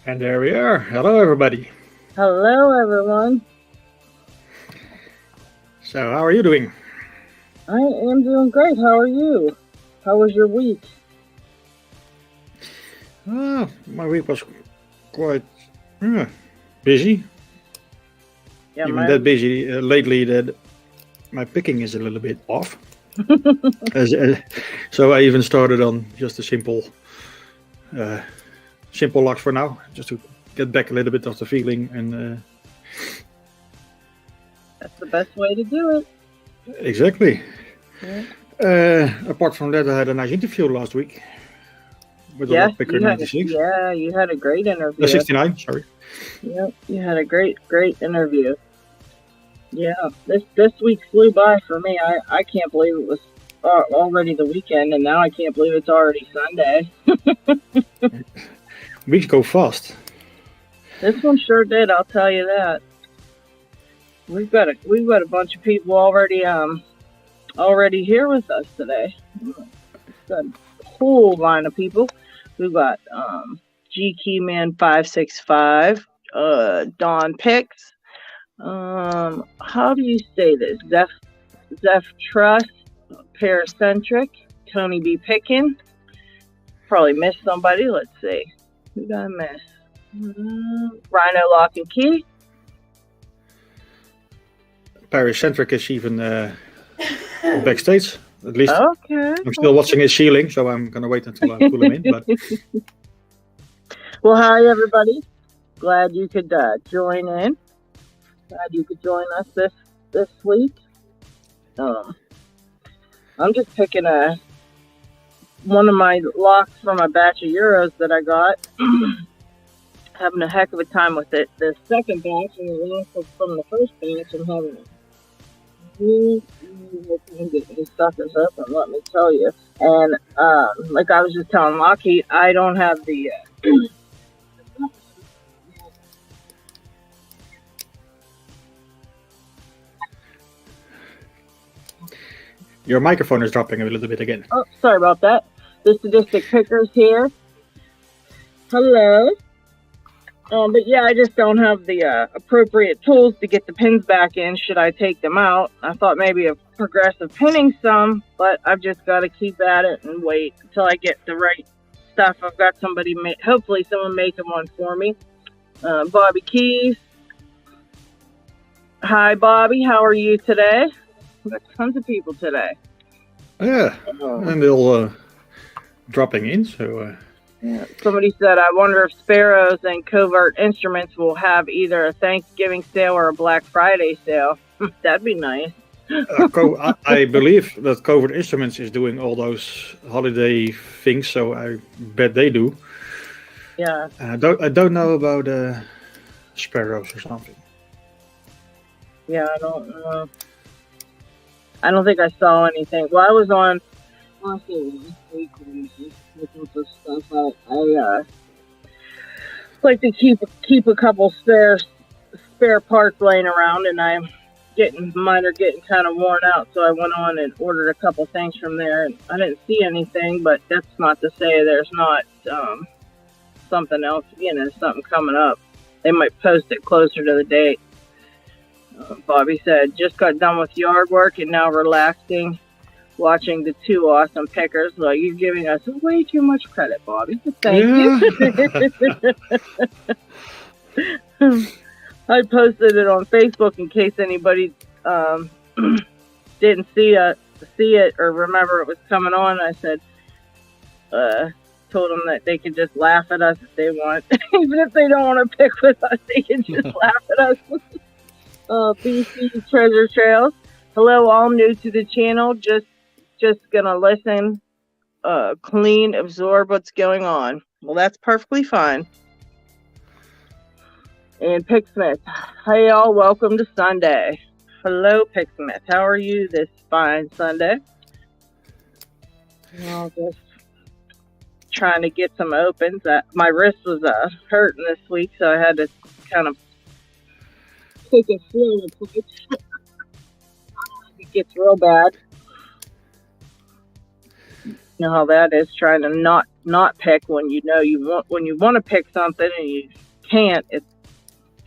And there we are. Hello, everybody. Hello, everyone. So, how are you doing? I am doing great. How are you? How was your week? My week was quite busy. Yeah, Even that busy lately that my picking is a little bit off. So I even started on just a simple locks for now, just to get back a little bit of the feeling. And that's the best way to do it. Exactly. Yeah. Apart from that, I had a nice interview last week with the Lockpicker 96. Yeah, you had a great interview. 69, sorry. Yep, you had a great interview. Yeah, this week flew by for me. I can't believe it was already the weekend, and now I can't believe it's already Sunday. Weeks go fast. This one sure did, I'll tell you that. We've got a bunch of people already here with us today. We've got a whole line of people. We've got G Keyman 565, Don Picks. How do you say this? Zeph Trust, Paracentric, Tony B. Pickin. Probably missed somebody. Let's see. Who did I miss? Rhino Lock and Key. Paracentric is even backstage, at least. Okay. I'm still watching his ceiling, so I'm going to wait until I pull him in. But well, hi, everybody. Glad you could join in. Glad you could join us this week. I'm just picking one of my locks from a batch of Euros that I got. Having a heck of a time with it. The second batch and the lock from the first batch, I'm having a really get these suckers open, let me tell you. And like I was just telling LockHeat, I don't have the your microphone is dropping a little bit again. Oh, sorry about that. The sadistic pickers here. Hello. But yeah, I just don't have the appropriate tools to get the pins back in should I take them out. I thought maybe of progressive pinning some, but I've just got to keep at it and wait until I get the right stuff. I've got somebody, hopefully someone making one for me. Bobby Keys. Hi, Bobby. How are you today? We've got tons of people today. Yeah, and they're all dropping in, so... Yeah. Somebody said, I wonder if Sparrows and Covert Instruments will have either a Thanksgiving sale or a Black Friday sale. That'd be nice. I believe that Covert Instruments is doing all those holiday things, so I bet they do. Yeah. I don't know about Sparrows or something. Yeah, I don't know. I don't think I saw anything. Well, I was on last week looking for stuff. I like to keep a couple spare parts laying around, and mine are getting kind of worn out. So I went on and ordered a couple things from there, and I didn't see anything. But that's not to say there's not something else. Something coming up. They might post it closer to the date. Bobby said, just got done with yard work and now relaxing, watching the two awesome pickers. Well, you're giving us way too much credit, Bobby. Thank you. I posted it on Facebook in case anybody didn't see it or remember it was coming on. I said, told them that they could just laugh at us if they want. Even if they don't want to pick with us, they can just laugh at us. BC Treasure Trails. Hello, all new to the channel. Just gonna listen, clean, absorb what's going on. Well, that's perfectly fine. And Picksmith. Hey, all, welcome to Sunday. Hello, Picksmith. How are you this fine Sunday? Well, just trying to get some opens. My wrist was hurting this week, so I had to kind of take a slow approach. It gets real bad. You know how that is, trying to not pick when you want to pick something and can't, it's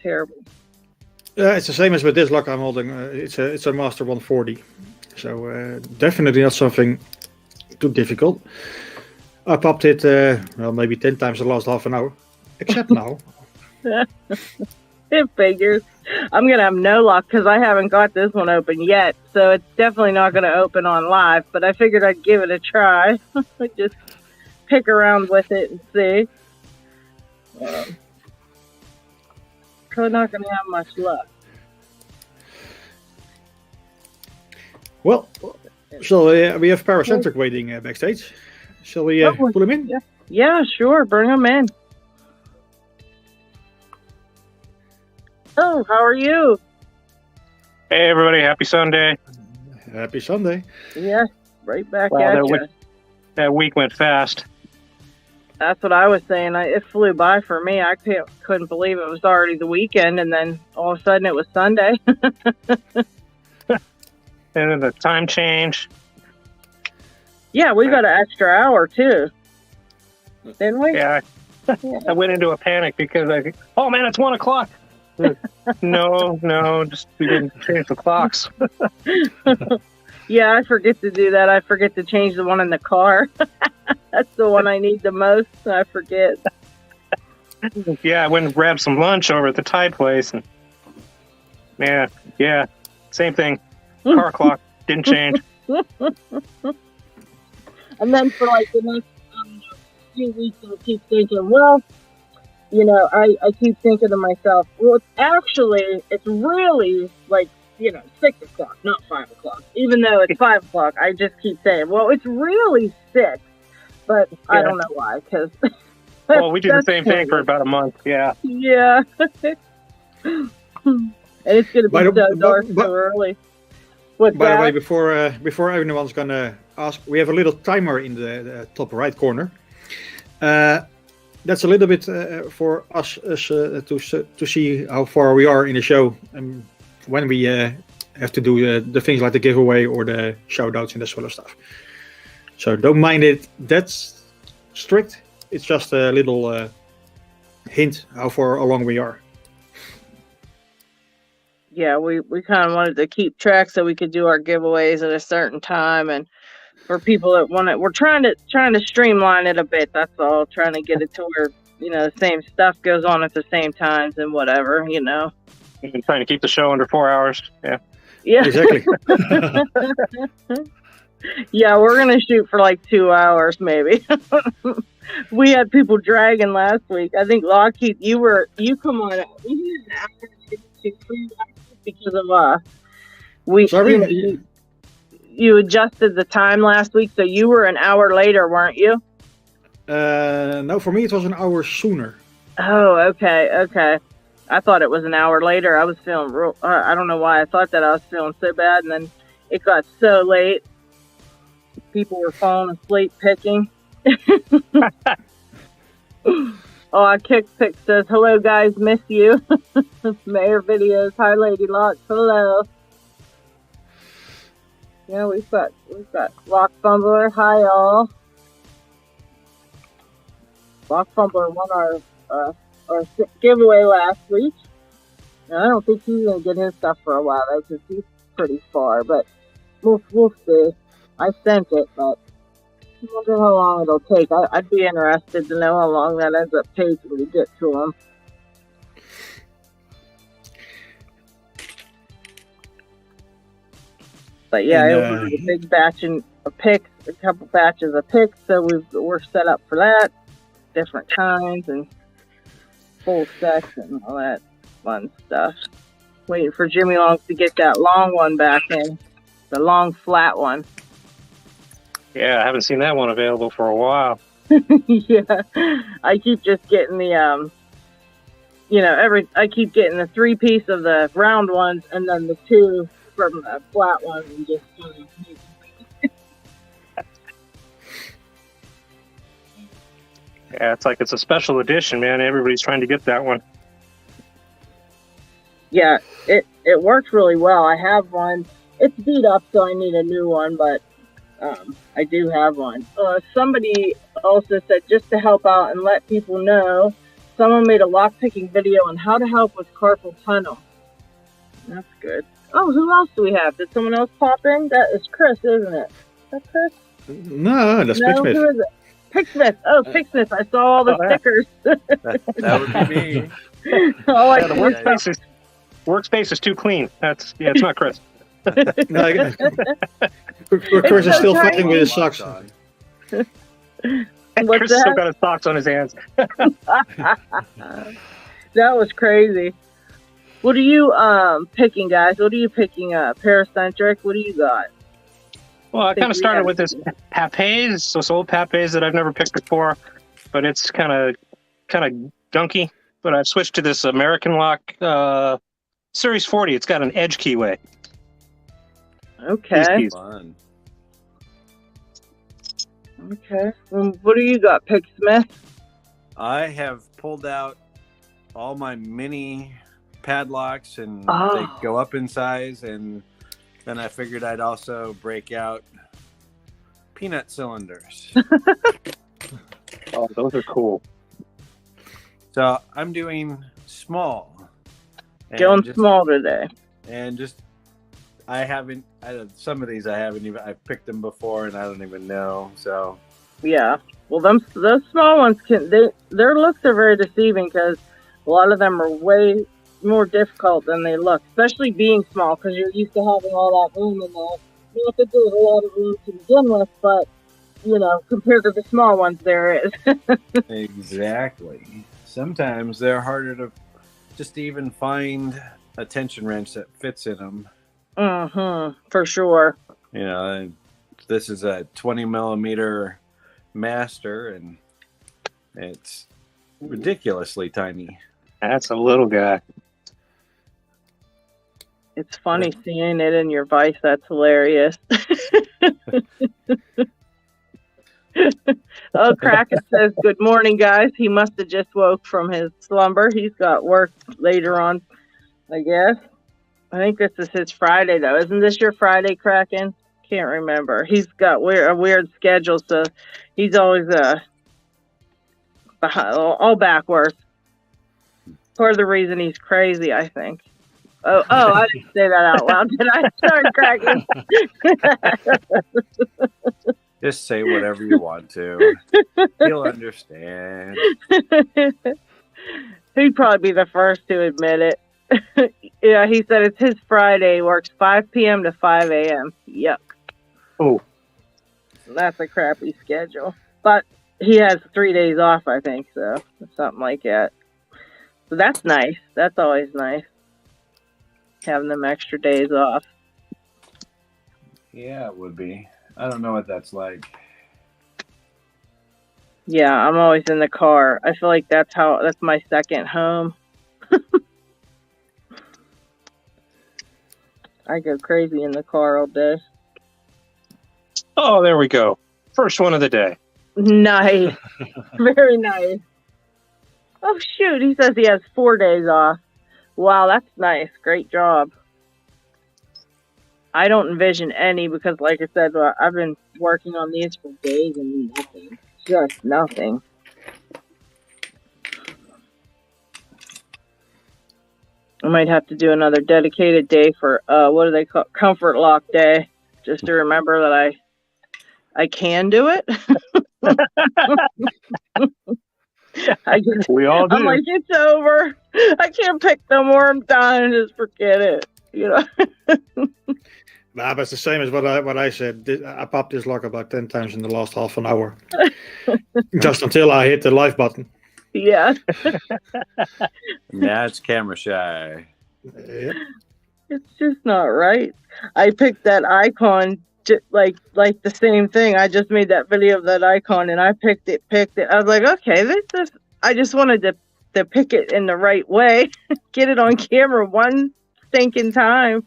terrible. It's the same as with this lock I'm holding. It's a Master 140, so definitely not something too difficult. I popped it maybe 10 times the last half an hour, except now. It figures. I'm gonna have no luck because I haven't got this one open yet, so it's definitely not gonna open on live. But I figured I'd give it a try. Just pick around with it and see. Probably not gonna have much luck. Well, so we have Paracentric waiting backstage. Shall we pull him in? Yeah, sure. Bring him in. Oh, how are you? Hey, everybody. Happy Sunday. Happy Sunday. Yeah, right back at you. That week went fast. That's what I was saying. It flew by for me. I couldn't believe it was already the weekend, and then all of a sudden it was Sunday. And then the time change. Yeah, we got an extra hour, too. Didn't we? Yeah. I went into a panic because oh, man, it's 1 o'clock. No, just we didn't change the clocks. Yeah, I forget to do that. I forget to change the one in the car. That's the one I need the most. I forget. Yeah, I went and grabbed some lunch over at the Thai place. And yeah, same thing. Car clock didn't change. And then for like the next few weeks, I keep thinking, well, I keep thinking to myself, well, it's really like, 6 o'clock, not 5 o'clock. Even though it's 5 o'clock, I just keep saying, well, it's really 6. But yeah. I don't know why, because... Well, we do the same thing for about a month, yeah. Yeah. And it's going to be so dark so early. By the way, before everyone's going to ask, we have a little timer in the top right corner. That's a little bit for us to see how far we are in the show and when we have to do the things like the giveaway or the shoutouts and that sort of stuff. So don't mind it. That's strict. It's just a little hint how far along we are. Yeah, we kind of wanted to keep track so we could do our giveaways at a certain time, and for people that want it, we're trying to streamline it a bit. That's all. Trying to get it to where the same stuff goes on at the same times and whatever. And trying to keep the show under 4 hours. Yeah. Yeah. Exactly. Yeah, we're gonna shoot for like 2 hours maybe. We had people dragging last week. I think LockHeat, you come on. We had an hour because of Sorry. You adjusted the time last week, so you were an hour later, weren't you? No, for me it was an hour sooner. Oh, okay. I thought it was an hour later. I was feeling real. I don't know why I thought that. I was feeling so bad, and then it got so late. People were falling asleep picking. Oh, Kickpick says, hello guys, miss you. Mayor videos, hi Lady Locks, hello. Yeah, we've got Lock Fumbler, hi y'all. Lock Fumbler won our giveaway last week. And I don't think he's gonna get his stuff for a while though, because he's pretty far, but we'll see. I sent it, but I wonder how long it'll take. I'd be interested to know how long that ends up taking to get to him. But yeah, it was a big batch of picks, a couple batches of picks, so we're set up for that. Different kinds and full sets and all that fun stuff. Waiting for Jimmy Longs to get that long one back in, the long flat one. Yeah, I haven't seen that one available for a while. Yeah, I keep just getting the I keep getting the 3-piece of the round ones and then the 2 from the flat ones and just Yeah, it's a special edition, man. Everybody's trying to get that one. Yeah, it works really well. I have one. It's beat up, so I need a new one, but I do have one. Somebody also said, just to help out and let people know, Someone made a lockpicking video on how to help with carpal tunnel. That's good. Oh, who else do we have? Did someone else pop in? That is Chris, isn't it? Is that Chris? No, that's No, Picksmith. who is it? Picksmith. Oh, Picksmith. I saw all the stickers. That would be me. The workspace is too clean. It's not Chris. No, Chris is still fighting with his socks. Chris What's still that? got his socks on his hands. That was crazy. What are you picking, guys? What are you picking? Paracentric? What do you got? Well, I kind of started with this Papes, this old Papes that I've never picked before, but it's kind of gunky. But I've switched to this American Lock Series 40. It's got an edge keyway. Okay. Fun. Okay. What do you got, Picksmith? I have pulled out all my mini padlocks, and they go up in size, and then I figured I'd also break out peanut cylinders. Oh, those are cool. So I'm doing small. Going small today. And some of these I've picked them before and I don't even know. So Yeah. Well, those small ones their looks are very deceiving because a lot of them are way more difficult than they look, especially being small because you're used to having all that room in there. You have to do a lot of room to begin with, but compared to the small ones, there is. Exactly. Sometimes they're harder to just even find a tension wrench that fits in them. For sure. This is a 20 millimeter master, and it's ridiculously tiny. That's a little guy. It's funny seeing it in your Vice. That's hilarious. Oh, Kraken says, good morning, guys. He must have just woke from his slumber. He's got work later on, I guess. I think this is his Friday, though. Isn't this your Friday, Kraken? Can't remember. He's got a weird schedule, so he's always all backwards. Part of the reason he's crazy, I think. Oh, I didn't say that out loud, did I? Sorry, Kraken. Just say whatever you want to. He'll understand. He'd probably be the first to admit it. Yeah, he said it's his Friday. Works 5 p.m. to 5 a.m. Yuck. Oh. That's a crappy schedule. But he has 3 days off, I think, so something like that. So that's nice. That's always nice. Having them extra days off. Yeah, it would be. I don't know what that's like. Yeah, I'm always in the car. I feel like that's my second home. I go crazy in the car all day. Oh, there we go. First one of the day. Nice. Very nice. Oh, shoot. He says he has 4 days off. Wow, that's nice. Great job. I don't envision any because, like I said, I've been working on these for days and nothing. Just nothing. I might have to do another dedicated day for, what do they call it? Comfort Lock Day, just to remember that I can do it. We all do. I'm like, it's over. I can't pick no more. I'm done. Just forget it. Nah, but it's the same as what I said. I popped this lock about 10 times in the last half an hour. Just until I hit the live button. Yeah. Yeah, it's camera shy. Yep. It's just not right. I picked that icon like the same thing. I just made that video of that icon and I picked it. I was like, okay, I just wanted to pick it in the right way. Get it on camera one stinking time.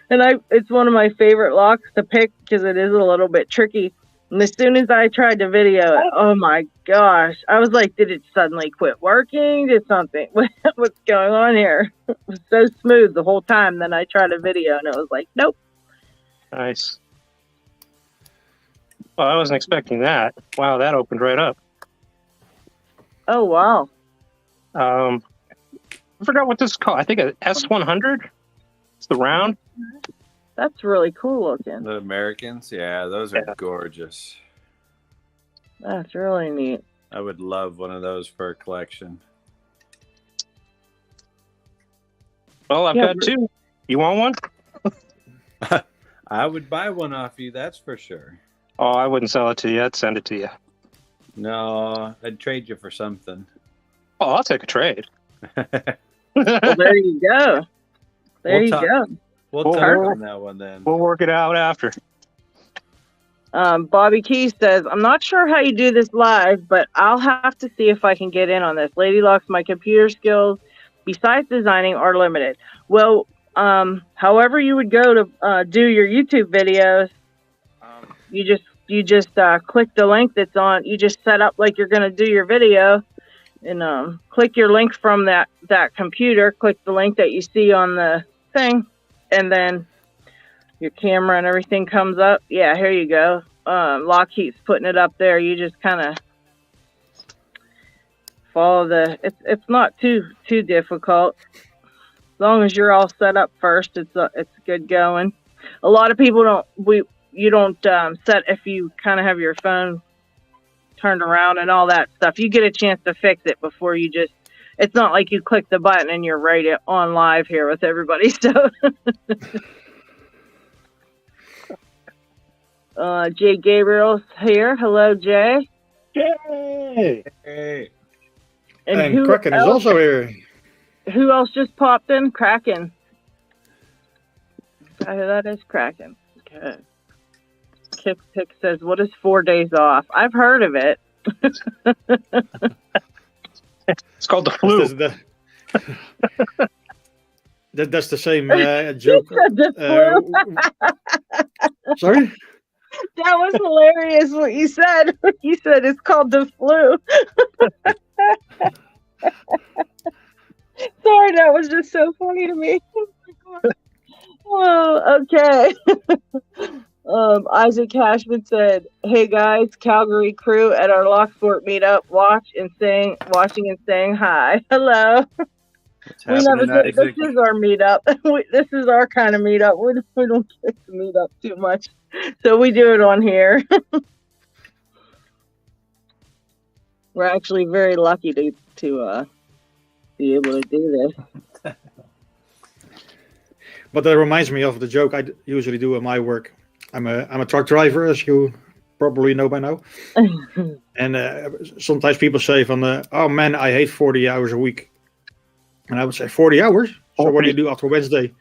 And it's one of my favorite locks to pick because it is a little bit tricky. And as soon as I tried to video it, oh my gosh, I was like, did it suddenly quit working? Did something? What's going on here? It was so smooth the whole time. Then I tried a video and it was like, nope. Nice. Well, I wasn't expecting that. Wow, that opened right up. Oh, wow. I forgot what this is called. I think a S100. It's the round. That's really cool looking. The Americans, yeah, those are gorgeous. That's really neat. I would love one of those for a collection. Well, I've got two. You want one? I would buy one off you, that's for sure. Oh, I wouldn't sell it to you. I'd send it to you. No, I'd trade you for something. Oh, I'll take a trade. Well, there you go. We'll talk on that one then. We'll work it out after. Bobby Key says, I'm not sure how you do this live, but I'll have to see if I can get in on this. LadyLocks, my computer skills, besides designing, are limited. Well, however you would go to do your YouTube videos, you just click the link that's on. You just set up like you're going to do your video, and click your link from that computer. Click the link that you see on the thing, and then your camera and everything comes up. Yeah, here you go. LockHeat's putting it up there. You just kind of follow the. It's not too difficult. As long as you're all set up first, it's good going. A lot of people you don't set if you kind of have your phone turned around and all that stuff. You get a chance to fix it before you just. It's not like you click the button and you're right on live here with everybody. So. Jay Gabriel's here. Hello, Jay. Yay! Hey. And Kraken is also here. Who else just popped in? Kraken. That is Kraken. Okay. Kick Pick says, what is 4 days off? I've heard of it. It's called the flu. That's the same joke. Sorry? That was hilarious what you said. You said it's called the flu. Sorry, that was just so funny to me. Oh, okay. Isaac Cashman said, hey guys, Calgary crew at our Locksport meetup, watching and saying hi. Hello. We never did. This is our meetup. This is our kind of meetup. We don't get to meet up too much. So we do it on here. We're actually very lucky to be able to do this. But that reminds me of the joke I usually do at my work. I'm a truck driver, as you probably know by now. And sometimes people say oh man, I hate 40 hours a week. And I would say 40 hours? So what do you do after Wednesday?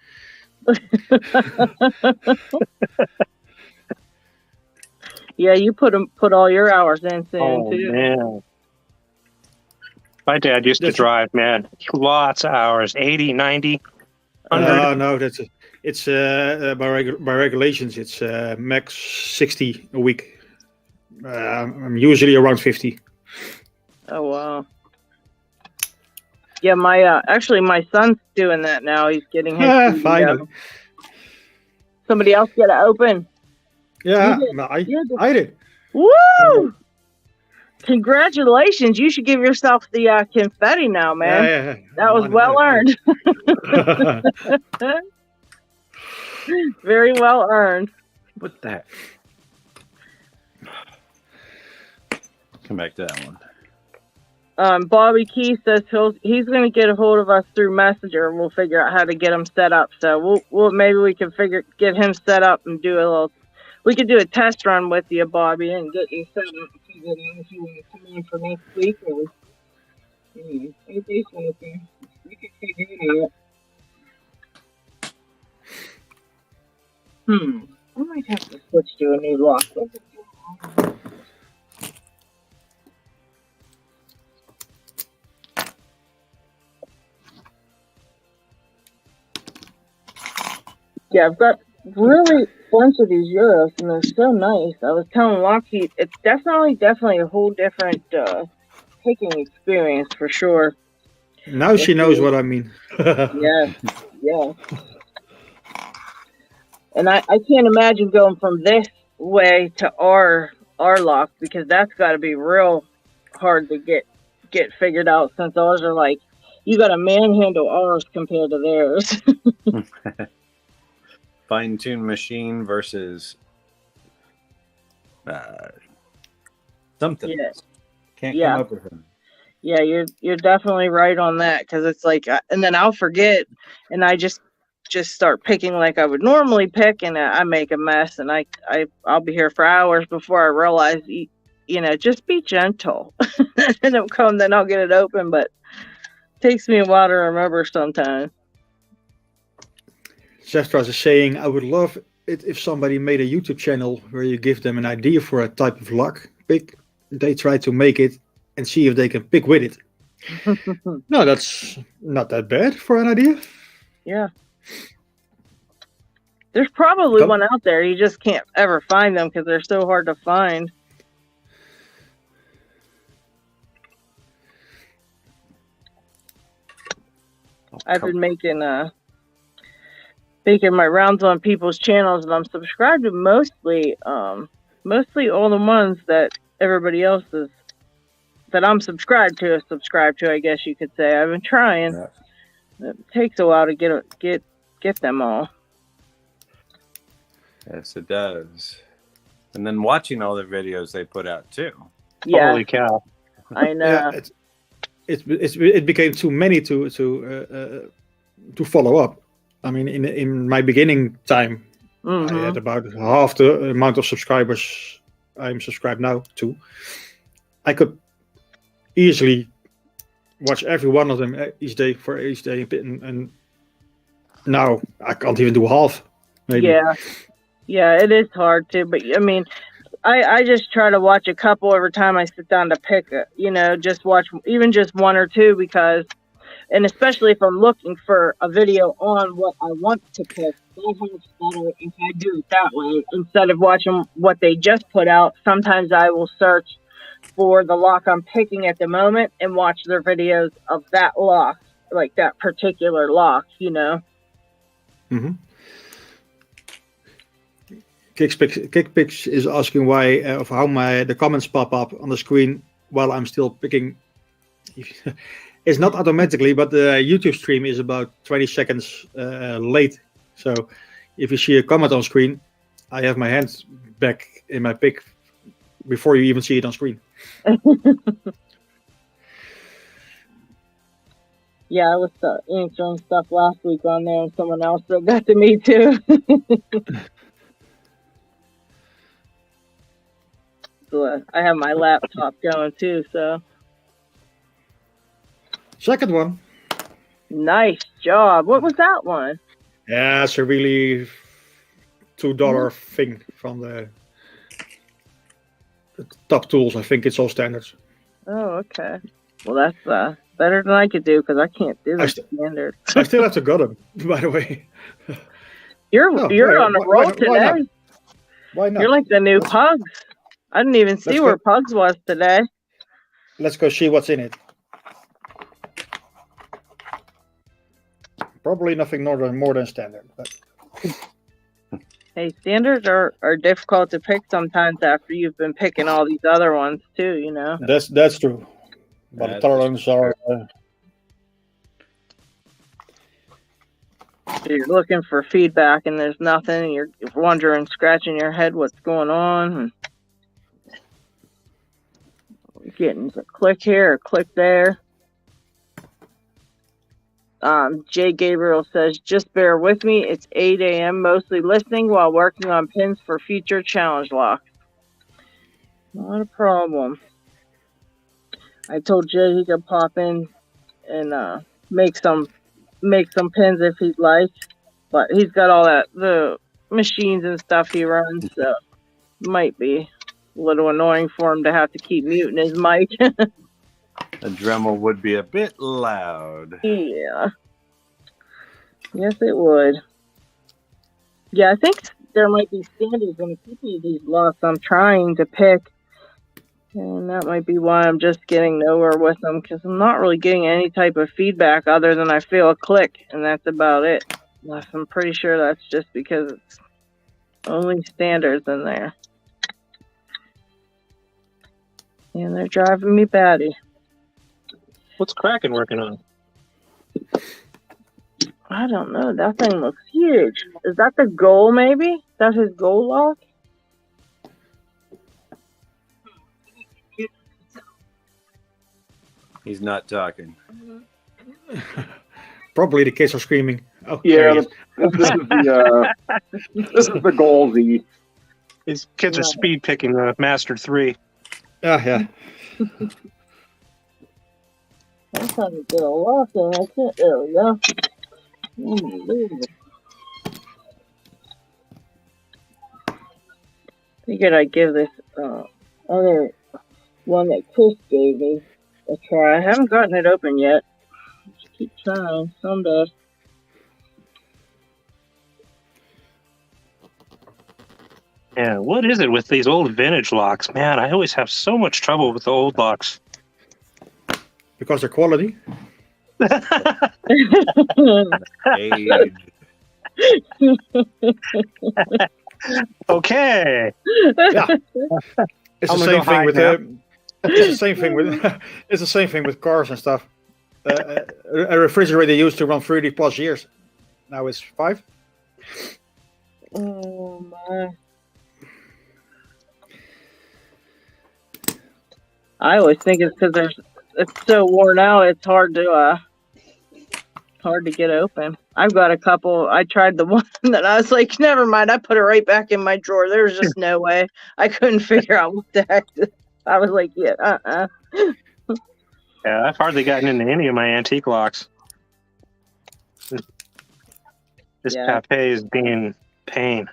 Yeah, you put all your hours in soon, too. Man. My dad used to drive, man. Lots of hours, 80, 90, 100. No, it's by regulations, it's max 60 a week. I'm usually around 50. Oh, wow. Yeah, my son's doing that now. He's getting his fine. Somebody else get it open. Yeah, I did. Woo! Congratulations. You should give yourself the confetti now, man. Yeah. That was well earned. Very well earned. What the heck? Come back to that one. Bobby Key says he's going to get a hold of us through Messenger, and we'll figure out how to get him set up. So we'll maybe we can get him set up and do a little. We could do a test run with you, Bobby, and get you set up if you want to come in for next week or we can figure it out. I might have to switch to a new lock. Yeah, I've got really a bunch of these Euros, and they're so nice. I was telling LockHeat, it's definitely a whole different picking experience for sure. Now she knows what I mean. Yeah. And I can't imagine going from this way to our lock, because that's got to be real hard to get figured out, since ours are like you got to manhandle ours compared to theirs. Fine-tuned machine versus something. Yeah. Can't come up with them. Yeah, you're definitely right on that, because it's like, and then I'll forget, and I just start picking like I would normally pick, and I make a mess, and I'll be here for hours before I realize, just be gentle, and then I'll get it open, but it takes me a while to remember sometimes. Zestras is saying, I would love it if somebody made a YouTube channel where you give them an idea for a type of lock pick. They try to make it and see if they can pick with it. No, that's not that bad for an idea. Yeah. There's probably one out there. You just can't ever find them because they're so hard to find. I've been making my rounds on people's channels, and I'm subscribed to mostly all the ones that everybody else is, that I'm subscribed to, I guess you could say. I've been trying. Yeah. It takes a while to get them all. Yes, it does. And then watching all the videos they put out too. Yeah. Holy cow! I know. Yeah, it became too many to follow up. I mean, in my beginning time, I had about half the amount of subscribers I'm subscribed now to. I could easily watch every one of them each day, and now I can't even do half. Maybe. Yeah, it is hard too. But I mean, I just try to watch a couple every time I sit down to pick it. Just watch even just one or two, and especially if I'm looking for a video on what I want to pick, that helps better if I do it that way instead of watching what they just put out. Sometimes I will search for the lock I'm picking at the moment and watch their videos of that lock, like that particular lock, Mm-hmm. Kickpix is asking why of how the comments pop up on the screen while I'm still picking. It's not automatically, but the YouTube stream is about 20 seconds late. So if you see a comment on screen, I have my hand back in my pick before you even see it on screen. Yeah, I was answering stuff last week on there, and someone else said that to me too. So I have my laptop going too, so. Second one. Nice job. What was that one? Yeah, it's a really $2 thing from the top tools. I think it's all standards. Oh, okay. Well, that's better than I could do, because I can't do the standard. I still have to got them, by the way. You're on a roll today. Why not? You're like the new Pugs. I didn't even see where Pugs was today. Let's go see what's in it. Probably nothing more than standard. But... Hey, standards are difficult to pick sometimes after you've been picking all these other ones too, That's true. But the tolerance are... You're looking for feedback and there's nothing, and you're wondering, scratching your head what's going on. And getting a click here, a click there. Jay Gabriel says, just bear with me. It's 8 a.m. Mostly listening while working on pins for future challenge locks. Not a problem. I told Jay he could pop in and make some pins if he'd like, but he's got all the machines and stuff he runs, so it might be a little annoying for him to have to keep muting his mic. The Dremel would be a bit loud. Yeah. Yes, it would. Yeah, I think there might be standards in a couple of these locks I'm trying to pick. And that might be why I'm just getting nowhere with them, because I'm not really getting any type of feedback other than I feel a click, and that's about it. I'm pretty sure that's just because it's only standards in there. And they're driving me batty. What's Kraken working on? I don't know. That thing looks huge. Is that the goal, maybe? Is that his goal lock? He's not talking. Probably the kids are screaming. Oh, Yeah, there he is. this is the goal. These kids are speed picking the Master 3. Yeah. I'm trying to get a lock in. I can't. There we go. Unbelievable. Figured I'd give this other one that Chris gave me a try. I haven't gotten it open yet. Just keep trying someday. Yeah, what is it with these old vintage locks? Man, I always have so much trouble with the old locks. Because they're quality. Age. Okay. Yeah. It's I'm the gonna same go thing hide with now. it's the same thing with it's the same thing with cars and stuff. A refrigerator used to run 30 plus years. Now it's 5. Oh my. I always think it's because it's so worn out. It's hard to get open. I've got a couple. I tried the one that I was like, never mind. I put it right back in my drawer. There's just no way. I couldn't figure out what the heck. I was like, yeah, Yeah, I've hardly gotten into any of my antique locks. This Yeah. Pape is being pain.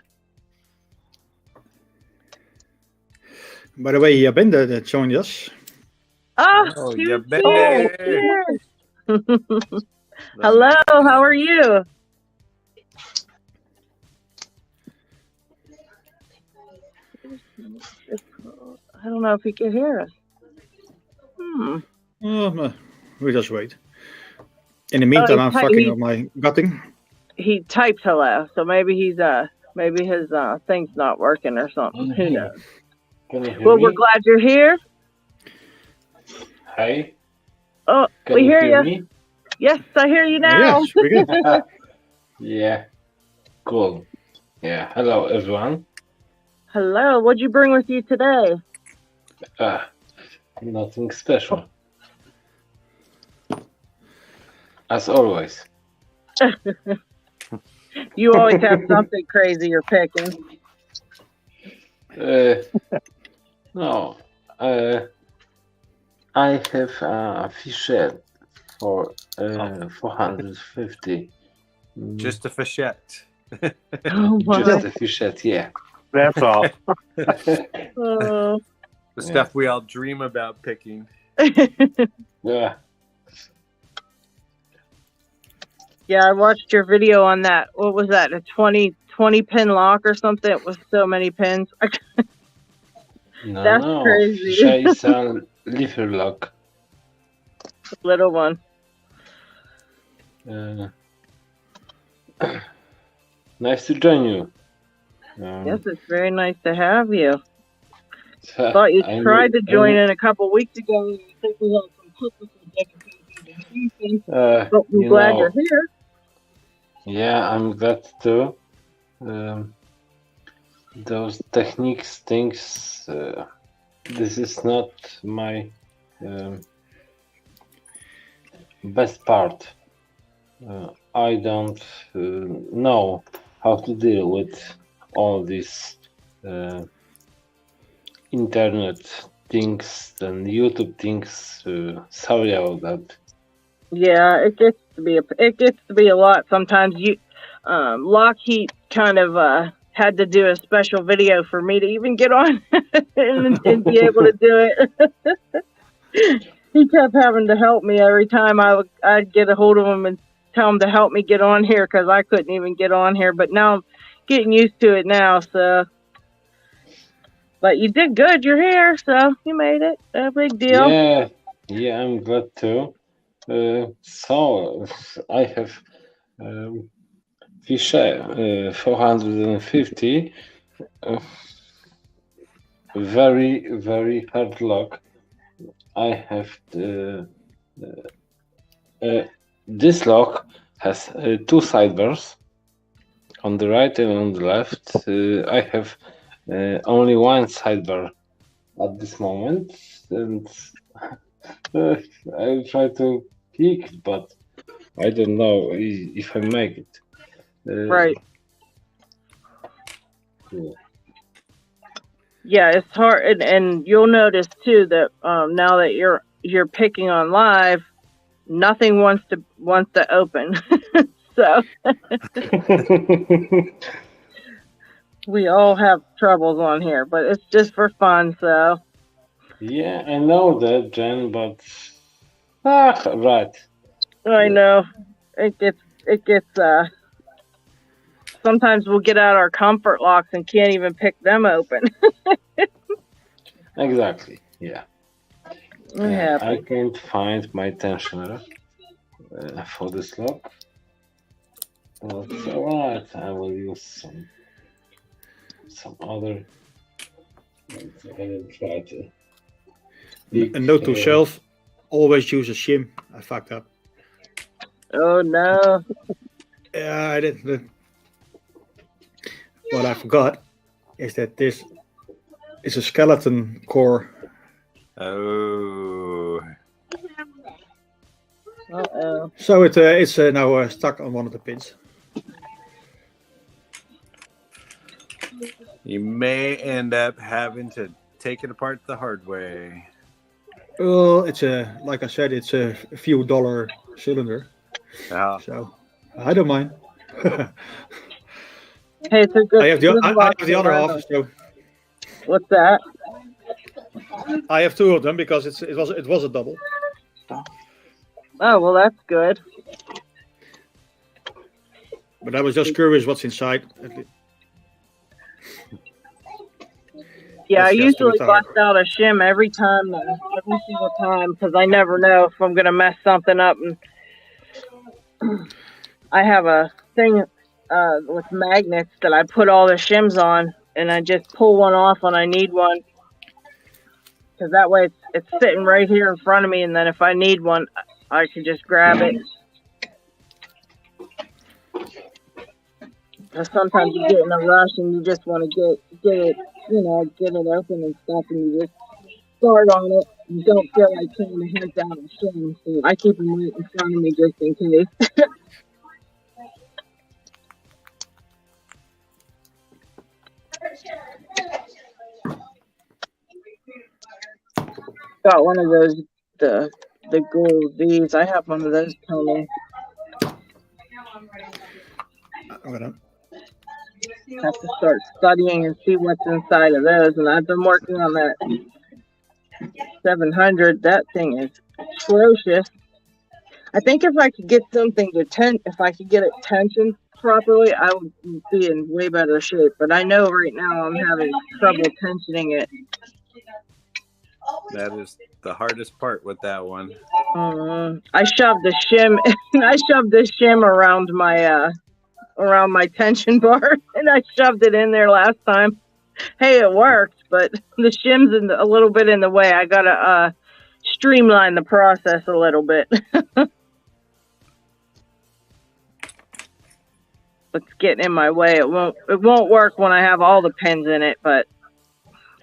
By the way, Binda that joined us. Oh, you you too. bet. Hello, how are you? I don't know if he can hear us. We just wait. In the meantime, I'm he- fucking on my gutting. He typed hello, so maybe he's maybe his thing's not working or something. Who knows? Can you hear Well, me? we're glad you're here. Hi. Oh, Can we you hear you. me? Yes, I hear you now. Yes, we good. Yeah. Cool. Yeah. Hello, everyone. Hello, what'd you bring with you today? Nothing special. As always. You always have something crazy you're picking. No. I have a fichette for 450. Just a fichette. Oh my. Just a fichette, yeah. That's all. Oh. The stuff we all dream about picking. Yeah. Yeah, I watched your video on that. What was that? A 20 pin lock or something? It was so many pins. No, That's no. crazy. Fichette is a lever lock. Little one. Nice to join you. Yes, it's very nice to have you. So Thought you I'm- tried to join in a couple weeks ago. And I think we had some technical difficulties. But I'm you glad know, you're here. Yeah, I'm glad too. Those techniques things, this is not my best part. I don't know how to deal with all these internet things and YouTube things. Sorry about that. Yeah, it gets to be a lot. Sometimes LockHeat kind of had to do a special video for me to even get on and be able to do it. He kept having to help me every time I'd get a hold of him and tell him to help me get on here because I couldn't even get on here. But now I'm getting used to it now. So, but you did good. You're here, so you made it. No big deal. Yeah, I'm glad too. So I have Fisher 450. Very, very hard lock. I have this lock has two sidebars on the right and on the left. I have only one sidebar at this moment, and I'll try to click it, but I don't know if I make it. Right. Yeah. Yeah, it's hard, and you'll notice too that now that you're picking on live, nothing wants to open. So we all have troubles on here, but it's just for fun. So Yeah, I know that, Jen, but right. I know it gets sometimes we'll get out our comfort locks and can't even pick them open. Exactly. Yeah. Yeah. I can't find my tensioner for this lock. That's alright. I will use some other. I will try to. A note to self: always use a shim. I fucked up. Oh no. Yeah, I did. What I forgot is that this is a skeleton core. Oh. Uh-oh. So it's now stuck on one of the pins. You may end up having to take it apart the hard way. Well, it's like I said, it's a few dollar cylinder. Yeah. So I don't mind. Hey, it's a good. I have the other half. So What's that? I have two of them because it was a double. Oh well, that's good. But I was just curious what's inside. Yeah, I That's just usually with the hard- bust out a shim every single time, because I never know if I'm gonna mess something up. And I have a thing with magnets that I put all the shims on, and I just pull one off when I need one, because that way it's sitting right here in front of me, and then if I need one, I can just grab it. Or sometimes you get in a rush and you just want to get it, get it open and stuff, and you just start on it. You don't feel like pulling the heads out of the shim, so I keep them right in front of me just in case. Got one of those, the gold these. I have one of those coming. Have to start studying and see what's inside of those. And I've been working on that 700. That thing is atrocious. I think if I could get something if I could get it tensioned properly, I would be in way better shape. But I know right now I'm having trouble tensioning it. That is the hardest part with that one. I shoved the shim. I shoved the shim around my tension bar, and I shoved it in there last time. Hey, it worked, but the shim's a little bit in the way. I gotta streamline the process a little bit. It's getting in my way. It won't work when I have all the pins in it, but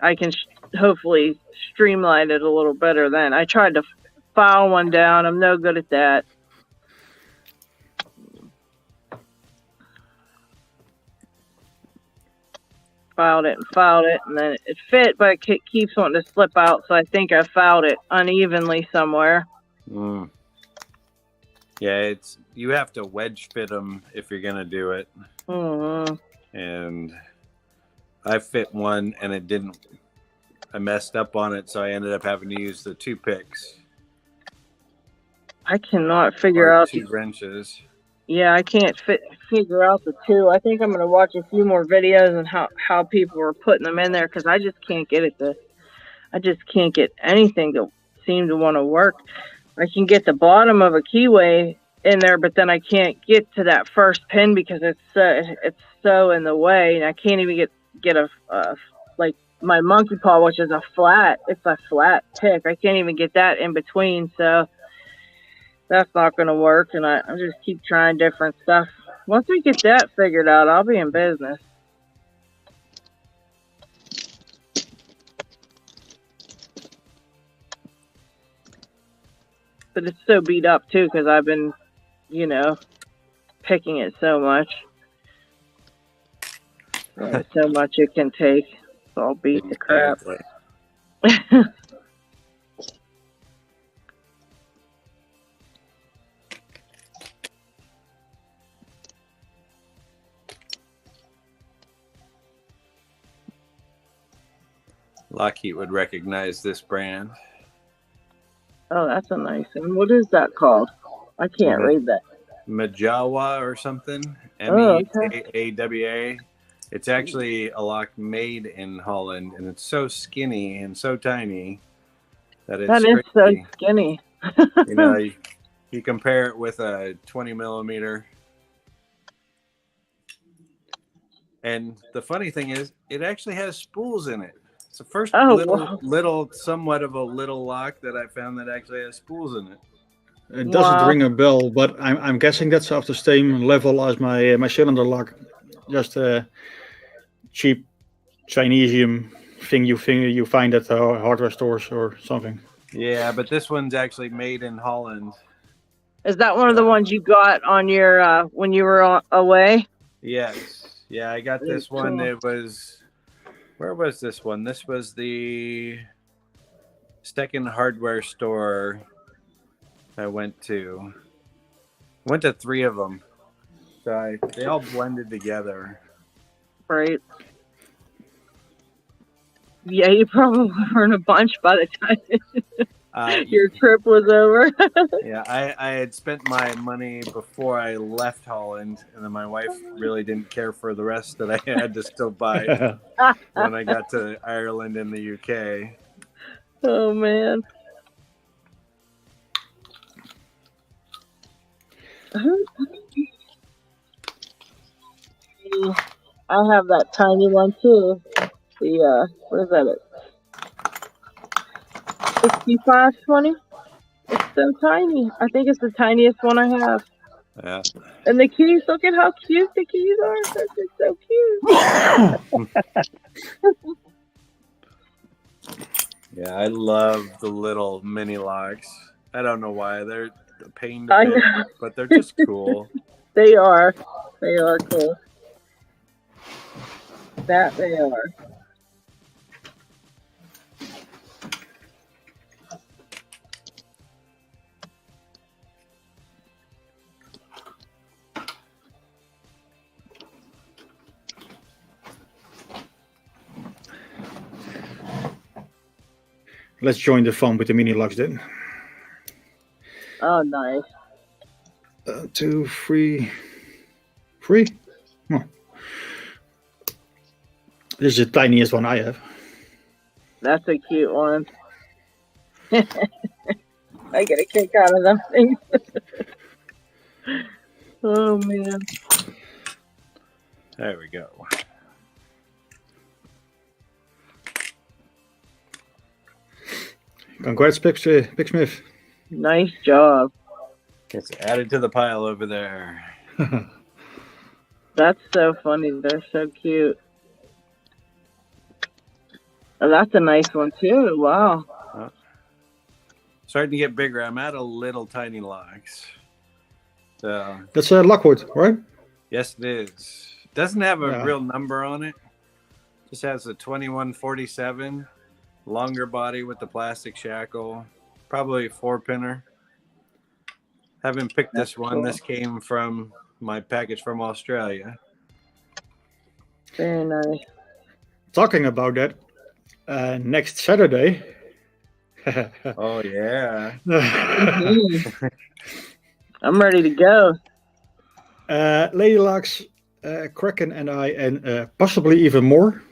I can hopefully streamline it a little better then. I tried to file one down. I'm no good at that. Filed it, and then it fit, but it keeps wanting to slip out, so I think I filed it unevenly somewhere. Yeah, you have to wedge fit them if you're gonna do it. And I fit one, and it didn't. I messed up on it, so I ended up having to use the 2 picks. I cannot figure out 2 wrenches. Yeah, I can't figure out the 2. I think I'm gonna watch a few more videos on how people are putting them in there, because I just can't get it I just can't get anything to seem to want to work. I can get the bottom of a keyway in there, but then I can't get to that first pin because it's so in the way, and I can't even get a like my monkey paw, which is a flat pick. I can't even get that in between. So that's not going to work, and I just keep trying different stuff. Once we get that figured out, I'll be in business. But it's so beat up too because I've been, picking it so much. So much it can take. It's all beat to crap. LockHeat would recognize this brand. Oh, that's a nice one. What is that called? I can't read that. Majawa or something. Okay. MEAAWA. It's actually a lock made in Holland, and it's so skinny and so tiny that it's crazy. So skinny. You compare it with a 20 millimeter. And the funny thing is, it actually has spools in it. It's the first little, somewhat of a little lock that I found that actually has spools in it. It doesn't ring a bell, but I'm guessing that's of the same level as my cylinder lock. Just a cheap Chinesium thing you find at hardware stores or something. Yeah, but this one's actually made in Holland. Is that one of the ones you got on your when you were away? Yes. Yeah, I got this one. It was... Where was this one? This was the second hardware store I went to. I went to 3 of them. So they all blended together. Right. Yeah, you probably were in a bunch by the time your trip was over. Yeah, I had spent my money before I left Holland, and then my wife really didn't care for the rest that I had to still buy when I got to Ireland and the UK. Oh, man. I have that tiny one, too. The, what is that? 6520. It's so tiny. I think it's the tiniest one I have. Yeah. And the keys, look at how cute the keys are. They're just so cute. Yeah, I love the little mini locks. I don't know why. They're a pain to pick, but they're just cool. They are. They are cool. That they are. Let's join the fun with the mini locks then. Oh, nice. 2, 3. 3? Oh. This is the tiniest one I have. That's a cute one. I get a kick out of them things. Oh, man. There we go. Congrats, Big Smith. Nice job. It's added to the pile over there. That's so funny. They're so cute. Oh, that's a nice one, too. Wow. Starting to get bigger. I'm at a little tiny locks. So that's a Lockwood, right? Yes, it is. Doesn't have a real number on it. Just has a 2147. Longer body with the plastic shackle. Probably a 4-pinner. Haven't picked this one. Cool. This came from my package from Australia. Very nice. Talking about that, next Saturday. Oh, yeah. I'm ready to go. Lady Locks, Kraken and I, and possibly even more,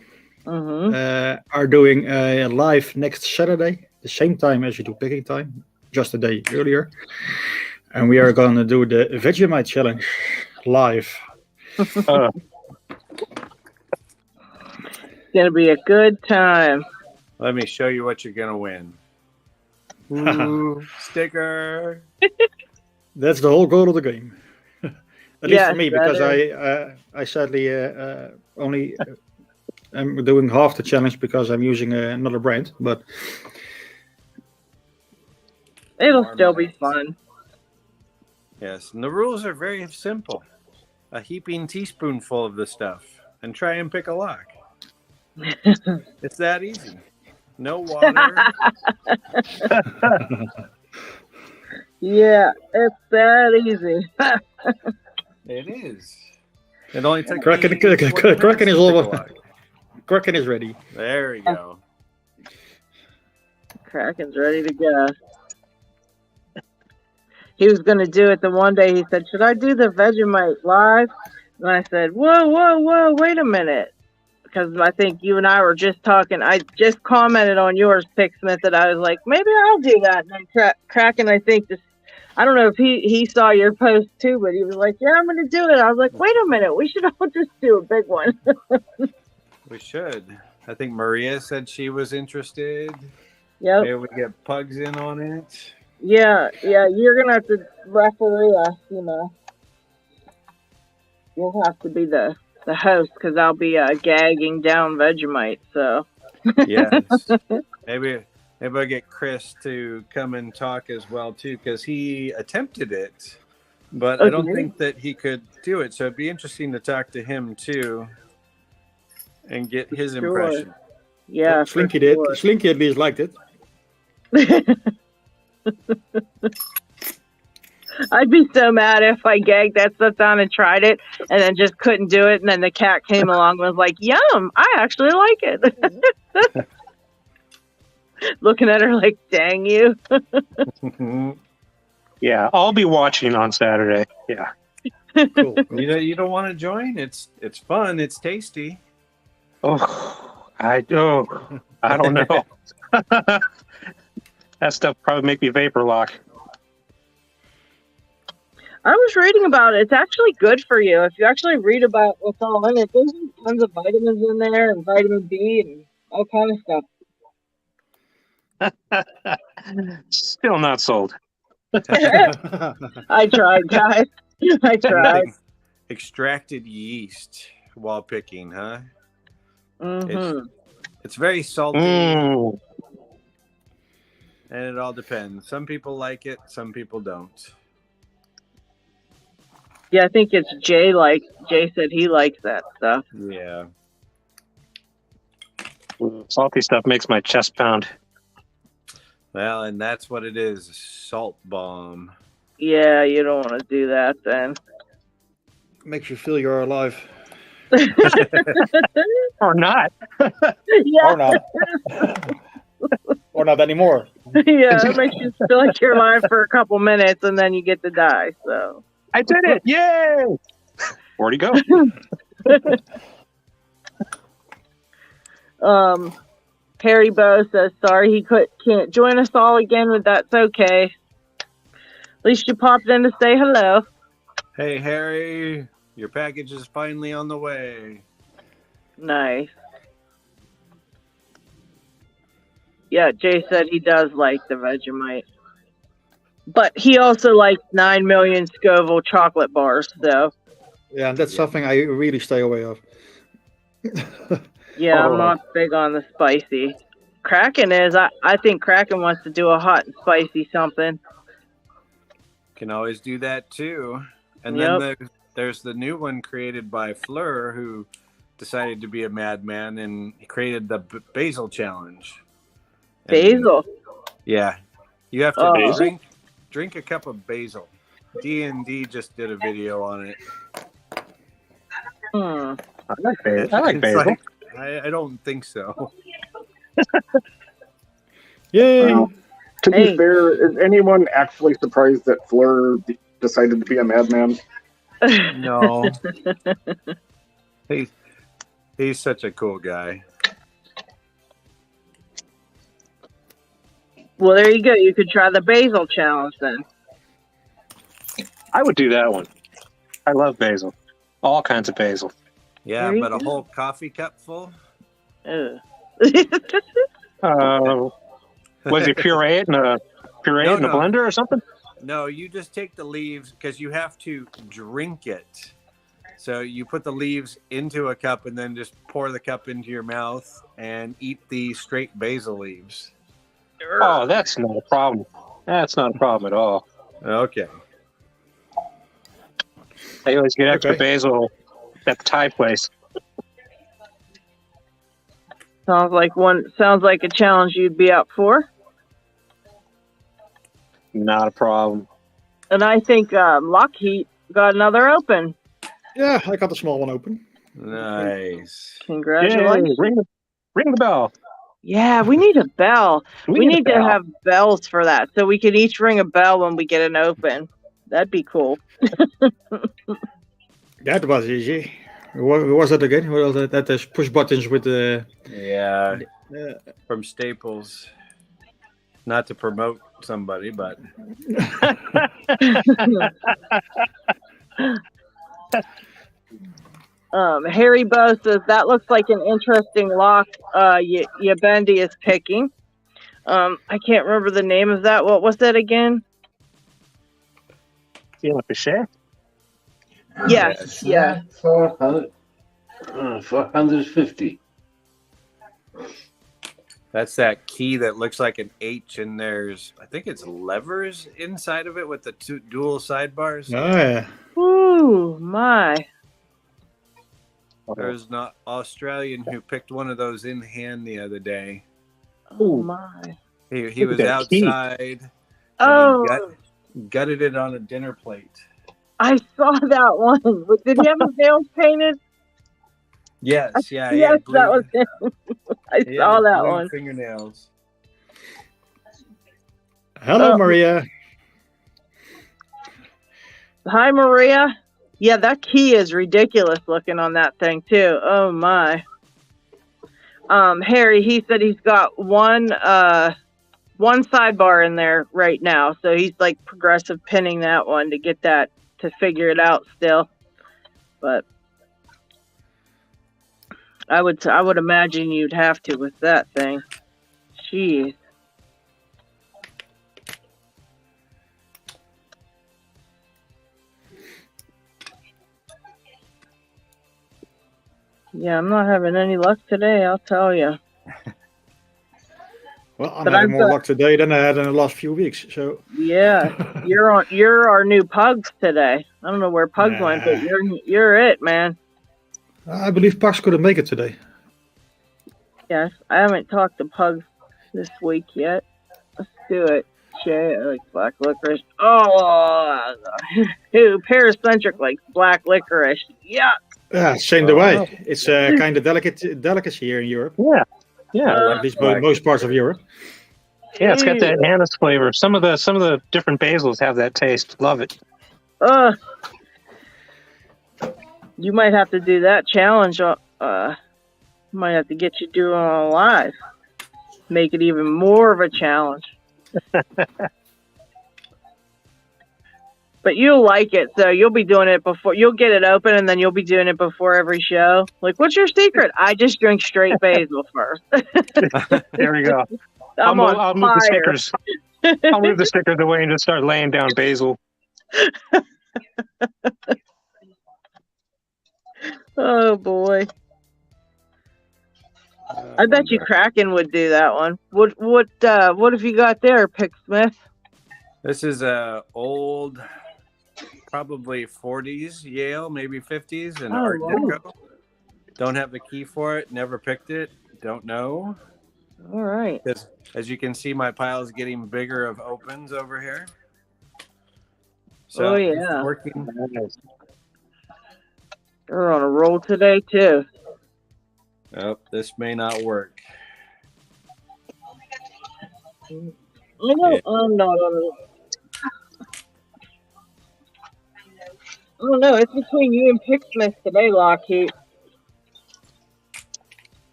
are doing a live next Saturday, the same time as you do picking time, just a day earlier. And we are going to do the Vegemite Challenge live. It's going to be a good time. Let me show you what you're going to win. Ooh, sticker. That's the whole goal of the game. At least Yes, for me, that because is. I sadly only am doing half the challenge because I'm using another brand. But It'll still be fun. Yes, and the rules are very simple. A heaping teaspoonful of the stuff, and try and pick a lock. It's that easy. No water. Yeah, it's that easy. It is. It only took Kraken, me 20 minutes Kraken is to pick a all. lock. Kraken is ready. There we go. Kraken's ready to go. He was going to do it the one day. He said, should I do the Vegemite live? And I said, whoa, wait a minute. Because I think you and I were just talking. I just commented on yours, Pixsmith, that I was like, maybe I'll do that. And then Kraken, I think, I don't know if he saw your post too, but he was like, yeah, I'm going to do it. I was like, wait a minute. We should all just do a big one. We should. I think Maria said she was interested. Yep. Maybe we get Pugs in on it. Yeah, you're going to have to referee us, you know. You'll have to be the host because I'll be gagging down Vegemite, so. Yes. Maybe I'll get Chris to come and talk as well, too, because he attempted it, but I don't think that he could do it. So it'd be interesting to talk to him, too, and get his impression. Yeah, Slinky did. Slinky at least liked it. I'd be so mad if I gagged that stuff down and tried it and then just couldn't do it. And then the cat came along and was like, yum, I actually like it. Looking at her like, dang you. Yeah, I'll be watching on Saturday. Yeah. Cool. You don't want to join? It's fun. It's tasty. I don't know. That stuff probably make me vapor lock. I was reading about it. It's actually good for you. If you actually read about what's all in it, there's tons of vitamins in there and vitamin B and all kind of stuff. Still not sold. I tried, guys. I tried. Extracted yeast while picking, huh? Mm-hmm. It's very salty. And it all depends. Some people like it, some people don't. Yeah, I think it's Jay. Jay said he likes that stuff. Yeah. Salty stuff makes my chest pound. Well, and that's what it is, a salt bomb. Yeah, you don't want to do that then. Makes you feel you're alive. Or not. Yeah. Or not. Or not anymore. Yeah, it makes you feel like you're alive for a couple minutes and then you get to die. So I did it! Yay! Where'd he go? Harry Bow says sorry he can't join us all again, but that's okay. At least you popped in to say hello. Hey, Harry, your package is finally on the way. Nice. Yeah, Jay said he does like the Vegemite. But he also likes 9 million Scoville chocolate bars, so. Yeah, and that's something I really stay away of. Yeah, I'm not big on the spicy. Kraken is. I think Kraken wants to do a hot and spicy something. Can always do that, too. And then there's the new one created by Fleur, who decided to be a madman and created the basil challenge. Basil? Yeah. You have to drink a cup of basil. D&D just did a video on it. I like basil. I like basil. I don't think so. Yay! To be fair, is anyone actually surprised that Fleur decided to be a madman? No. He's such a cool guy. Well, there you go. You could try the basil challenge then. I would do that one. I love basil. All kinds of basil. Yeah, but a whole coffee cup full? Was he puree it in a blender or something? No, you just take the leaves because you have to drink it. So you put the leaves into a cup and then just pour the cup into your mouth and eat the straight basil leaves. Oh, that's not a problem. That's not a problem at all. Okay. I always get extra Okay. basil at the Thai place. Sounds like a challenge you'd be up for. Not a problem. And I think LockHeat got another open. Yeah, I got the small one open. Nice. Congratulations. Yay, ring the bell. Yeah, we need a bell. We need a to bell. have bells for that, so we can each ring a bell when we get an open. That'd be cool. That was easy. What was that again? Well, that is push buttons with the. Yeah. From Staples. Not to promote somebody, but. Harry Bow says that looks like an interesting lock. Yabendi is picking. I can't remember the name of that. What was that again? Pichet? Yes. Yeah. 450. That's that key that looks like an H, and there's, I think it's levers inside of it with the two dual sidebars. Oh, yeah. Ooh, my. There's an Australian who picked one of those in hand the other day. Oh, my. He was that outside. Oh, He gutted it on a dinner plate. I saw that one. Did he have his nails painted? Yes, yeah. Yes, that was him. I saw that one. Fingernails. Hello, Maria. Hi, Maria. Yeah, that key is ridiculous looking on that thing too. Oh my. Harry, he said he's got one sidebar in there right now, so he's like progressive pinning that one to get that to figure it out still. But I would imagine you'd have to with that thing. Jeez. Yeah, I'm not having any luck today, I'll tell you. Well, I'm having more luck today than I had in the last few weeks. So yeah, you're our new Pugs today. I don't know where Pugs went, but you're it, man. I believe Pugs couldn't make it today. Yes, I haven't talked to Pugs this week yet. Let's do it. Shay, I like black licorice. Oh, who paracentric likes black licorice? Yeah. Yeah, same the way. It's kind of delicacy here in Europe. Yeah. At least most parts of Europe. Yeah, it's got that anise flavor. Some of the different basils have that taste. Love it. You might have to do that challenge. Might have to get you doing it live. Make it even more of a challenge. But you'll like it, so you'll be doing it before. You'll get it open, and then you'll be doing it before every show. Like, what's your secret? I just drink straight basil first. There we go. I'll move the stickers. I'll move the stickers away and just start laying down basil. Oh boy! I bet you Kraken would do that one. What have you got there, Picksmith? This is a old, probably 40s Yale, maybe 50s, and Art Deco. Don't have the key for it. Never picked it. Don't know. All right. As you can see, my pile is getting bigger of opens over here. So yeah. Working. We're on a roll today too. Oh, this may not work. I'm not on it. Oh no, it's between you and Picksmith today, LockHeat.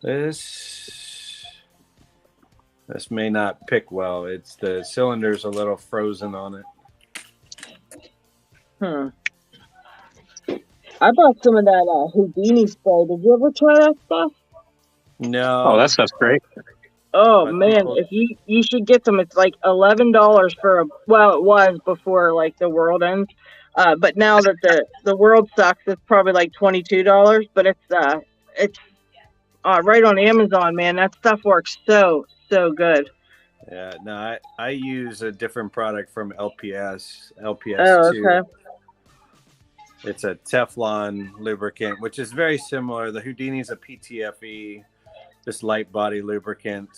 This may not pick well. It's the cylinder's a little frozen on it. I bought some of that Houdini spray. Did you ever try that stuff? No. Oh, that stuff's great. Oh But man, people- if you should get them. It's like $11 for a. Well, it was before like the world ends. But now that the world sucks, it's probably like $22. But it's right on Amazon, man. That stuff works so good. Yeah, no, I use a different product from LPS, Oh, LPS2. okay. It's a Teflon lubricant, which is very similar. The Houdini's a PTFE, just light body lubricant.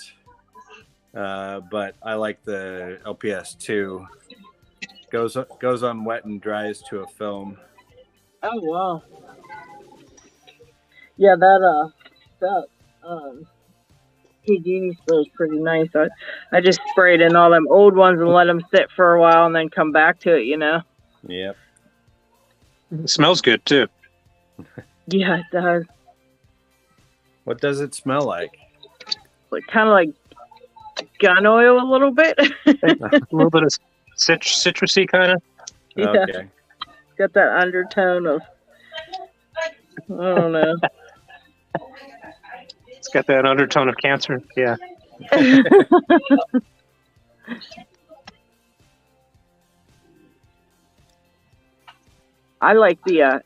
But I like the LPS2. Goes on wet and dries to a film. Oh wow. Yeah, that Houdini spray is pretty nice. I just sprayed in all them old ones and let them sit for a while and then come back to it. Yep. It smells good too. Yeah, it does. What does it smell like? Like kind of like gun oil a little bit. A little bit of citrusy kind of. Yeah. Okay. Got that undertone of I don't know. It's got that undertone of cancer. Yeah. I like the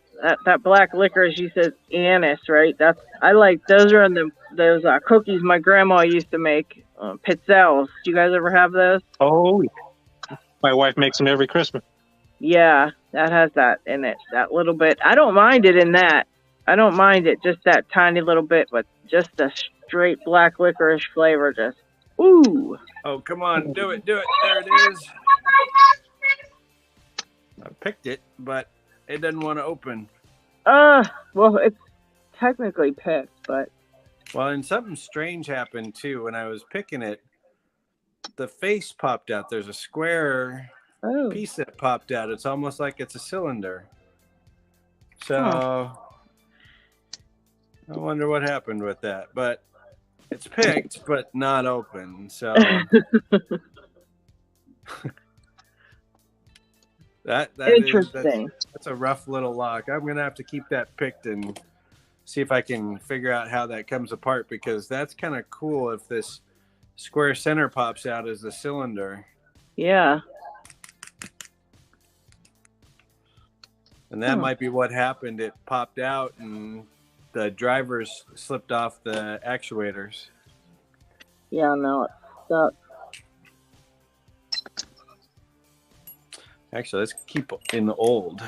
that black licorice. You said anise, right? I like those are in those cookies my grandma used to make. Pizzelles. Do you guys ever have those? Oh, my wife makes them every Christmas. Yeah, that has that in it. That little bit. I don't mind it in that. I don't mind it just that tiny little bit, but just the straight black licorice flavor, just ooh. Oh, come on, do it. There it is. I picked it, but it doesn't want to open. Well, it's technically picked, but Well, and something strange happened too when I was picking it. The face popped out. There's a square piece that popped out. It's almost like it's a cylinder. So I wonder what happened with that. But it's picked, but not open. So that interesting. that's a rough little lock. I'm gonna have to keep that picked and see if I can figure out how that comes apart, because that's kind of cool if this square center pops out as the cylinder. Yeah. And that might be what happened. It popped out and the drivers slipped off the actuators. Yeah, no, it's stuck. Actually, let's keep in the old.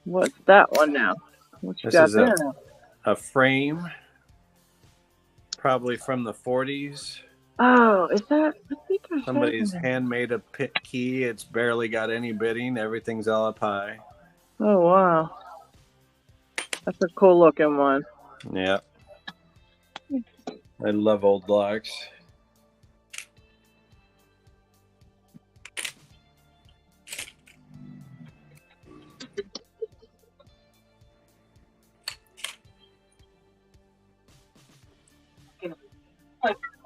What's that one now? What you This got is there? a frame, probably from the 40s. Oh, is that? I think I have Somebody's that. handmade a pit key. It's barely got any bidding. Everything's all up high. Oh wow, that's a cool looking one. Yeah. I love old locks.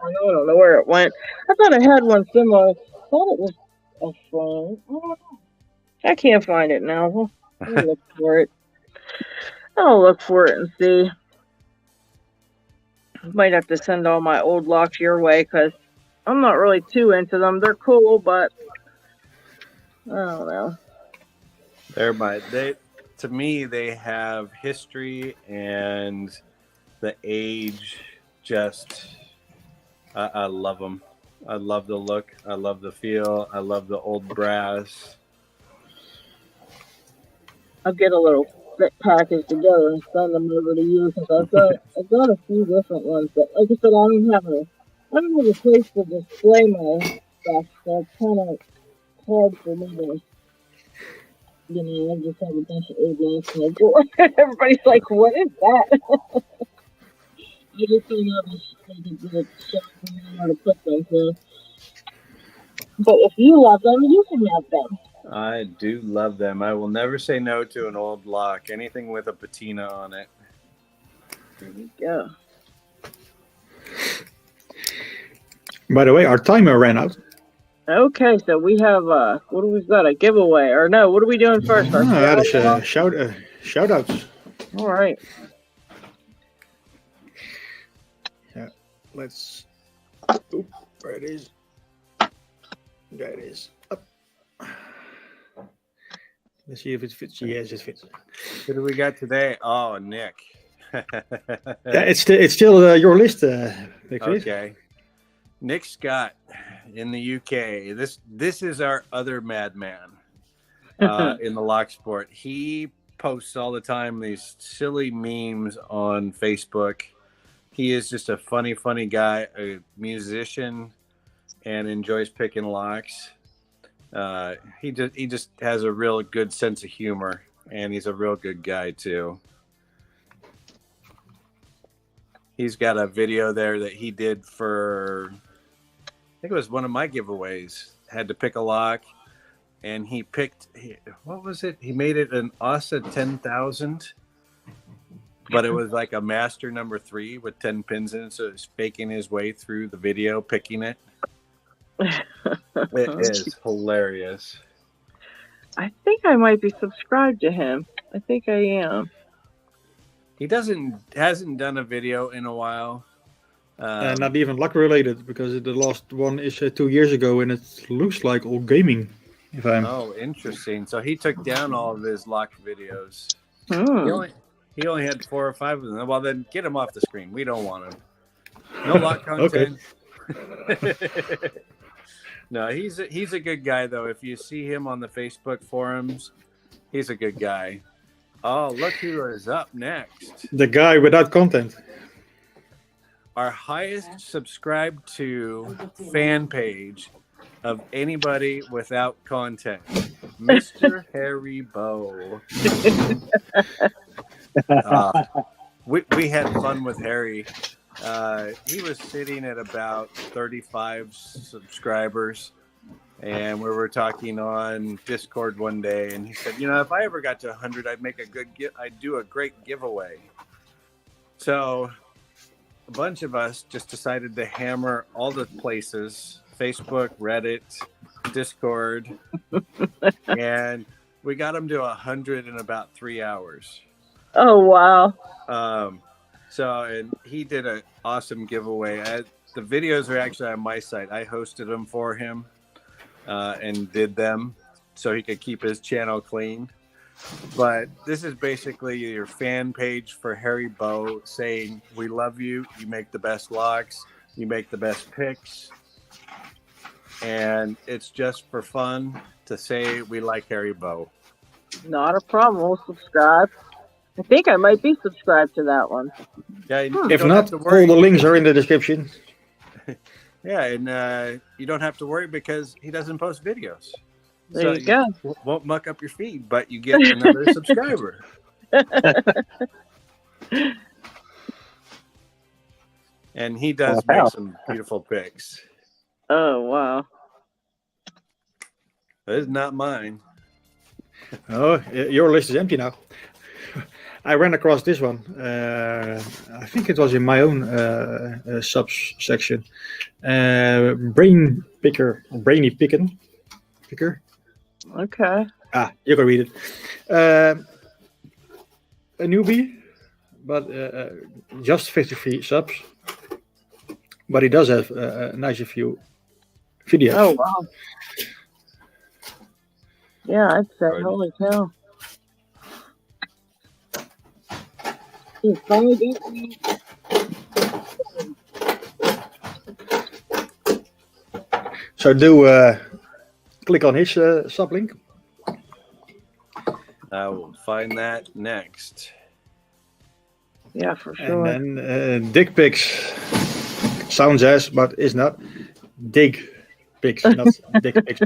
I don't know where it went. I thought I had one similar. I thought it was a phone. I don't know. I can't find it now. I'll look for it. I'll look for it and see. Might have to send all my old locks your way because I'm not really too into them. They're cool, but I don't know. To me, they have history and the age. Just, I love them. I love the look. I love the feel. I love the old brass. I'll get a little fit package together and send them over to you because I've got a few different ones, but like I said, I don't have a place to display my stuff, so it's kind of hard for me to, I just have a bunch of old locks in my drawer. Everybody's like, what is that? I just don't have a good shop for me how to put them, so. But if you love them, you can have them. I do love them. I will never say no to an old lock. Anything with a patina on it. There you go. By the way, our timer ran out. Okay, so we have what do we got? A giveaway or no? What are we doing first? That is shout outs. All right. let's. Oop, where it is? There it is. Up. Let's see if it fits. Yes, it fits. Who do we got today? Oh, Nick. Yeah, it's still your list, Victor. Okay. Nick Scott in the UK. This is our other madman in the lock sport. He posts all the time these silly memes on Facebook. He is just a funny guy, a musician, and enjoys picking locks. He just has a real good sense of humor, and he's a real good guy too. He's got a video there that he did for, I think it was one of my giveaways. Had to pick a lock, and he picked, what was it? He made it an ASA 10,000, but it was like a master number 3 with 10 pins in it, so it's faking his way through the video, picking it. It is hilarious. I think I might be subscribed to him. I think I am. He hasn't done a video in a while. Not even luck related, because the last one is 2 years ago, and it looks like all gaming. Oh, interesting. So he took down all of his lock videos. He only had 4 or 5 of them. Well, then get him off the screen. We don't want him. No lock content. No, he's a good guy though. If you see him on the Facebook forums, he's a good guy. Oh, look who is up next. The guy without content. Our highest subscribed to fan page of anybody without content, Mr. Harry Bow. We had fun with Harry. He was sitting at about 35 subscribers, and we were talking on Discord one day, and he said, if I ever got to 100, I'd do a great giveaway. So a bunch of us just decided to hammer all the places, Facebook, Reddit, Discord, and we got him to 100 in about 3 hours. Oh, wow. And he did an awesome giveaway. The videos are actually on my site. I hosted them for him and did them so he could keep his channel clean. But this is basically your fan page for Harry Bow saying, we love you. You make the best locks. You make the best picks. And it's just for fun to say we like Harry Bow. Not a problem. We'll subscribe. I think I might be subscribed to that one. Yeah, if not, all the links are in the description. Yeah, and you don't have to worry because he doesn't post videos. There you go. Won't muck up your feed, but you get another subscriber. And he does make some beautiful pics. Oh, wow. That is not mine. Oh, your list is empty now. I ran across this one. I think it was in my own subs section. Brainy Picker. Okay. You can read it. A newbie, but just 53 subs. But he does have a nice few videos. Oh, wow. Yeah, I'd say, holy cow. So do click on his sub link. I will find that next. Yeah, for sure. And then dick pics sounds as, but is not. Dig pics, not dick pics.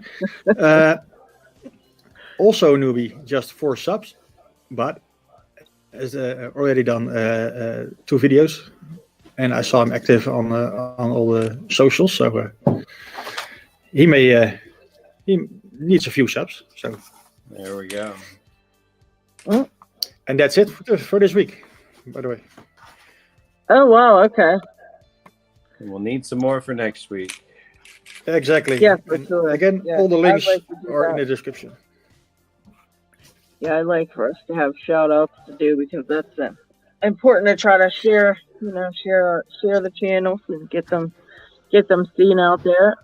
Also newbie, just 4 subs, but has already done 2 videos, and I saw him active on all the socials. So he needs a few subs. So there we go. And that's it for this week. By the way. Oh wow! Okay. We'll need some more for next week. Exactly. Yeah, for sure. Again, all the links are in the description. Yeah, I'd like for us to have shout outs to do because important to try to share the channels and get them seen out there.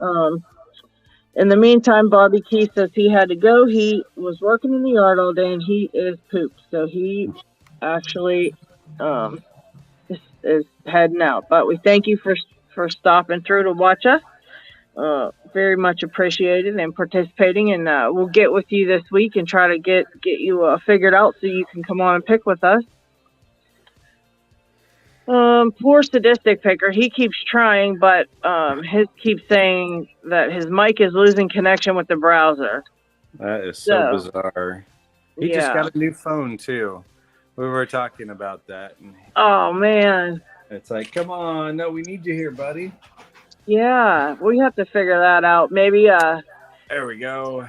In the meantime, Bobby Key says he had to go. He was working in the yard all day and he is pooped, so he actually is heading out. But we thank you for stopping through to watch us. Very much appreciated and participating, and we'll get with you this week and try to get you figured out so you can come on and pick with us. Poor sadistic picker, he keeps trying, but his keeps saying that his mic is losing connection with the browser. That is so bizarre. He just got a new phone too. We were talking about that. And oh man, it's like, come on, no, we need you here, buddy. Yeah, we have to figure that out. Maybe there we go.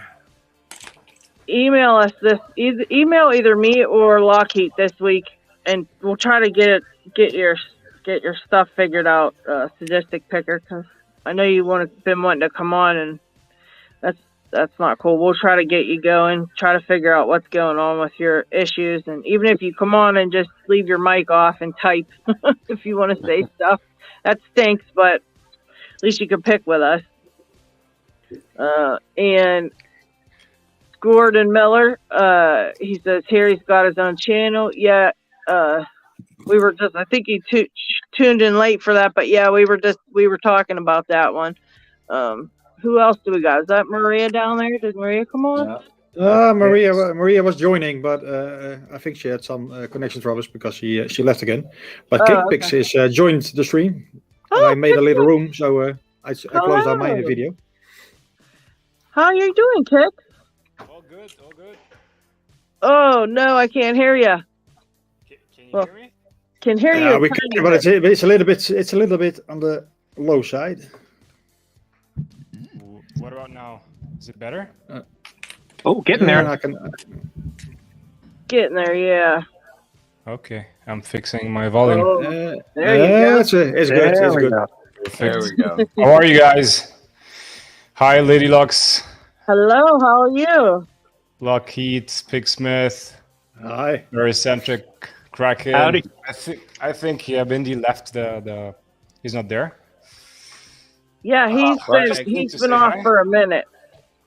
Email us email either me or LockHeat this week, and we'll try to get your stuff figured out, sadistic picker, because I know you been wanting to come on, and that's not cool. We'll try to get you going, try to figure out what's going on with your issues, and even if you come on and just leave your mic off and type if you want to say stuff, that stinks, but at least you can pick with us. And Gordon Miller, he says here he's got his own channel. Yeah, we were just, I think he tuned in late for that, but yeah, we were talking about that one. Who else do we got? Is that Maria down there? Did Maria come on? Maria was joining, but I think she had some connection troubles because she left again. But Cakepix is joined the stream. And I made a little room, so I closed out my video. How are you doing, Kik? All good, all good. Oh no, I can't hear you. Can you hear me? Can hear you. We can, but it's a little bit on the low side. What about now? Is it better? Getting there. Getting there, yeah. Okay, I'm fixing my volume. There you go. It's good. It's good. There we go. How are you guys? Hi, LadyLocks. Hello, how are you? LockHeat, Pigsmith. Hi. Very eccentric Kraken. Howdy. I think Bindi left the. He's not there. Yeah, he's been off for a minute.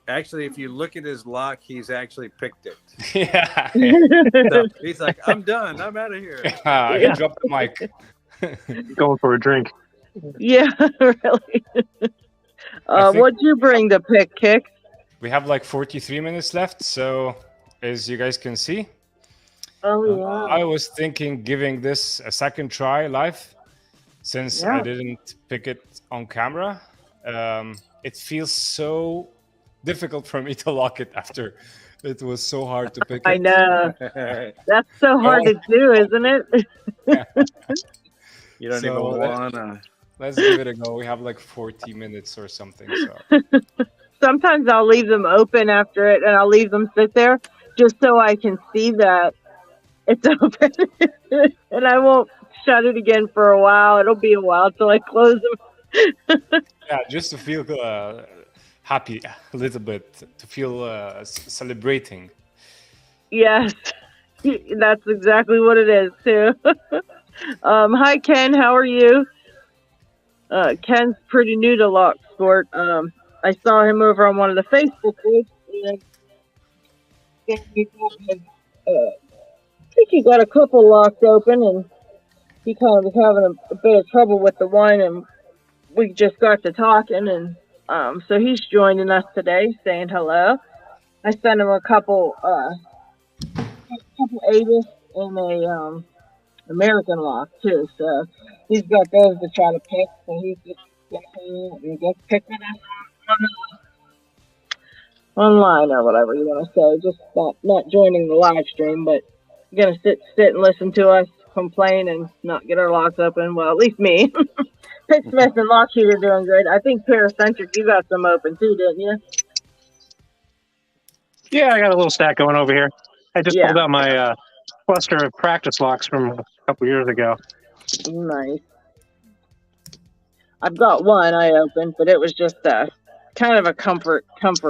Actually, if you look at his lock, he's actually picked it. Yeah. So he's like, I'm done. I'm out of here. He dropped the mic. Going for a drink. Yeah, really. What'd you bring to pick, Kik? We have like 43 minutes left, so as you guys can see, I was thinking giving this a second try live, since I didn't pick it on camera. It feels so difficult for me to lock it after it was so hard to pick it. I know. That's so hard to do, isn't it? You don't even want to. Let's give it a go. We have like 40 minutes or something. So Sometimes I'll leave them open after it, and I'll leave them sit there just so I can see that it's open. And I won't shut it again for a while. It'll be a while till I close them. Yeah, just to feel happy a little bit, to feel celebrating. Yes, that's exactly what it is too. Hi Ken, how are you? Ken's pretty new to Lock Sport. I saw him over on one of the Facebook groups, and I think he got a couple locks open, and he kind of was having a bit of trouble with the one, and we just got to talking, and so he's joining us today, saying hello. I sent him a couple Avis and a American lock too, so he's got those to try to pick. So he's just pick with us online or whatever you want to say. Just not joining the live stream, but you're gonna sit and listen to us complain and not get our locks open. Well, at least me. Pigsmith and LockHeat are doing great. I think Paracentric, you got some open too, didn't you? Yeah, I got a little stack going over here. I just pulled out my cluster of practice locks from a couple years ago. Nice. I've got one I opened, but it was just kind of a comfort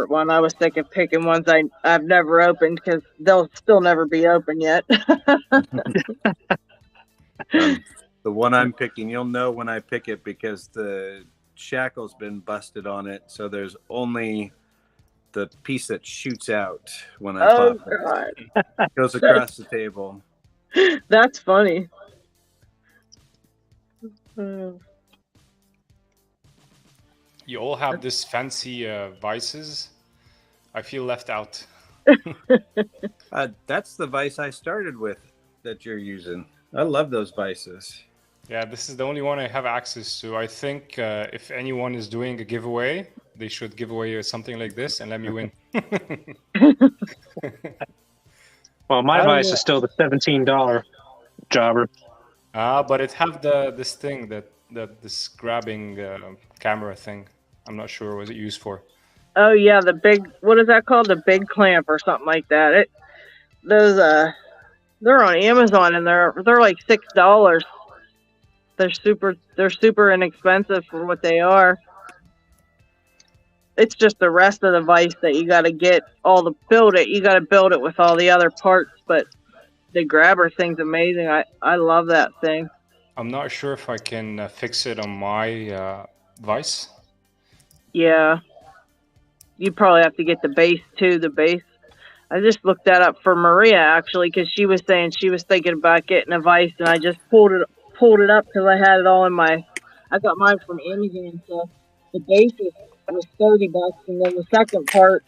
one. I was sick of picking ones I've never opened because they'll still never be open yet. The one I'm picking, you'll know when I pick it because the shackle's been busted on it, so there's only the piece that shoots out when I pop it. God. It goes across the table. That's funny. You all have this fancy vices. I feel left out. That's the vice I started with that you're using. I love those vices. Yeah, this is the only one I have access to. I think if anyone is doing a giveaway, they should give away something like this and let me win. Well, my vice is still the $17 jobber. But it have this thing this grabbing camera thing. I'm not sure what it used for. Oh yeah, the big, what is that called? The big clamp or something like that. They're on Amazon and they're like $6. They're super inexpensive for what they are. It's just the rest of the vice that you got to get build it. You got to build it with all the other parts, but the grabber thing's amazing. I love that thing. I'm not sure if I can fix it on my vice. Yeah. You probably have to get the base too, the base. I just looked that up for Maria actually, because she was saying she was thinking about getting a vice, and I just pulled it up because I had it all in I got mine from Amazon, so the base was $30, and then the second part,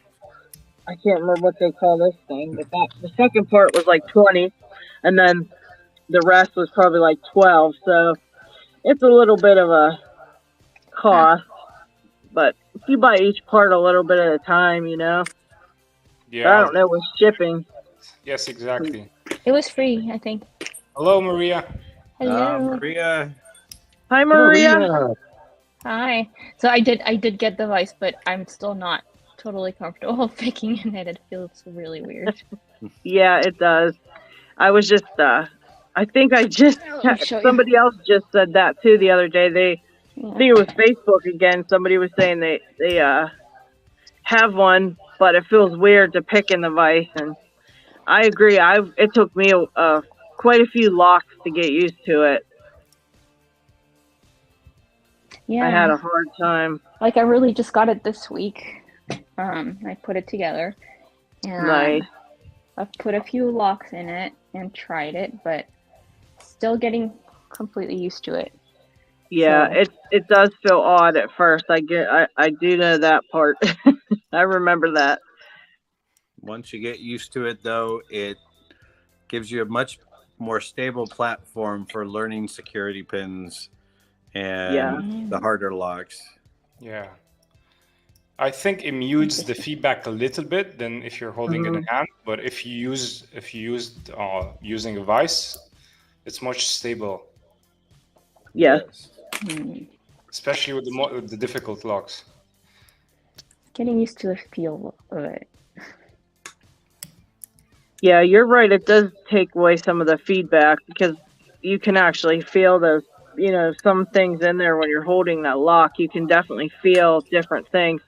I can't remember what they call this thing, but the second part was like 20, and then the rest was probably like 12, so it's a little bit of a cost, but if you buy each part a little bit at a time, Yeah. I don't know with shipping. Yes, exactly. It was free, I think. Hello, Maria. Hello. Maria. Hi, Maria. Hi. So I did get the vice, but I'm still not totally comfortable picking in it. It feels really weird. Yeah, it does. I was just I think somebody else just said that too the other day. I think it was Facebook again. Somebody was saying they have one, but it feels weird to pick in the vice, and I agree. It took me quite a few locks to get used to it. Yeah, I had a hard time. Like I really just got it this week. I put it together, and Nice. I've put a few locks in it and tried it, but still getting completely used to it. Yeah, So- it does feel odd at first. I do know that part. I remember that. Once you get used to it, though, it gives you a much more stable platform for learning security pins and the harder locks. Yeah. I think it mutes the feedback a little bit than if you're holding it in hand, but if you used using a vice, it's much stable. Yes. Especially with the difficult locks. Getting used to the feel of it. Yeah, you're right. It does take away some of the feedback because you can actually feel those, some things in there when you're holding that lock. You can definitely feel different things.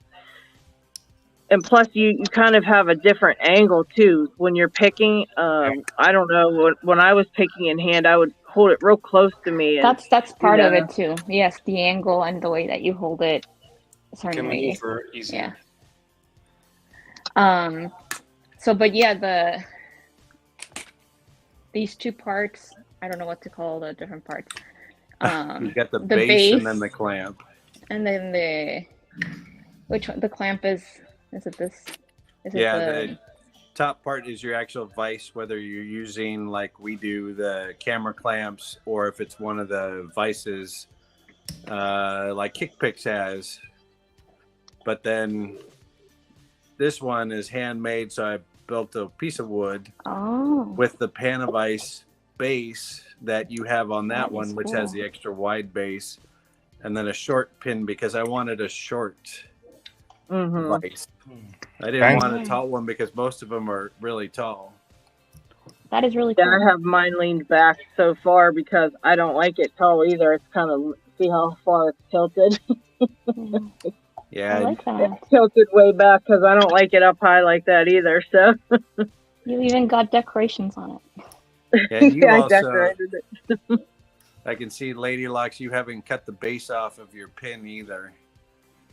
And plus, you kind of have a different angle, too. When you're picking, I don't know, when I was picking in hand, I would hold it real close to me. And, That's part of it, too. Yes, the angle and the way that you hold it. Can maneuver easier. Yeah. But yeah, these two parts, I don't know what to call the different parts. You got the base and then the clamp. And then which one? The clamp is it this? The top part is your actual vice, whether you're using, like we do, the camera clamps, or if it's one of the vices like KickPix has. But then this one is handmade, so I built a piece of wood with the Panavice base that you have on that one, which has the extra wide base, and then a short pin because I wanted a short vice. I didn't want a tall one because most of them are really tall. That is really cool. Yeah, I have mine leaned back so far because I don't like it tall either. It's kind of, see how far it's tilted? Yeah, I like that. It's tilted way back because I don't like it up high like that either. So you even got decorations on it. Yeah, you I also, decorated it. I can see Lady Locks, you haven't cut the base off of your pin either.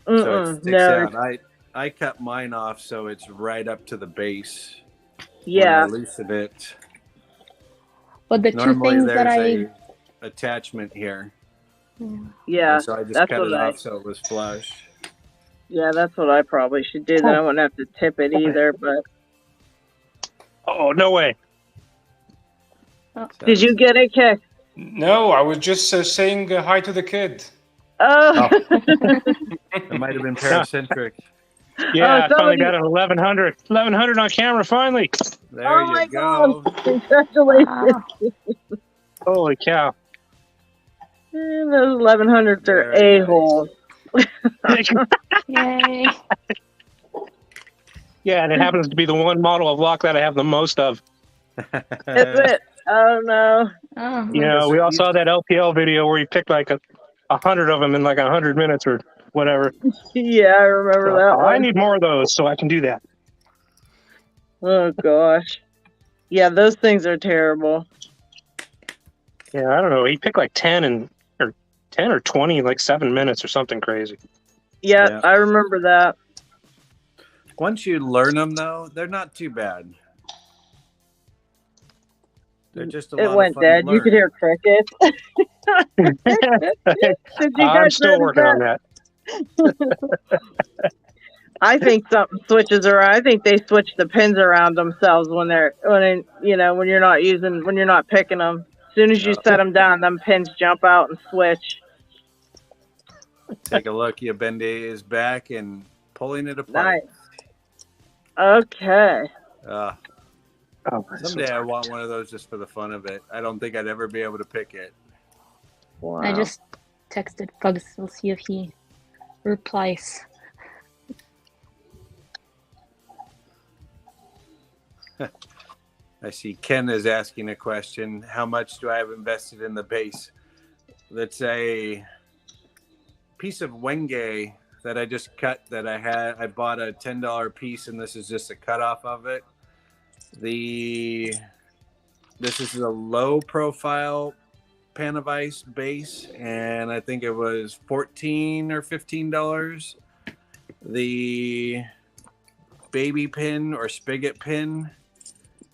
So it sticks out. I cut mine off so it's right up to the base. Yeah. When I loosen it. But the Normally two things that there's a attachment here. Yeah. And so I just cut it off so it was flush. Yeah, that's what I probably should do. Then I wouldn't have to tip it either. But Oh, no way. Did you get it, Kick? No, I was just saying hi to the kid. Oh. It might have been paracentric. Yeah, I finally got an 1100. 1100 on camera, finally. There you go. God. Congratulations. Holy cow. Those 1100s are a-holes. Yay. Yeah, and it happens to be the one model of lock that I have the most of. That's it. Oh, no. Oh. You know, we all saw that LPL video where he picked like 100 of them in like 100 minutes or whatever. Yeah, I remember that one. I need more of those so I can do that. Oh, gosh. Yeah, those things are terrible. Yeah, I don't know. He picked like 10 or 20 in like 7 minutes or something crazy. Yeah, I remember that. Once you learn them, though, they're not too bad. They're just a lot It went of fun dead. to You could learn. hear crickets. I'm still working on that. I think something switches around. I think they switch the pins around themselves when you're not picking them. As soon as you set them down, them pins jump out and switch. Take a look. Yabende is back and pulling it apart. Nice. Okay. Someday I want one of those just for the fun of it. I don't think I'd ever be able to pick it. Wow. I just texted Pugs. We'll see if he replies. I see Ken is asking a question. How much do I have invested in the base? That's a piece of Wenge that I just cut that I bought a $10 piece, and this is just a cutoff of it. This is a low profile pan of ice base, and I think it was $14 or $15. The baby pin or spigot pin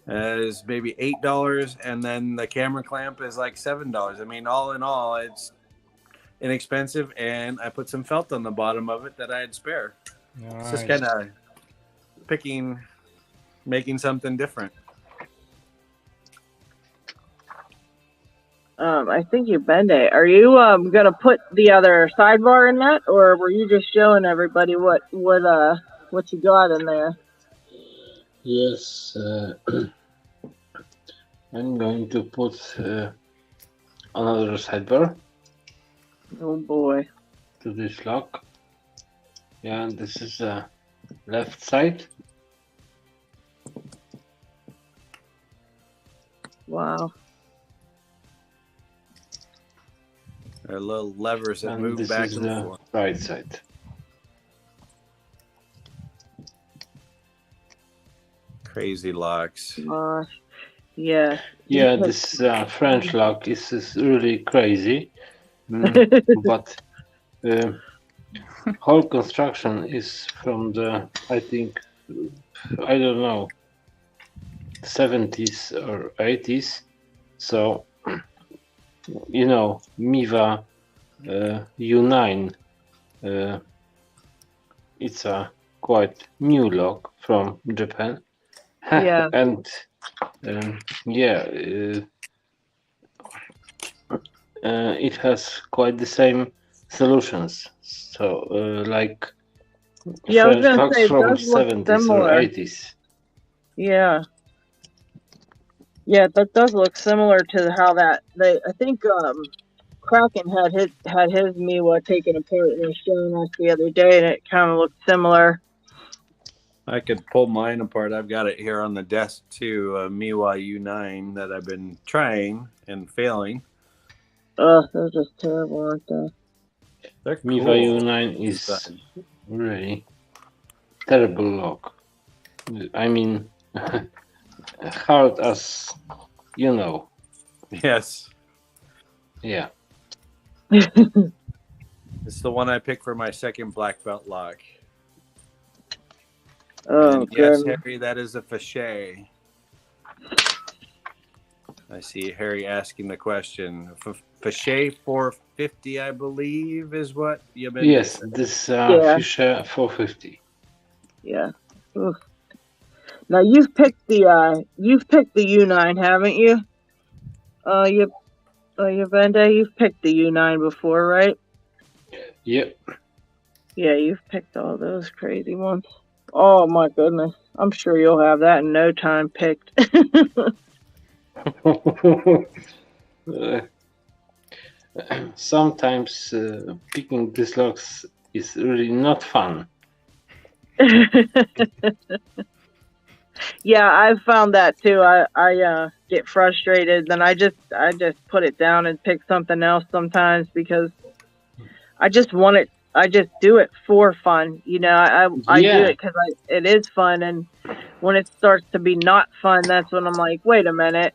is maybe $8, and then the camera clamp is like $7. I mean, all in all, it's inexpensive, and I put some felt on the bottom of it that I had spare. Nice. It's just kind of making something different. I think you Bende. Are you gonna put the other sidebar in that, or were you just showing everybody what you got in there? Yes, I'm going to put another sidebar. Oh boy! To this lock. Yeah, this is the left side. Wow. There are little levers that move back and forth. Right side. Crazy locks. Yeah. Yeah, this French lock is really crazy. But whole construction is from the, I think, I don't know, 70s or 80s. So, you know, Miva U9, it's a quite new lock from Japan. Yeah. And it has quite the same solutions. So, like French locks from 70s or 80s. Yeah. Yeah, that does look similar to how I think Kraken had his Miwa taken apart and was showing us the other day, and it kind of looked similar. I could pull mine apart. I've got it here on the desk too, a Miwa U9 that I've been trying and failing. They're just terrible, aren't they? They're cool. Miwa U9 is really terrible lock. I mean, hard as you know. Yes. Yeah. It's the one I picked for my second black belt lock. Oh, And yes, good. Harry, that is a fichet. I see Harry asking the question. Fichet 450, I believe, is what you mentioned. Yes, this Fisher 450. Yeah. Oof. Now you've picked the U9, haven't you? Vende, you've picked the U9 before, right? Yep. Yeah, you've picked all those crazy ones. Oh my goodness. I'm sure you'll have that in no time picked. Sometimes picking these locks is really not fun. Yeah, I've found that too. I get frustrated, then I just put it down and pick something else sometimes because I just want it. I just do it for fun, you know. I do it because it is fun, and when it starts to be not fun, that's when I'm like, wait a minute,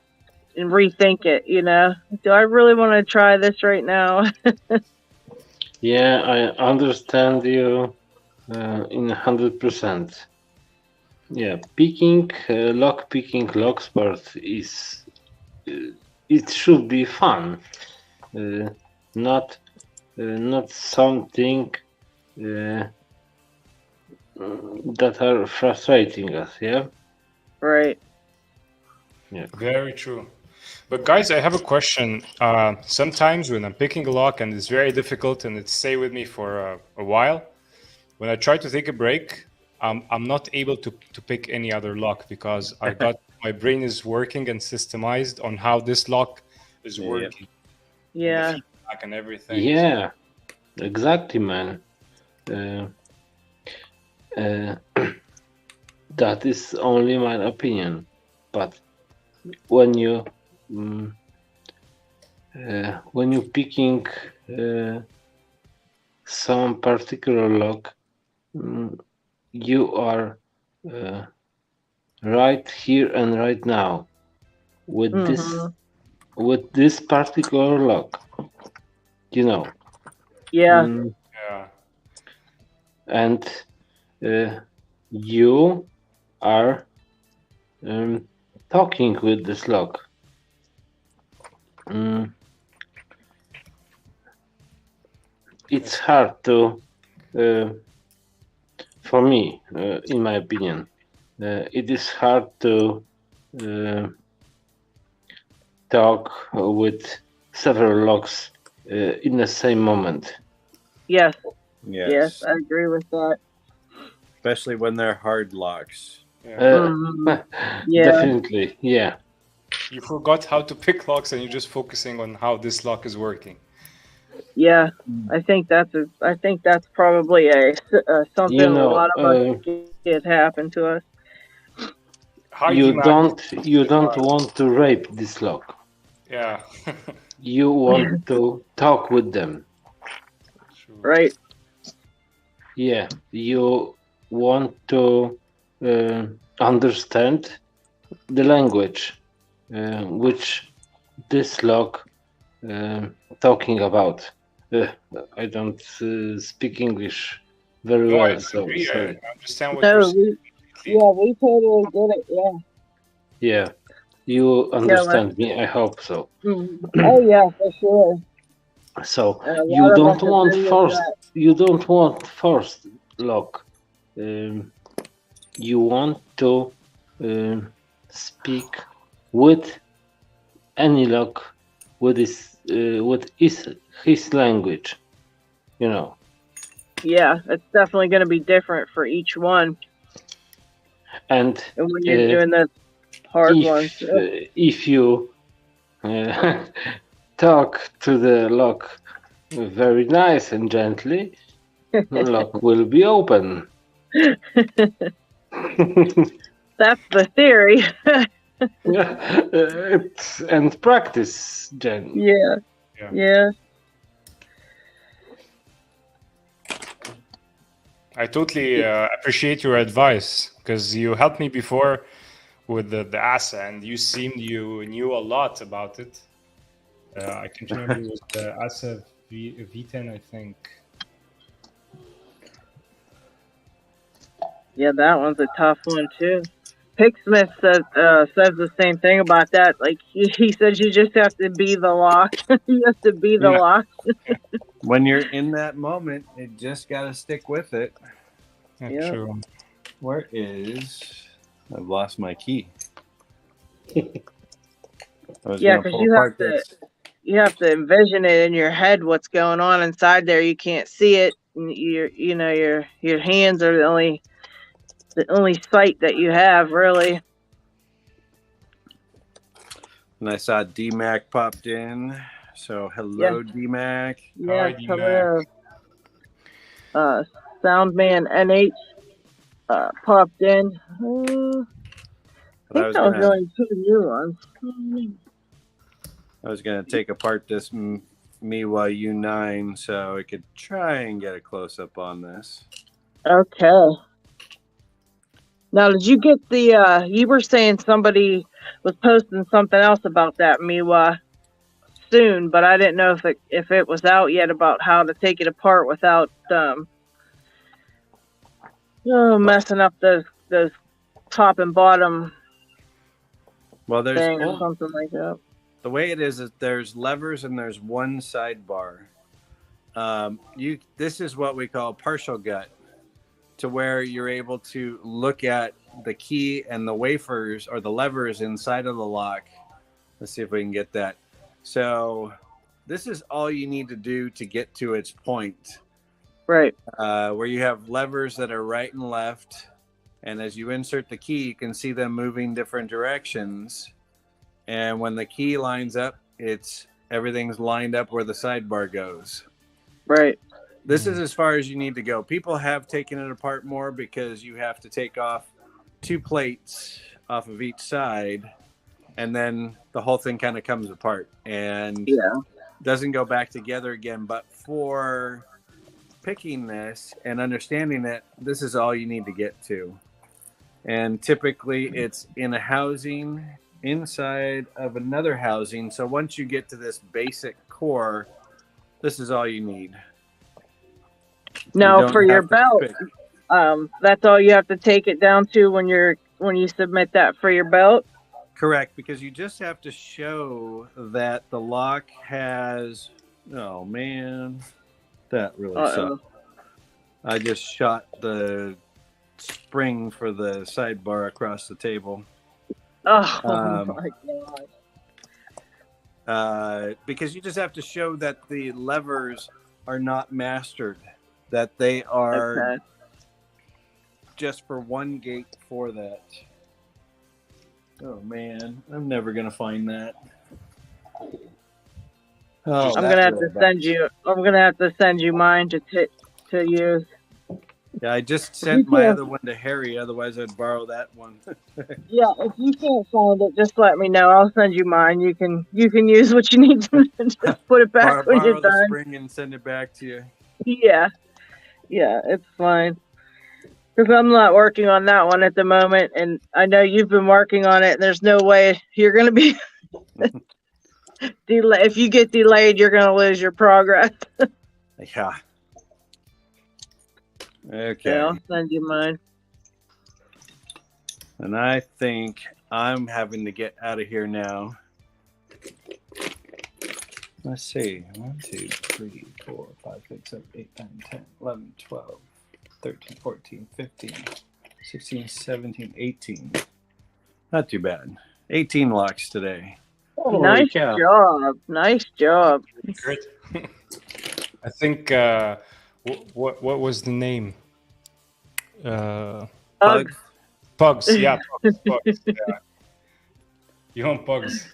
and rethink it. You know, do I really want to try this right now? Yeah, I understand you in 100%. Yeah, lock picking Locksport is it should be fun, not something that are frustrating us. Yeah. Right. Yeah. Very true. But guys, I have a question. Sometimes when I'm picking a lock and it's very difficult and it stay with me for a while, when I try to take a break, I'm not able to pick any other lock because my brain is working and systemized on how this lock is working. Yeah. And the feedback and everything. Yeah, exactly, man. That is only my opinion, but when you picking some particular lock, you are right here and right now with this particular lock, you know. Yeah. Yeah. And you are talking with this lock. It's hard to, for me, in my opinion, it is hard to talk with several locks in the same moment. Yes. Yes, I agree with that. Especially when they're hard locks. Yeah. Definitely, yeah. You forgot how to pick locks and you're just focusing on how this lock is working. Yeah, I think that's probably something a lot of us get happen to us. You don't want to rape this lock. Yeah. You want to talk with them. Right. Yeah, you want to understand the language which this lock talking about. I don't speak English very well, so sorry. I understand what you're saying. We totally get it. Yeah. Yeah, you understand me. I hope so. Oh yeah, for sure. So you don't want forced lock. You want to speak with any lock with his language. You know. Yeah, it's definitely going to be different for each one. And when you're doing the hard ones, if you talk to the lock very nice and gently, the lock will be open. That's the theory. And practice, Jen. Yeah. I totally appreciate your advice because you helped me before with the ASA and you knew a lot about it. I can't remember. It was the ASA V10, I think. Yeah, that one's a tough one too. Picksmith says the same thing about that. Like he said, you just have to be the lock. You have to be the lock. When you're in that moment, you just got to stick with it. Yeah, true. Where is? I've lost my key. Because you have to envision it in your head what's going on inside there. You can't see it. Your hands are the only sight that you have, really. And I saw D-Mac popped in. So hello, D-Mac. Yeah, hello. Soundman NH popped in. I think that was only 2 new ones. I was going to take apart this Miwa U9 so I could try and get a close-up on this. Okay. Now, did you get the, you were saying somebody was posting something else about that Miwa soon, but I didn't know if it was out yet about how to take it apart without messing up those top and bottom thing or something like that. The way it is there's levers and there's one sidebar. This is what we call partial gut, to where you're able to look at the key and the wafers or the levers inside of the lock. Let's see if we can get that. So this is all you need to do to get to its point. Right. Where you have levers that are right and left. And as you insert the key, you can see them moving different directions. And when the key lines up, everything's lined up where the sidebar goes. Right. This is as far as you need to go. People have taken it apart more because you have to take off 2 plates off of each side, and then the whole thing kind of comes apart and doesn't go back together again. But for picking this and understanding it, this is all you need to get to. And typically it's in a housing inside of another housing. So once you get to this basic core, this is all you need. Now for your belt, that's all you have to take it down to when you submit that for your belt? Correct, because you just have to show that the lock has, oh man, that really sucked. I just shot the spring for the sidebar across the table. Oh my god. Because you just have to show that the levers are not mastered, that they are just for one gate for that. Oh man, I'm never gonna find that. Oh, I'm gonna have to send you mine to use. Yeah, I just sent my other one to Harry. Otherwise, I'd borrow that one. Yeah, if you can't find it, just let me know. I'll send you mine. You can use what you need to just put it back when you're borrow the done. spring and send it back to you. Yeah, it's fine. Because I'm not working on that one at the moment, and I know you've been working on it. And there's no way you're gonna be delayed. If you get delayed, you're gonna lose your progress. Yeah. Okay. Yeah, I'll send you mine. And I think I'm having to get out of here now. Let's see. 1, 2, 3, 4, 5, 6, 7, 8, 9, 10, 11, 12, 13, 14, 15, 16, 17, 18. Not too bad. 18 locks today. Nice job. Nice job. Great. I think what was the name? Pugs. Pugs, yeah. Pugs, yeah. You want Pugs?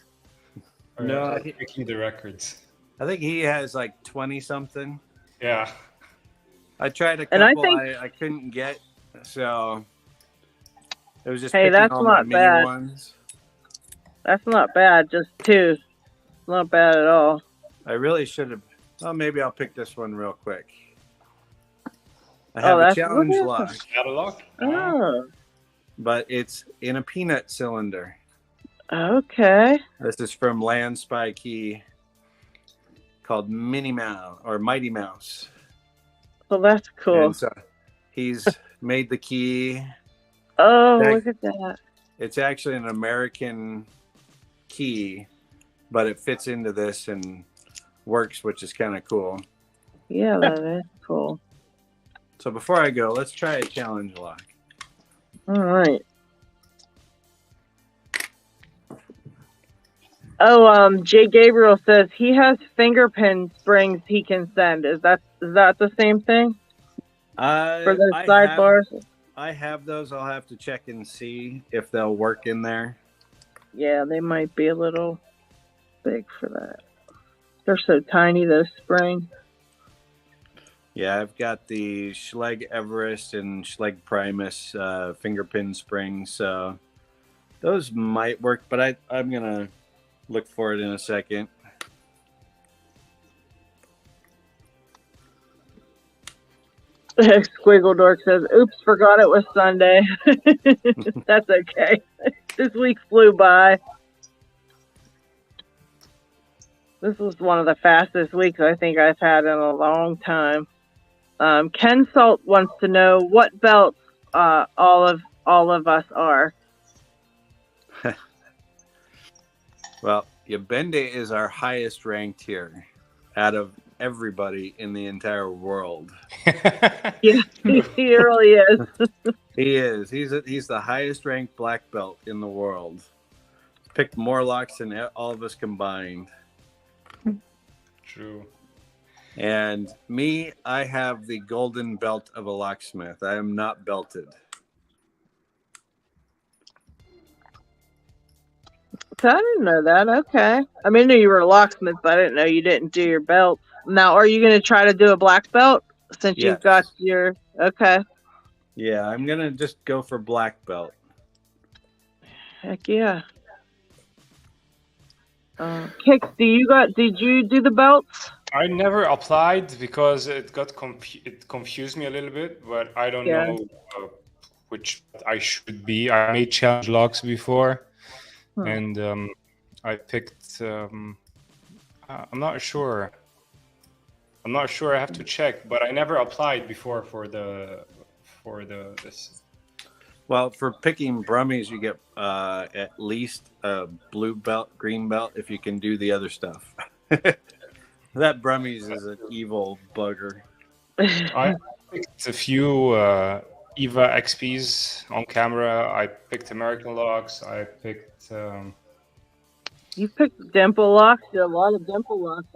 No, breaking the records. I think he has like 20 something. Yeah. I tried a couple I couldn't get, so it was just that's all not my bad. mini ones. That's not bad. Just 2. Not bad at all. I really should have. Well, maybe I'll pick this one real quick. I have a challenge lock. LadyLocks? Oh. But it's in a peanut cylinder. Okay. This is from Land Spy Key. called Minnie Mouse or Mighty Mouse. Well, that's cool. And so he's made the key. Oh, look at that. It's actually an American key, but it fits into this and works, which is kind of cool. Yeah, that is cool. So before I go, let's try a challenge lock. All right. Oh, Jay Gabriel says he has finger pin springs he can send. Is that the same thing? For those sidebars? I have those. I'll have to check and see if they'll work in there. Yeah, they might be a little big for that. They're so tiny, those springs. Yeah, I've got the Schlage Everest and Schlage Primus finger pin springs, so those might work, but I'm going to look for it in a second. Squiggle Dork says, oops, forgot it was Sunday. That's okay. This week flew by. This was one of the fastest weeks I think I've had in a long time. Ken Salt wants to know what belts all of us are. Well, Yabende is our highest ranked here out of everybody in the entire world. Yeah, he really is. He is. He's the highest ranked black belt in the world. Picked more locks than all of us combined. True. And me, I have the golden belt of a locksmith. I am not belted. So I didn't know that. Okay. I mean, I knew you were a locksmith, but I didn't know you didn't do your belt. Now, are you going to try to do a black belt since you've got your... Okay. Yeah, I'm going to just go for black belt. Heck yeah. Kix, did you do the belts? I never applied because it got it confused me a little bit, but I don't know which I should be. I made challenge locks before, and I picked. I'm not sure. I have to check, but I never applied before for this. Well, for picking brummies, you get at least a blue belt, green belt, if you can do the other stuff. That brummies is an evil bugger. I picked a few EVA XPs on camera. I picked American locks. I picked... You picked dimple locks? There are a lot of dimple locks.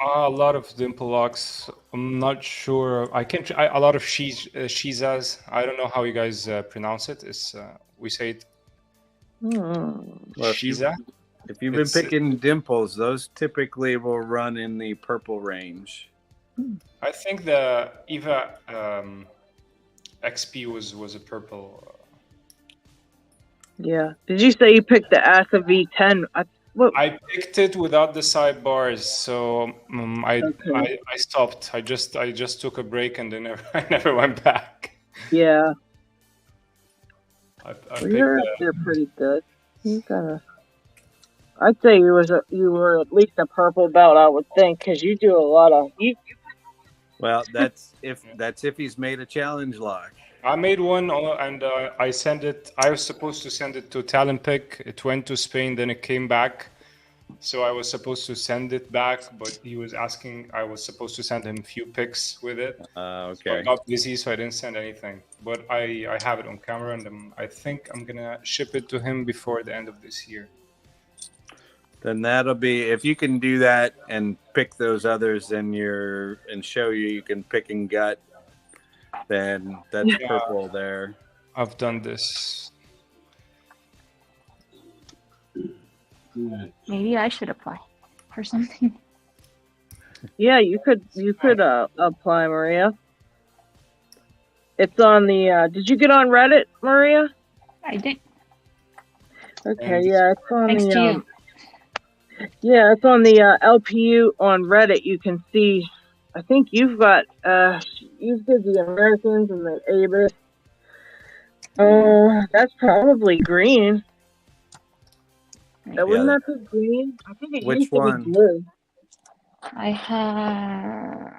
A lot of dimple locks. I'm not sure. A lot of shizas. I don't know how you guys pronounce it. It's we say it shiza. If you've been picking dimples, those typically will run in the purple range. I think the EVA XP was a purple. Yeah. Did you say you picked the ASA V10? I picked it without the sidebars, so I stopped. I just took a break and then I never went back. Yeah. You're pretty good. You gotta. I'd say you were at least a purple belt, I would think, because you do a lot of. Well, that's if he's made a challenge lock. I made one and I sent it. I was supposed to send it to Talent Pick. It went to Spain, then it came back. So I was supposed to send it back, but he was asking. I was supposed to send him a few pics with it. Okay. So I got busy, so I didn't send anything. But I have it on camera, and I think I'm gonna ship it to him before the end of this year. Then that'll be, if you can do that and pick those others and show you can pick and gut, then that's purple there. I've done this. Maybe I should apply for something. Yeah, you could apply, Maria. It's on the. Did you get on Reddit, Maria? I did. Okay, yeah, it's on Thanks to you. Yeah, it's on the LPU on Reddit. You can see. I think you've got you did the Americans and the Abus. That's probably green. Wouldn't that be green? I think it used to be blue. I have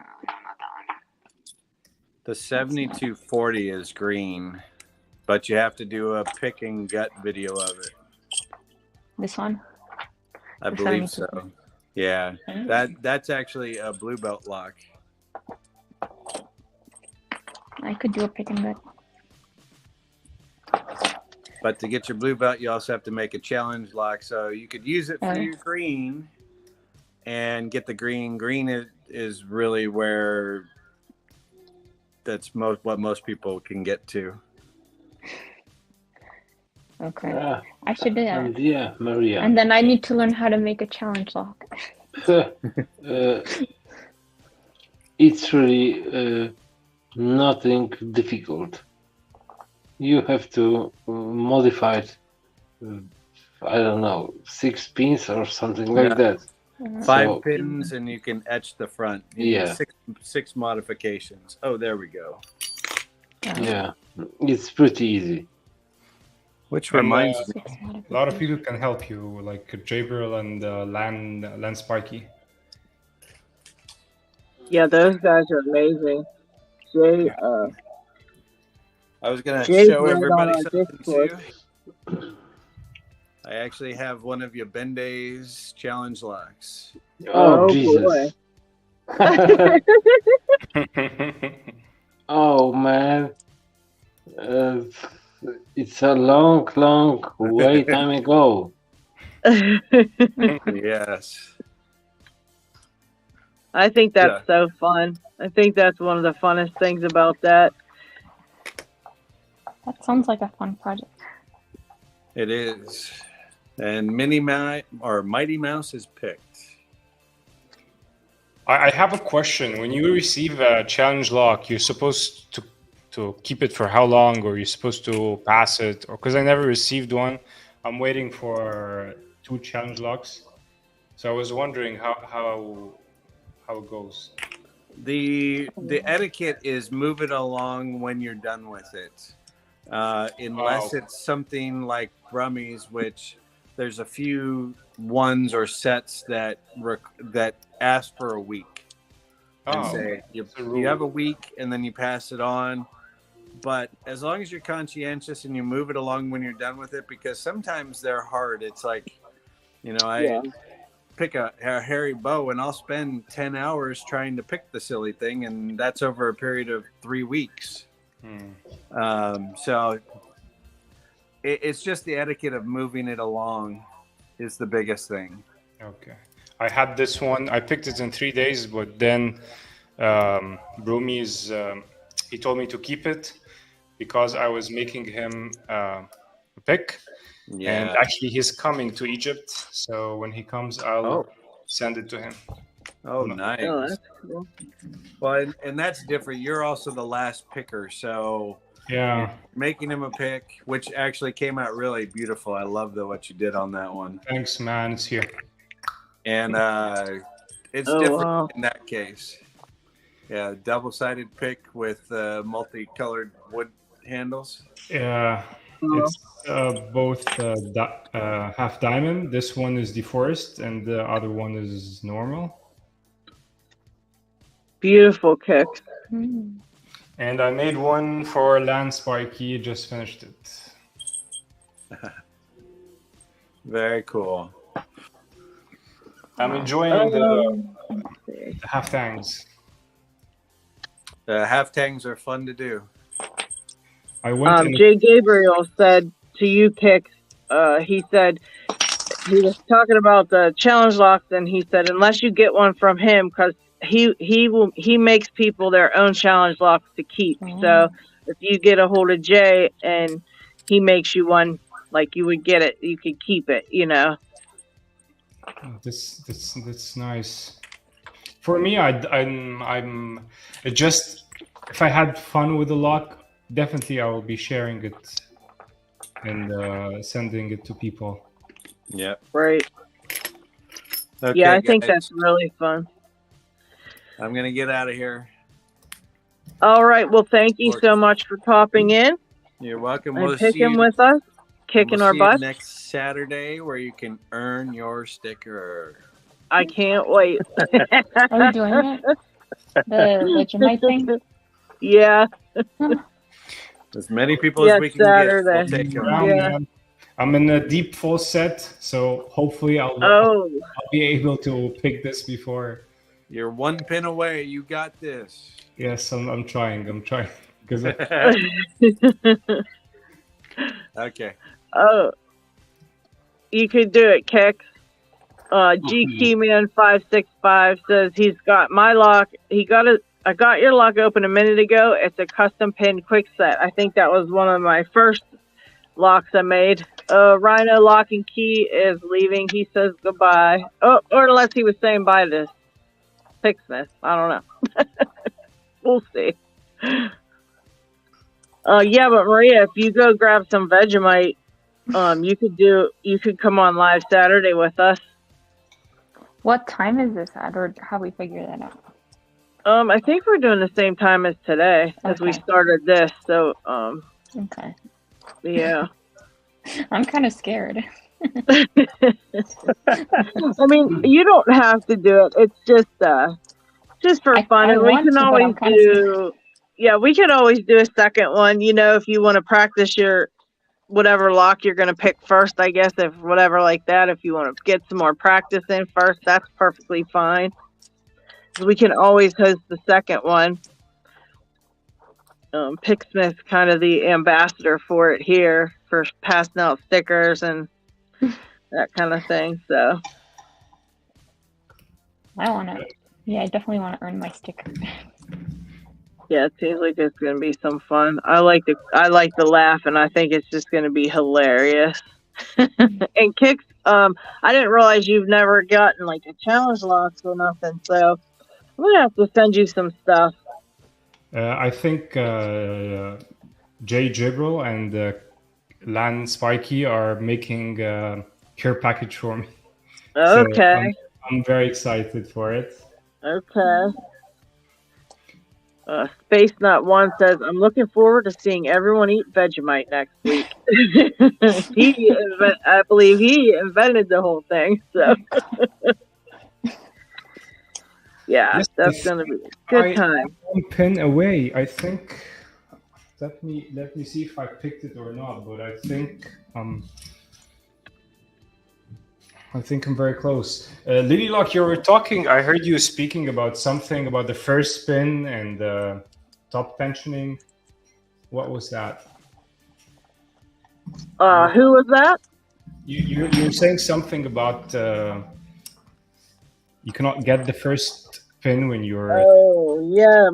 The 7240 is green, but you have to do a pick and gut video of it. this one. I believe so. Yeah, that's actually a blue belt lock. I could do a pick and gut. But to get your blue belt, you also have to make a challenge lock. So you could use it for your green and get the green. Green is really where that's what most people can get to. Okay. I should do that. Yeah, Maria. And then I need to learn how to make a challenge lock. It's really nothing difficult. You have to modify it, I don't know, 6 pins or something like that. 5 pins and you can etch the front. You need Yeah. six modifications. Oh, there we go. Yeah, it's pretty easy. Which reminds me, a lot of people can help you, like Jabril and Lan Sparky. Yeah, those guys are amazing. Jay, I was going to Jay's show right everybody on our something Discord. too. I actually have one of Bende's challenge locks. Oh, Jesus. Oh, man. It's a long, long way time ago. Yes. I think that's so fun. I think that's one of the funnest things about that. That sounds like a fun project. It is. And Mighty Mouse is picked. I have a question. When you receive a challenge lock, you're supposed to keep it for how long, or you're supposed to pass it? Or because I never received one, I'm waiting for 2 challenge locks. So I was wondering how it goes. The etiquette is move it along when you're done with it, unless it's something like Brummies, which there's a few ones or sets that ask for a week and say you have a week and then you pass it on. But as long as you're conscientious and you move it along when you're done with it, because sometimes they're hard. It's like, I pick a hairy bow and I'll spend 10 hours trying to pick the silly thing, and that's over a period of 3 weeks. So it's just the etiquette of moving it along is the biggest thing. Okay. I had this one. I picked it in 3 days, but then Broomies, he told me to keep it because I was making him a pick. Yeah. And actually, he's coming to Egypt. So when he comes, I'll send it to him. Oh, nice. Oh, that's cool. Well, and that's different. You're also the last picker. So yeah, making him a pick, which actually came out really beautiful. I love what you did on that one. Thanks, man. It's here. And it's different in that case. Yeah, double-sided pick with multicolored wood handles. Yeah, it's both half diamond. This one is deforest, and the other one is normal. Beautiful kicks. And I made one for Lan Sparky. Just finished it. Very cool. I'm enjoying the half tangs. Half tangs are fun to do. Jay Gabriel said to you, Kicks, he said he was talking about the challenge locks, and he said unless you get one from him, because he makes people their own challenge locks to keep. So if you get a hold of Jay and he makes you one like you would get it, you could keep it. That's nice. For me, I'm just, if I had fun with the lock, definitely I will be sharing it and sending it to people. Yeah. Right. Okay, yeah, I think that's really fun. I'm gonna get out of here. All right. Well, thank you so much for popping in. You're welcome. And picking with us, kicking our butt next Saturday, where you can earn your sticker. I can't wait. Are you doing it? The Vegemite thing? Yeah. As many people as we can get, we'll Saturday. take them. Yeah. I'm in a deep full set, so hopefully I'll be able to pick this before. You're one pin away. You got this. Yes, I'm trying. I'm trying. Okay. Oh, you could do it, Kix. GKeyman565 says he's got my lock. I got your lock open a minute ago. It's a custom pin quick set. I think that was one of my first locks I made. Rhino Lock and Key is leaving. He says goodbye. Oh, or unless he was saying bye to Picksmith. I don't know. We'll see. Yeah, but Maria, if you go grab some Vegemite, you could come on live Saturday with us. What time is this at, or how we figure that out? I think we're doing the same time as today, as we started this. So, okay. Yeah. I'm kind of scared. I mean, you don't have to do it. It's just for fun. And we can always do. Yeah, we can always do a second one. You know, if you want to practice your whatever lock you're going to pick first, I guess, if whatever like that. If you want to get some more practice in first, that's perfectly fine. We can always host the second one. Picksmith's kind of the ambassador for it here, for passing out stickers and that kind of thing. So I definitely want to earn my sticker. Yeah, it seems like it's going to be some fun. I like the laugh, and I think it's just going to be hilarious. And Kix, I didn't realize you've never gotten like a challenge lock or nothing, so I'm going to have to send you some stuff. I think Jay Jibril and Lan Spikey are making care package for me. Okay. So I'm very excited for it. Okay. Space Nut One says, "I'm looking forward to seeing everyone eat Vegemite next week." I believe he invented the whole thing. So, yeah, yes, that's gonna be a good time. One pin away, I think. Let me see if I picked it or not. But I think I'm very close. Lady Lock, you were talking. I heard you speaking about something about the first spin and top tensioning. What was that? Who was that? You were saying something about you cannot get the first pin when you're. Oh yeah,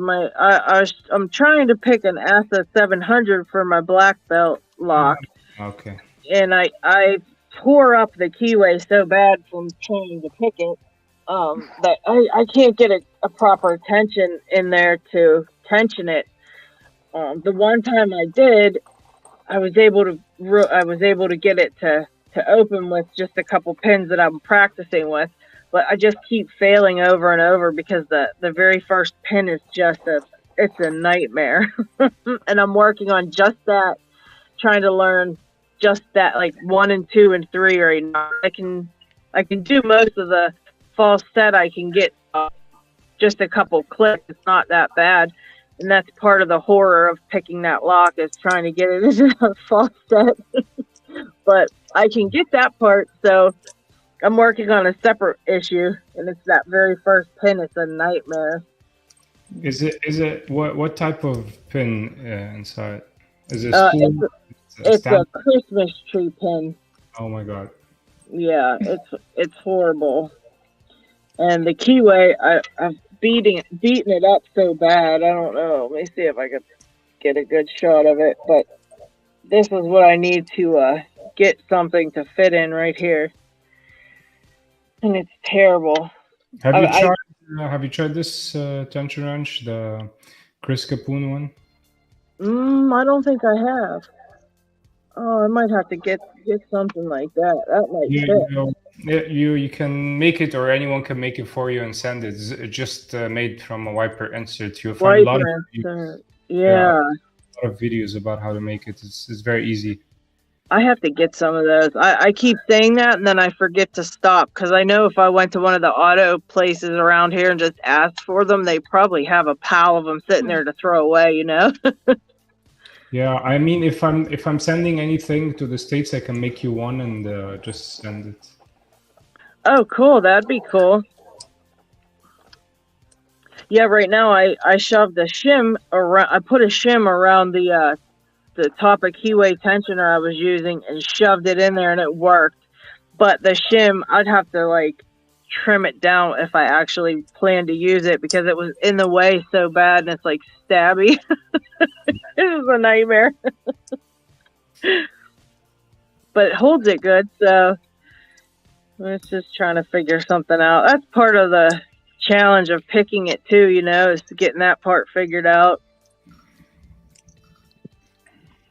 I'm trying to pick an Asa 700 for my black belt lock. Okay. And I tore up the keyway so bad from trying to pick it that I can't get a proper tension in there to tension it. The one time I did, I was able to get it to open with just a couple pins that I'm practicing with, but I just keep failing over and over because the very first pin is it's a nightmare. And I'm working on just that, trying to learn just that, like 1 and 2 and 3 right now. I can do most of the false set. I can get just a couple clicks. It's not that bad, and that's part of the horror of picking that lock, is trying to get it into a false set. But I can get that part, so I'm working on a separate issue, and it's that very first pin. It's a nightmare. Is it what type of pin inside? Is it it's a Christmas tree pin. Oh my god. Yeah, it's horrible. And the keyway, I'm beating it up so bad. I don't know. Let me see if I can get a good shot of it. But this is what I need to get something to fit in right here. And it's terrible. Have you tried this tension wrench, the Chris Capoon one? I don't think I have. Oh, I might have to get something like that. That might fit. You can make it, or anyone can make it for you and send it. It's just made from a wiper insert. You'll find a lot of videos about how to make it. It's very easy. I have to get some of those. I keep saying that, and then I forget to stop, because I know if I went to one of the auto places around here and just asked for them, they probably have a pile of them sitting there to throw away, you know? Yeah, I mean, if I'm sending anything to the States, I can make you one and just send it. Oh, cool. That'd be cool. Yeah, right now I shoved a shim around. I put a shim around the top of keyway tensioner I was using and shoved it in there, and it worked. But the shim, I'd have to like trim it down if I actually plan to use it, because it was in the way so bad, and it's like stabby. It was a nightmare. But it holds it good, so it's just trying to figure something out. That's part of the challenge of picking it too, you know, is getting that part figured out.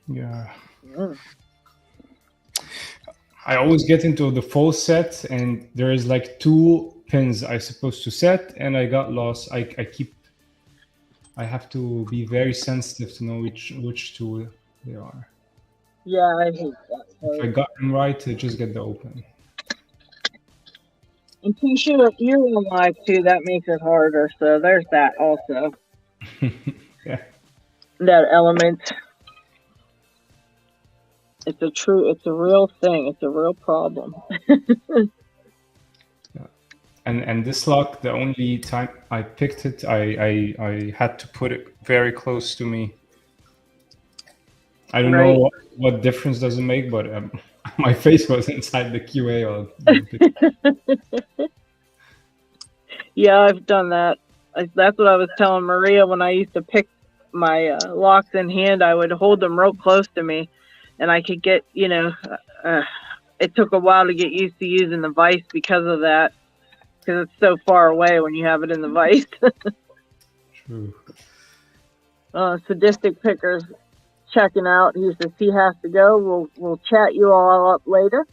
Yeah. I always get into the full set, and there is like 2 pins I supposed to set, and I got lost. I have to be very sensitive to know which 2 they are. Yeah, I hate that part. If I got them right, I just get the open. And plus you're on live too, that makes it harder, so there's that also. Yeah. That element. It's a real thing. It's a real problem. Yeah. And this lock, the only time I picked it, I had to put it very close to me. I don't know what difference does it make, but my face was inside the QA. Yeah, I've done that. That's what I was telling Maria when I used to pick my locks in hand. I would hold them real close to me, and I could get, you know, it took a while to get used to using the vise because of that, because it's so far away when you have it in the vise. True. Sadistic Pickers checking out. He says he has to go. We'll chat you all up later.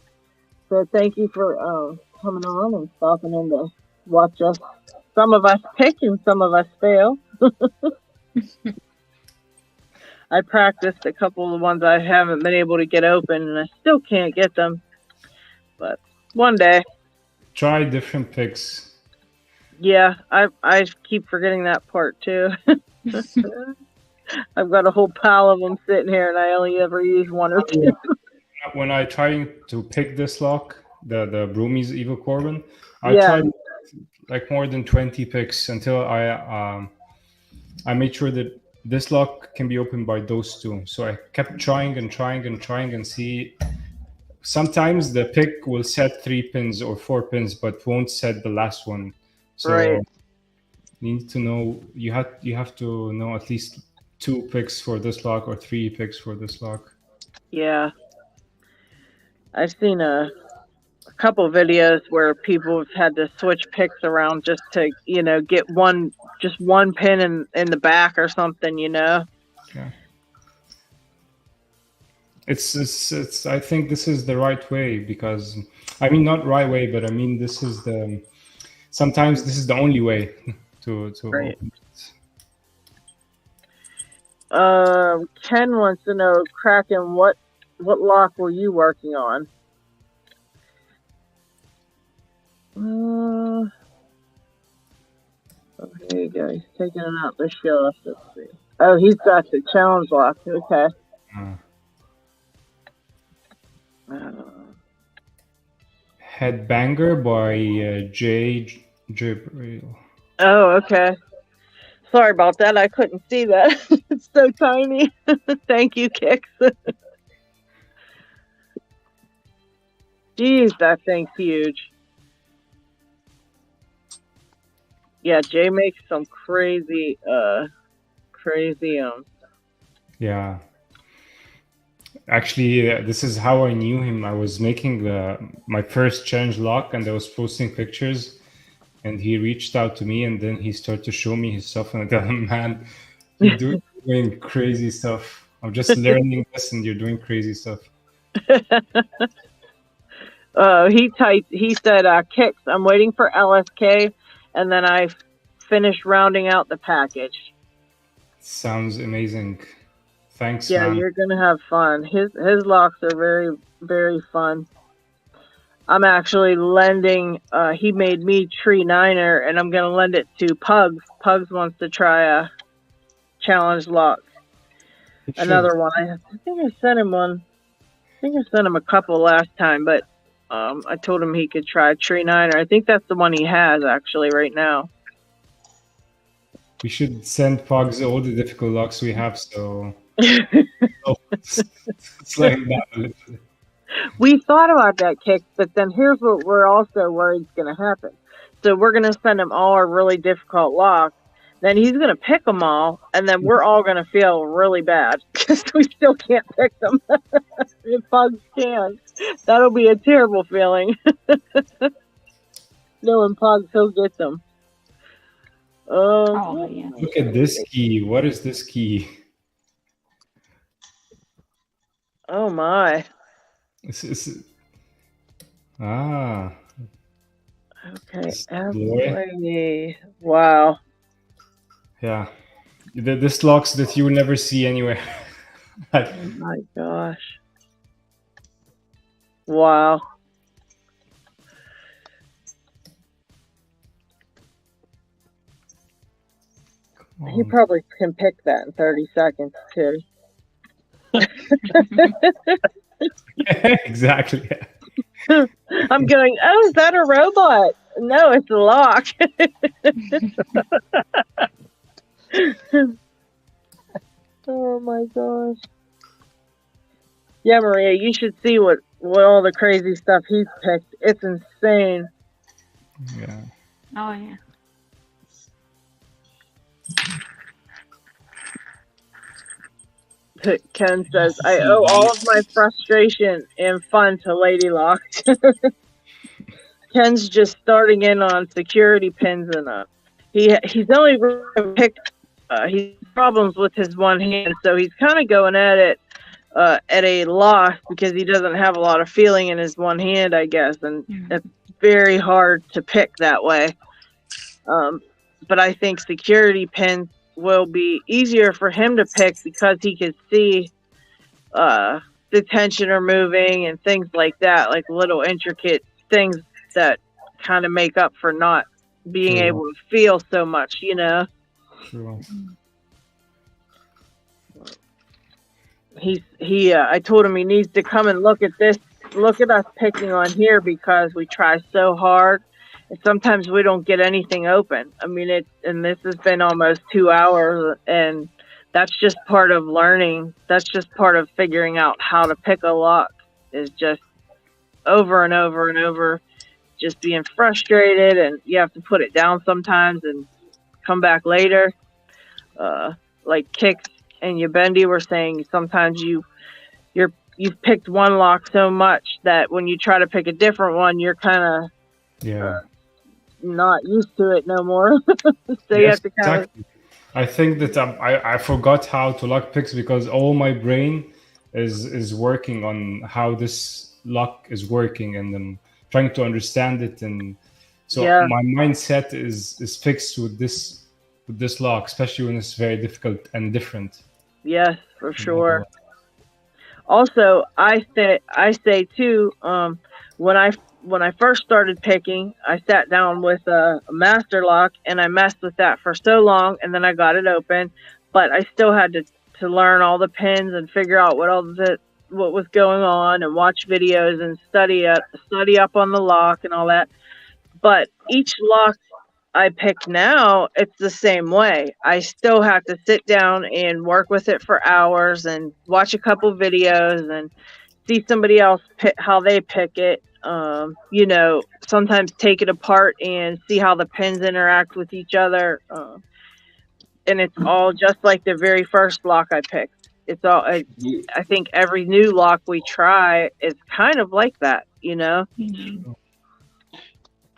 So thank you for coming on and stopping in to watch us. Some of us pick and some of us fail. I practiced a couple of the ones I haven't been able to get open, and I still can't get them. But one day. Try different picks. Yeah, I keep forgetting that part too. I've got a whole pile of them sitting here, and I only ever use 1 or 2. When I try to pick this lock, the Broomies Evil Corbin, I tried like more than 20 picks until I made sure that this lock can be opened by those 2. So I kept trying and see. Sometimes the pick will set 3 pins or 4 pins, but won't set the last one. So you need to know, you have to know at least 2 picks for this lock or 3 picks for this lock. Yeah. I've seen a couple of videos where people have had to switch picks around just to, you know, get one pin in the back or something, you know. Yeah. It's I think this is the right way, because I mean, not right way, but I mean, sometimes this is the only way to open it. Ken wants to know, Kraken, what lock were you working on? Okay, guys, taking it out the shelf. Let's see. Oh, he's got the challenge lock. Okay. Headbanger by J. Jibril. Oh, okay. Sorry about that. I couldn't see that. It's so tiny. Thank you, Kix. Jeez, that thing's huge. Yeah, Jay makes some crazy. Yeah. Actually, this is how I knew him. I was making my first challenge lock, and I was posting pictures, and he reached out to me, and then he started to show me his stuff, and I told him, man, you're doing crazy stuff. I'm just learning this, and you're doing crazy stuff. He said, Kix, I'm waiting for LSK, and then I finished rounding out the package. Sounds amazing. Thanks, Yeah, man. you're gonna have fun. His locks are very, very fun. I'm actually lending. He made me Tree Niner, and I'm gonna lend it to Pugs. Pugs wants to try a challenge lock. Another one. I think I sent him one. I think I sent him a couple last time, but I told him he could try Tree Niner. I think that's the one he has actually right now. We should send Pogs all the difficult locks we have, so slowing down a little bit. We thought about that, Kix, but then here's what we're also worried is going to happen. So we're going to send him all our really difficult locks. Then he's going to pick them all, and then we're all going to feel really bad because we still can't pick them. If Pugs can. That'll be a terrible feeling. Knowing Pugs, he'll get them. Yeah. Look at this key. What is this key? Oh, my. Ah. Okay. F-Lady. Wow. Yeah. This locks that you will never see anywhere. Oh my gosh. Wow. He probably can pick that in 30 seconds, too. Exactly. I'm going, oh, is that a robot? No, it's a lock. Oh my gosh. Yeah, Maria, you should see what all the crazy stuff he's picked. It's insane. Yeah. Oh, yeah. Ken says, I owe all of my frustration and fun to LadyLocks. Ken's just starting in on security pins and he's only picked he's problems with his one hand, so he's kind of going at it at a loss because he doesn't have a lot of feeling in his one hand, I guess, and it's very hard to pick that way. But I think security pins will be easier for him to pick because he can see the tensioner moving and things like that, like little intricate things that kind of make up for not being able to feel so much, you know. True. I told him he needs to come and look at this, look at us picking on here because we try so hard and sometimes we don't get anything open. I mean, and this has been almost 2 hours, and that's just part of learning. That's just part of figuring out how to pick a lock, is just over and over and over, just being frustrated, and you have to put it down sometimes and come back later. Like Kix and Yabendi were saying, sometimes you've picked one lock so much that when you try to pick a different one, you're kind of not used to it no more. So you have to kind of. I think that I forgot how to lock picks because all my brain is working on how this lock is working, and I'm trying to understand it, and so my mindset is fixed with this lock, especially when it's very difficult and different. Yes, for sure. Also, I say too, when I first started picking, I sat down with a master lock and I messed with that for so long, and then I got it open, but I still had to learn all the pins and figure out what was going on and watch videos and study up on the lock and all that. But each lock I pick now, it's the same way. I still have to sit down and work with it for hours and watch a couple videos and see somebody else pick how they pick it. You know, sometimes take it apart and see how the pins interact with each other. And it's all just like the very first lock I picked. It's all, I think every new lock we try is kind of like that, you know?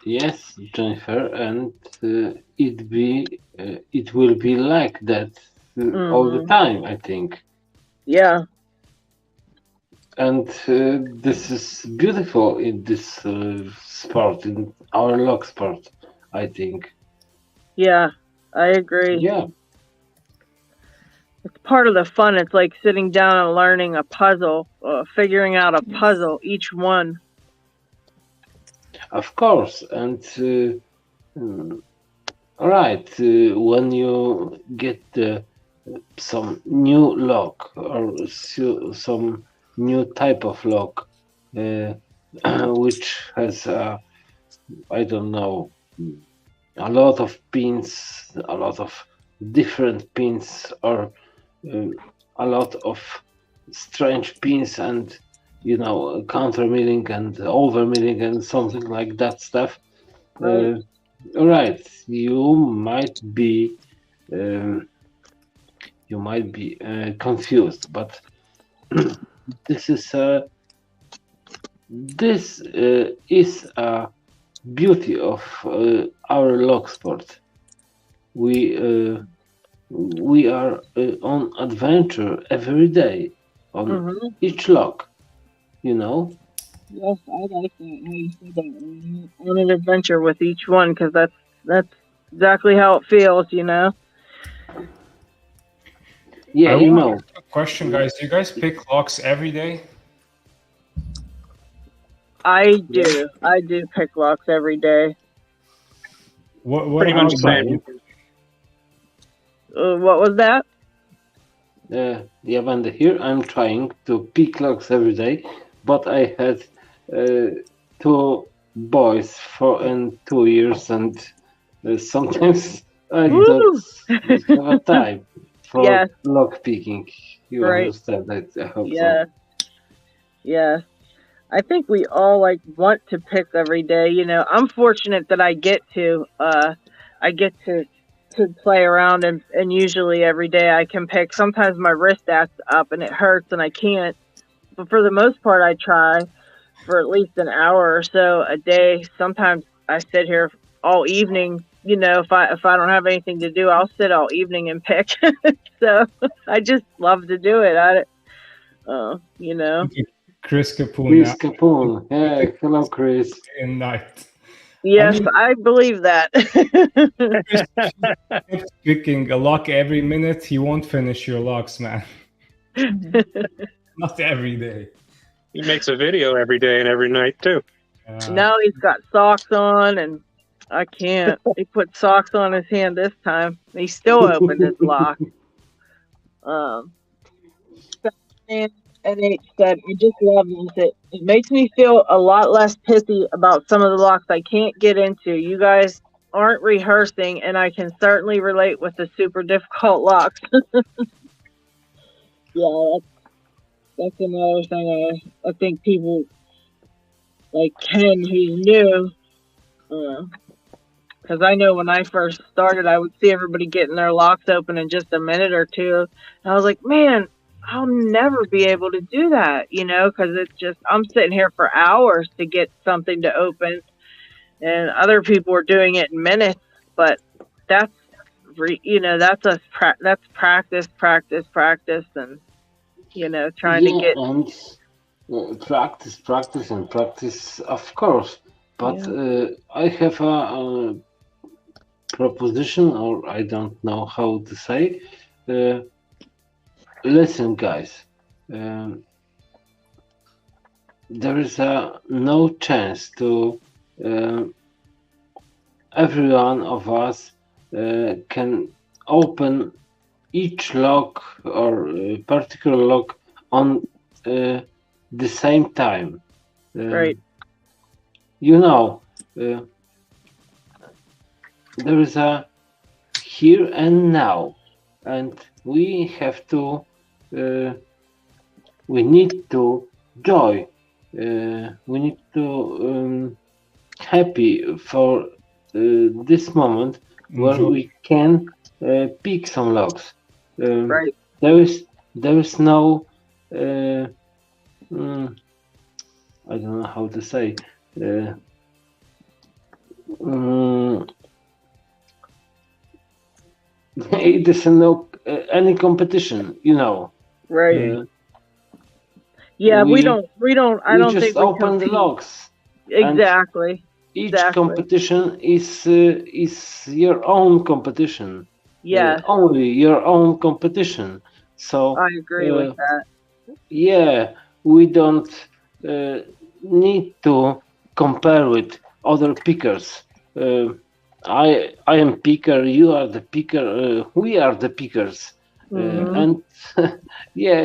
Yes, Jennifer, and it will be like that all the time, I think. Yeah. And this is beautiful in this sport, in our lock sport, I think. Yeah, I agree. Yeah. it's part of the fun. It's like sitting down and learning a puzzle, figuring out a puzzle, each one. Of course, and all right, when you get some new lock or some new type of lock, which has I don't know, a lot of pins, a lot of different pins, or a lot of strange pins, and counter milling and over milling and something like that stuff. Right. All right, you might be confused, but this is a beauty of our lock sport. We are on adventure every day on each lock, Yes, I like that. How you said that. On an adventure with each one, because that's exactly how it feels, Yeah, Question, guys. Do you guys pick locks every day? I do. I do pick locks every day. What Pretty much the same. What was that? Wanda here. I'm trying to pick locks every day, but I had 2 boys for 2 years, and sometimes I don't have time for lock picking. You understand that? I hope so. Yeah. I think we all want to pick every day. I'm fortunate that I get to play around, and usually every day I can pick. Sometimes my wrist acts up and it hurts and I can't, but for the most part I try for at least an hour or so a day. Sometimes I sit here all evening. If I don't have anything to do, I'll sit all evening and pick. So I just love to do it. Chris Capone. Chris Capone. Yeah, hello, Chris. In night. Yes, I believe that. If picking a lock every minute, he won't finish your locks, man. Not every day. He makes a video every day and every night too. Now he's got socks on, and I can't. He put socks on his hand this time. He still opened his lock. And it said, I just love this. It makes me feel a lot less pissy about some of the locks I can't get into. You guys aren't rehearsing, and I can certainly relate with the super difficult locks. Yeah, that's another thing I think people like Ken, who's new, because I know when I first started, I would see everybody getting their locks open in just a minute or two. And I was like, man, I'll never be able to do that, because it's just, I'm sitting here for hours to get something to open, and other people are doing it in minutes. But that's practice, and trying to get practice, of course. But I have a proposition, or I don't know how to say. Listen, guys. There is no chance to every one of us can open each lock or particular lock on the same time. Right. There is a here and now, and we have to. We need to joy. We need to happy for this moment where we can pick some locks. Right. There is no. I don't know how to say. It is no any competition, Right. We don't. I don't think we open the locks. Exactly. Each competition is your own competition. Yeah. Only your own competition. So I agree with that. Yeah, we don't need to compare with other pickers. I am picker, you are the picker, we are the pickers, and yeah,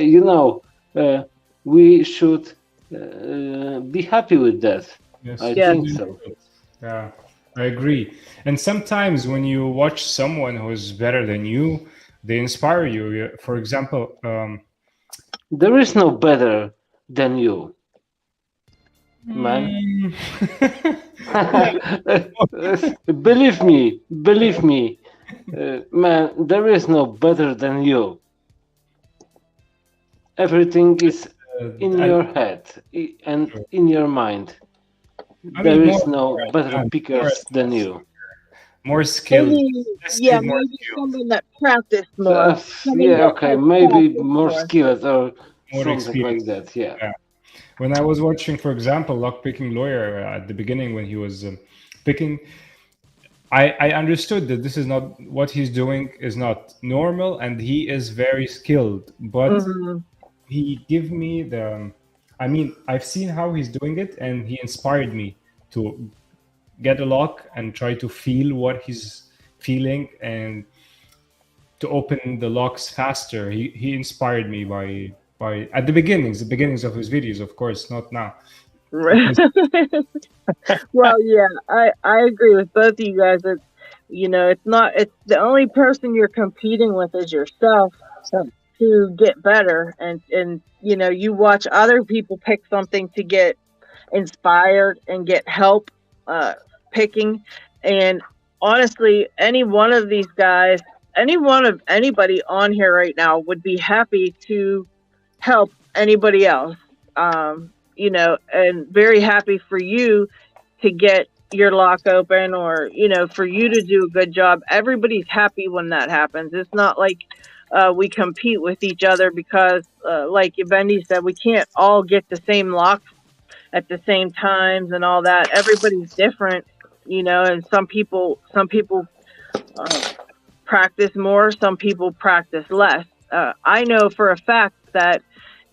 we should be happy with that. Yes, I you should think do so. it. Yeah, I agree. And sometimes when you watch someone who's better than you, they inspire you. For example, There is no better than you, man. Believe me, man, there is no better than you. Everything is in your head and in your mind. There is no better pickers than you. More skilled. Maybe someone that practiced more. Yeah, okay, maybe more more. skilled or More something like experience. that. Yeah. When I was watching, for example, Lockpicking Lawyer at the beginning when he was picking, I understood that this is not what he's doing is not normal, and he is very skilled. But he give me the, I mean, I've seen how he's doing it, and he inspired me to get a lock and try to feel what he's feeling and to open the locks faster. He inspired me by at the beginnings of his videos, of course, not now. Well, yeah, I agree with both of you guys. It's it's the only person you're competing with is yourself to get better, and you watch other people pick something to get inspired and get help picking. And honestly, any one of these guys, anybody on here right now would be happy to help anybody else. And very happy for you to get your lock open, or for you to do a good job. Everybody's happy when that happens. It's not like we compete with each other because like Bendy said, we can't all get the same locks at the same times and all that. Everybody's different, and some people practice more, some people practice less. I know for a fact that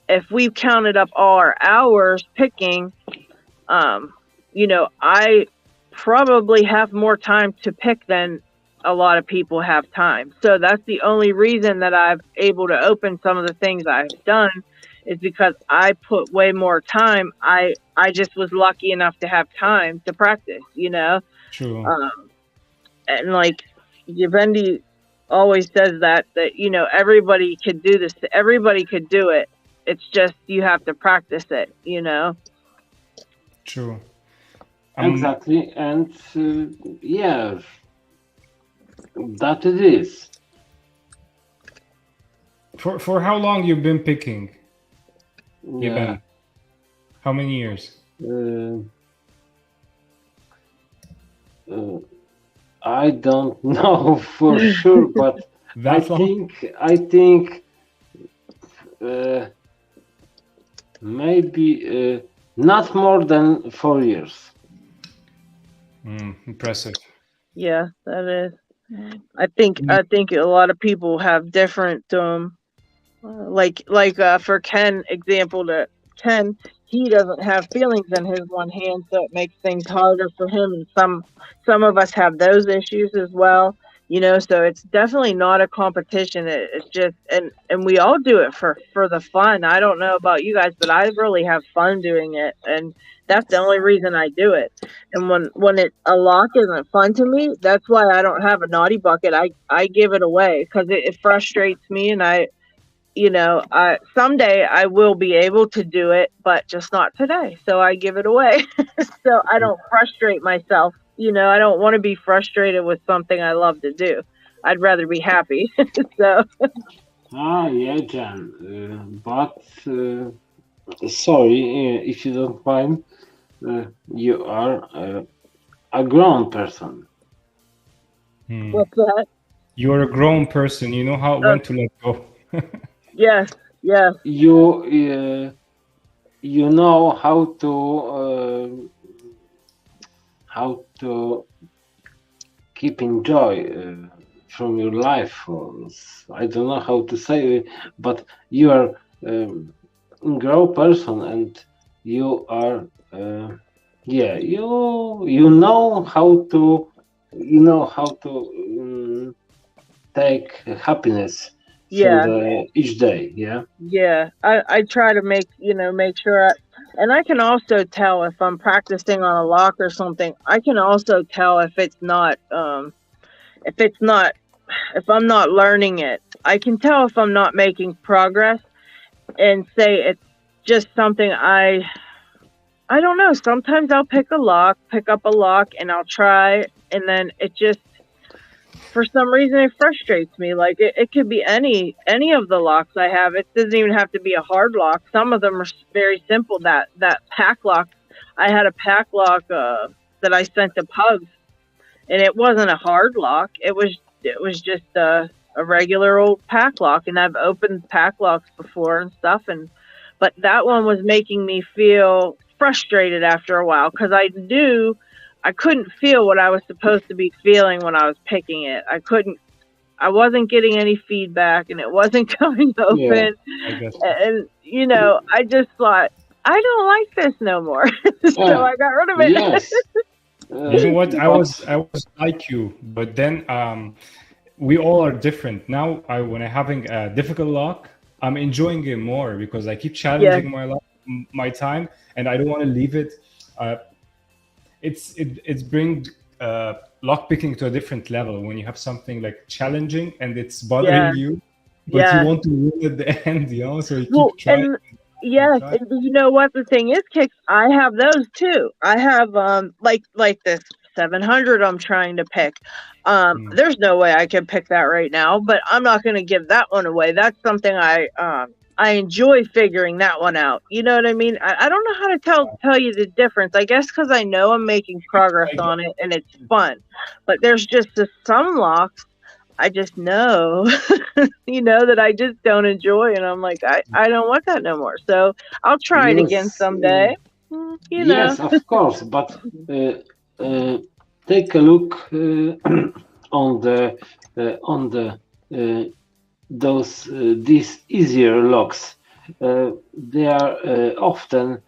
if we've counted up all our hours picking, I probably have more time to pick than a lot of people have time. So that's the only reason that I've able to open some of the things I've done, is because I put way more time. I just was lucky enough to have time to practice, True. And like Yavendi always says that everybody could do this. Everybody could do it. It's just you have to practice it, True. Exactly, and yeah, that it is. For how long you've been picking? Yeah. How many years? I don't know for sure, but I think maybe not more than 4 years. Impressive. Yeah, that is. I think a lot of people have different like for Ken example, to Ken, he doesn't have feelings in his one hand, so it makes things harder for him, and some of us have those issues as well, so it's definitely not a competition. It's just, and we all do it for the fun. I don't know about you guys, but I really have fun doing it, and that's the only reason I do it. And when a lock isn't fun to me, that's why I don't have a naughty bucket. I give it away because it frustrates me, and someday I will be able to do it, but just not today. So I give it away. So I don't frustrate myself. I don't want to be frustrated with something I love to do. I'd rather be happy. So. Yeah, Jan. But sorry, if you don't mind, you are a grown person. What's that? You're a grown person. You know when to let go. Yes. You know how to keep enjoy from your life. I don't know how to say it, but you are grow person, and you are you know how to take happiness from each day. Yeah, I try to make sure and I can also tell if I'm practicing on a lock or something. I can also tell if it's not if I'm not learning it. I can tell if I'm not making progress, and say it's just something I don't know. Sometimes I'll pick up a lock, and I'll try, and then it just, for some reason, it frustrates me. Like it could be any of the locks I have. It doesn't even have to be a hard lock. Some of them are very simple. That pack lock, I had a pack lock that I sent to Pugs, and it wasn't a hard lock. It was just a regular old pack lock, and I've opened pack locks before and stuff, but that one was making me feel frustrated after a while, because I knew I couldn't feel what I was supposed to be feeling when I was picking it. I wasn't getting any feedback, and it wasn't coming open. And I just thought, I don't like this no more. So I got rid of it. Yes. You know what? I was like you, but then we all are different. Now, when I'm having a difficult lock, I'm enjoying it more because I keep challenging my time, and I don't want to leave it. It's bring lockpicking to a different level when you have something like challenging and it's bothering you, but you want to win at the end, so you keep trying. And you know what the thing is, Kicks? I have those too. I have like this 700 I'm trying to pick. There's no way I can pick that right now, but I'm not going to give that one away. That's something I enjoy figuring that one out. You know what I mean? I don't know how to tell you the difference. I guess because I know I'm making progress on it and it's fun. But there's just some locks I just know, that I just don't enjoy. And I'm like, I don't want that no more. So I'll try it again someday. Yes, of course. But take a look on these easier locks. They are often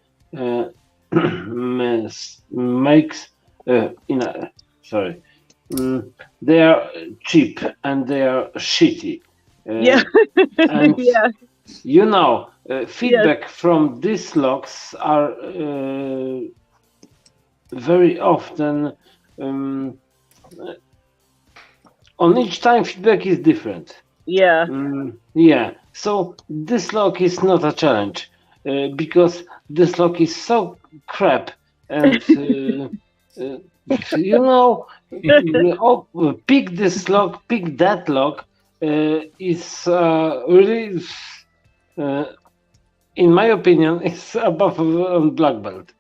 they are cheap and they are shitty. And feedback from these locks are very often on each time feedback is different. So this lock is not a challenge because this lock is so crap, and pick this lock, pick that lock is really, in my opinion, is above on black belt.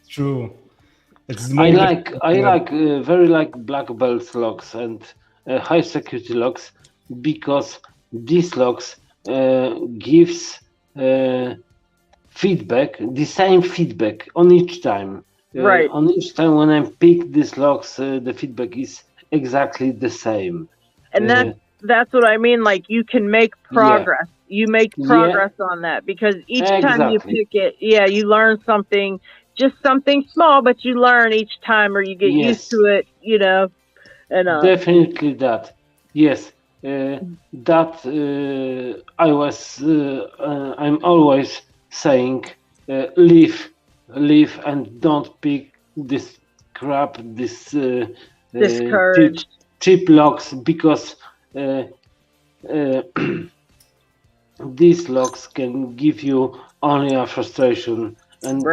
True. I very like black belt locks and high security locks because these locks gives feedback, the same feedback on each time. On each time when I pick these locks, the feedback is exactly the same. And that's what I mean. Like, you can make progress. You make progress on that because each time you pick it, you learn something. Just something small, but you learn each time, or you get used to it, And definitely that. Yes, that I'm always saying, leave and don't pick this crap, this cheap locks, because these locks can give you only a frustration and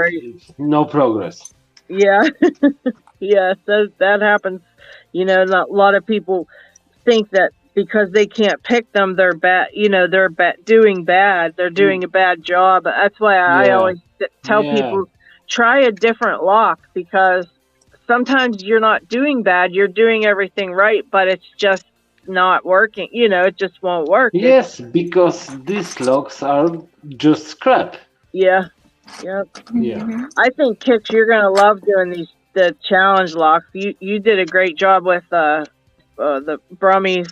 no progress. That happens. A lot of people think that because they can't pick them, they're bad. They're doing bad. They're doing a bad job. That's why I always tell people, try a different lock, because sometimes you're not doing bad. You're doing everything right, but it's just not working. It just won't work. Yes, because these locks are just crap. I think, Kix, you're gonna love doing the challenge locks. You did a great job with the Brummies,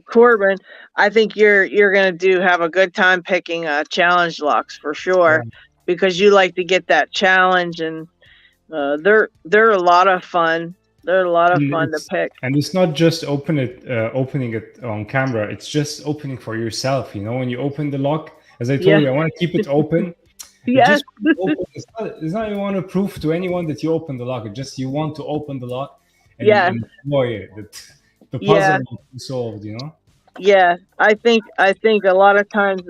Corbin. I think you're gonna have a good time picking challenge locks for sure, because you like to get that challenge, and they're a lot of fun. They're a lot of fun to pick. And it's not just opening it on camera. It's just opening for yourself. When you open the lock, as I told you, I want to keep it open. Yes. It's not you want to prove to anyone that you open the lock. It's just you want to open the lock and enjoy it. The puzzle is solved. Yeah, I think a lot of times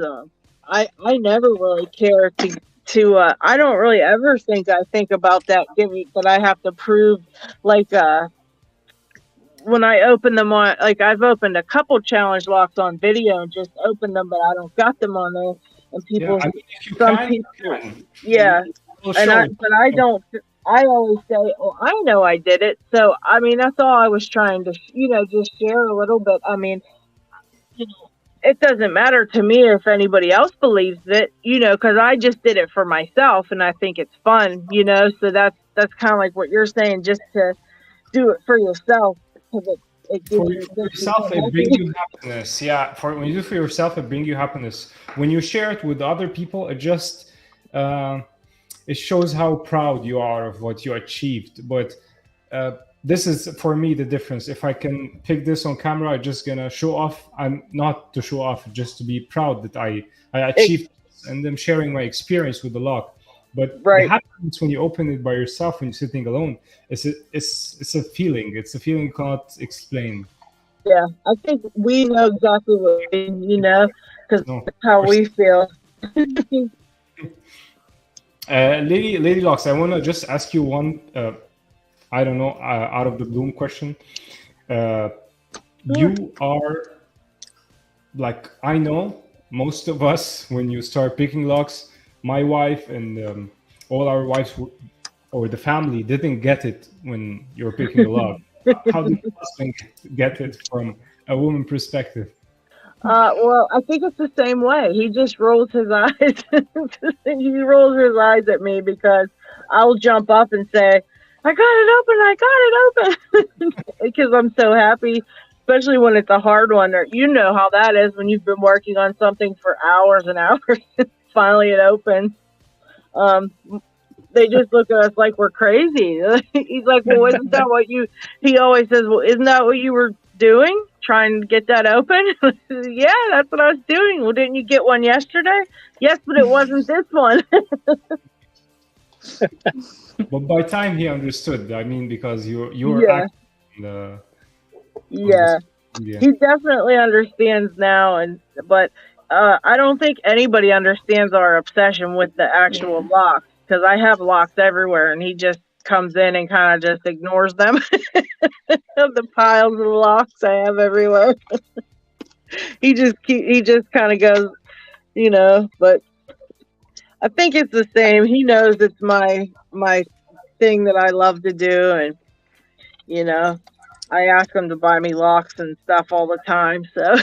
I never really care to I don't really ever think about that that I have to prove, like when I open them on, like I've opened a couple challenge locks on video and just opened them, but I don't got them on there, and people but I don't. I always say, "Oh, I know I did it." So I mean, that's all I was trying to just share a little bit. I mean, it doesn't matter to me if anybody else believes it, because I just did it for myself, and I think it's fun, So that's kind of like what you're saying, just to do it for yourself. For yourself, it brings you happiness. Yeah, when you do it for yourself, it brings you happiness. When you share it with other people, it just it shows how proud you are of what you achieved. But this is, for me, the difference. If I can pick this on camera, I'm just gonna show off. I'm not to show off, just to be proud that I achieved this, and I'm sharing my experience with the lock. But the happiness when you open it by yourself, when you're sitting alone, it's a feeling. It's a feeling you cannot explain. Yeah, I think we know exactly what because that's how we feel. Lady Locks, I want to just ask you one, I don't know, out of the bloom question. You are, like, I know most of us, when you start picking locks, my wife and all our wives or the family didn't get it when you're picking a lock. How did your husband get it from a woman perspective? Well, I think it's the same way. He just rolls his eyes. He rolls his eyes at me because I'll jump up and say, I got it open, because I'm so happy, especially when it's a hard one. Or you know how that is when you've been working on something for hours and hours. Finally it opens. They just look at us like we're crazy. He's like, well, isn't that what he always says, well, isn't that what you were doing? Trying to get that open? Yeah, that's what I was doing. Well, didn't you get one yesterday? Yes, but it wasn't this one. But by time he understood, I mean, because you were acting he definitely understands now, but I don't think anybody understands our obsession with the actual locks, because I have locks everywhere, and he just comes in and kind of just ignores them. The piles of locks I have everywhere. he just kind of goes, but I think it's the same. He knows it's my thing that I love to do, and I ask him to buy me locks and stuff all the time, so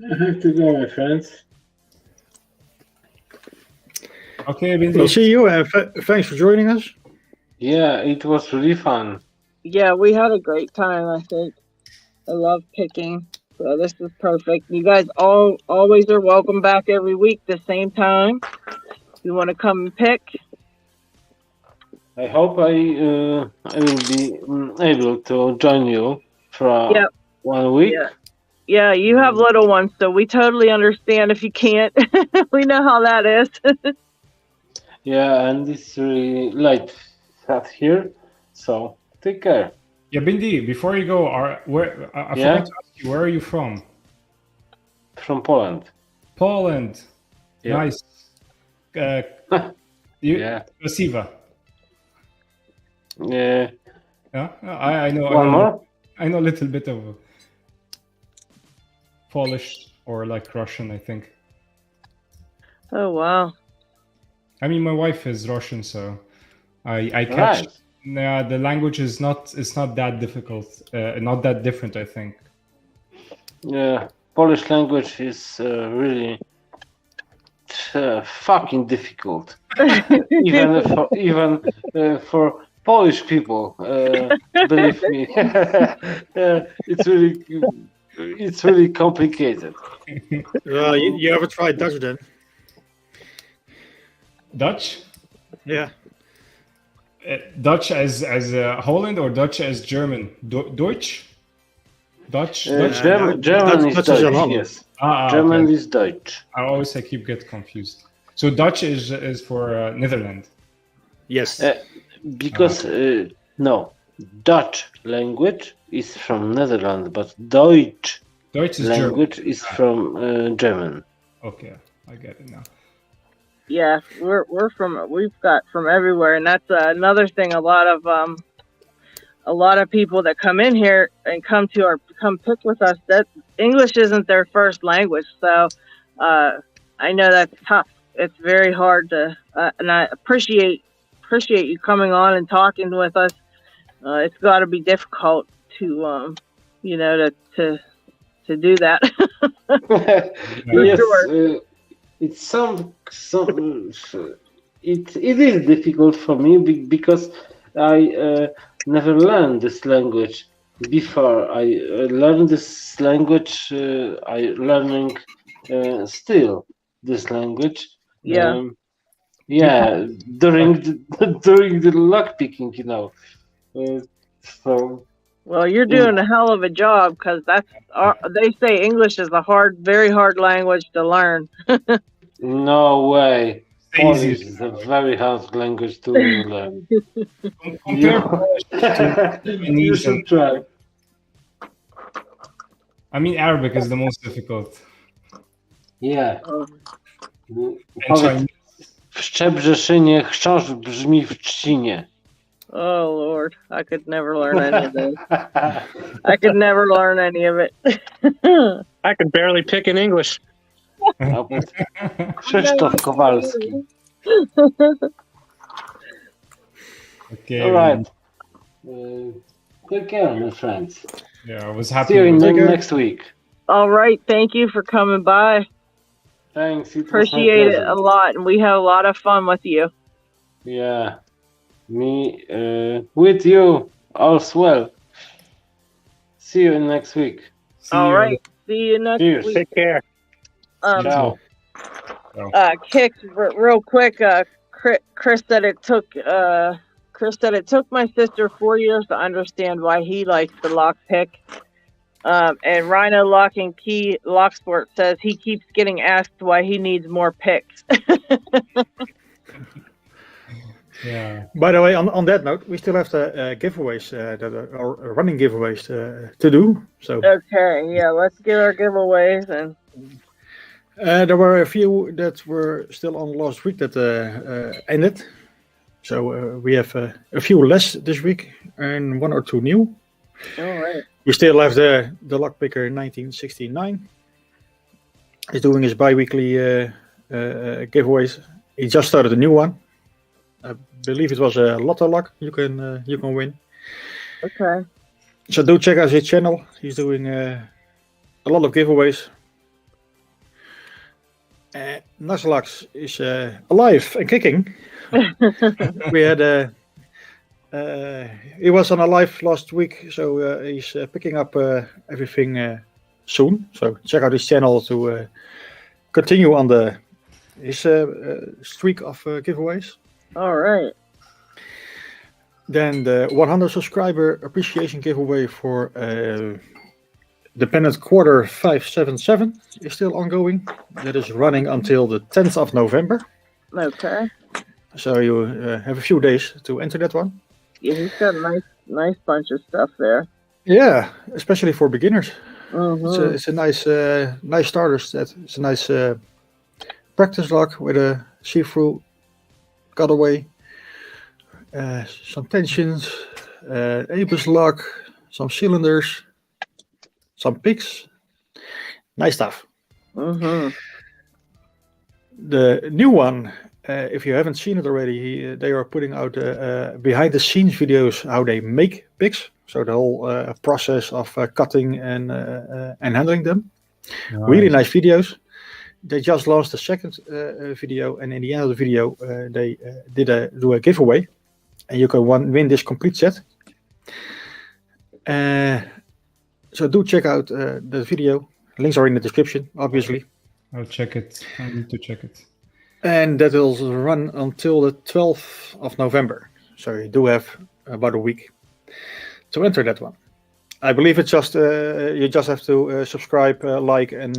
I have to go, my friends. Okay, Bindi. We'll see you. Thanks for joining us. Yeah, it was really fun. Yeah, we had a great time, I think. I love picking, so this is perfect. You guys always are welcome back every week, the same time. If you want to come and pick. I hope I will be able to join you for 1 week. Yeah, you have little ones, so we totally understand if you can't. We know how that is. Yeah, and it's really late out here, so take care. Yeah, Bindi, before you go, I forgot to ask you, where are you from? From Poland. Poland. Yeah. Nice. Krasiva. Yeah. Yeah, I know. More? I know a little bit of Polish or like Russian, I think. Oh wow. I mean, my wife is Russian, so I catch. Yeah, the language is not that difficult, not that different, I think. Yeah, Polish language is really fucking difficult. even for Polish people, believe me, it's really complicated. Well, you ever tried Dutch then? Dutch? Yeah. Dutch as Holland or Dutch as German? Deutsch? Dutch? German is Deutsch, yes. German is Deutsch. I always get confused. So Dutch is for Netherlands. Yes. Because no, Dutch language is from Netherlands, but Deutsch language German. Is from German. Okay, I get it now. Yeah, we've got from everywhere, and that's another thing. A lot of people that come in here and come pick with us, that English isn't their first language, so I know that's tough. It's very hard to, and I appreciate you coming on and talking with us. It's got to be difficult to to do that. Yes, sure. It's it is difficult for me because I never learned this language before. I learned this language. I learning still this language. Yeah. During the lockpicking, so. Well, you're doing a hell of a job because they say English is a very hard language to learn. No way. Polish is a very hard language to learn. You should try. I mean, Arabic is the most difficult. Yeah. W Szczebrzeszynie chrząszcz brzmi w trzcinie. Oh Lord, I could never learn any of this. I could never learn any of it. I could barely pick in English. Krzysztof Kowalski. Okay. All right. Take care, my friends. Yeah, I was happy. See you next week. All right. Thank you for coming by. Thanks. Appreciate it a lot, and we have a lot of fun with you. Yeah. Me with you as well. See you next week. All right. See you next week. Take care. Ciao. Kicks, real quick. Chris said it took my sister 4 years to understand why he likes the lockpick. And Rhino Lock and Key Locksport says he keeps getting asked why he needs more picks. Yeah. By the way, on that note, we still have the giveaways that are running giveaways to do. So okay, yeah, let's get our giveaways and. There were a few that were still on last week that ended. So we have a few less this week and one or two new. All right. We still have the Lockpicker 1969. He's doing his bi-weekly giveaways. He just started a new one. I believe it was a Lotto Lock. You can win. Okay. So do check out his channel. He's doing a lot of giveaways. LadyLocks is alive and kicking. We had he was on a live last week, so he's picking up everything soon. So check out his channel to continue on his streak of giveaways. All right. Then the 100 subscriber appreciation giveaway for Dependent Quarter 577 is still ongoing. That is running until the 10th of November. Okay. So you have a few days to enter that one. Yeah, he's got a nice bunch of stuff there. Yeah, especially for beginners. Mm-hmm. It's a nice starter set. It's a nice practice lock with a see-through cutaway, some tensions, Abus lock, some cylinders, some picks. Nice stuff. Mm-hmm. The new one, if you haven't seen it already, they are putting out behind-the-scenes videos how they make picks. So the whole process of cutting and handling them. Nice. Really nice videos. they just launched the second video, and in the end of the video, they do a giveaway, and you can win this complete set. So do check out the video. Links are in the description, obviously. I'll check it. I need to check it. And that will run until the 12th of November. So you do have about a week to enter that one. I believe it's just you just have to subscribe, like, and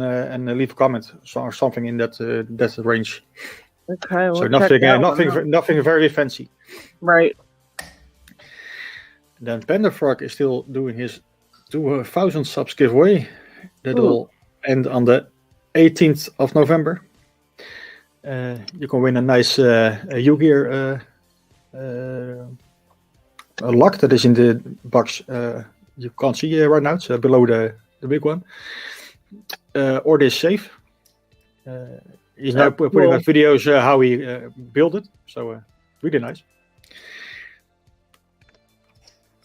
leave a comment or something in that range. Okay. So nothing very fancy. Right. Then Panderfrog is still doing his 2,000 subs giveaway. That will end on the 18th of November. You can win a nice Yu-Gear lock that is in the box. You can't see right now. It's below the big one. Or this safe. He's now putting out videos how he built it. So really nice.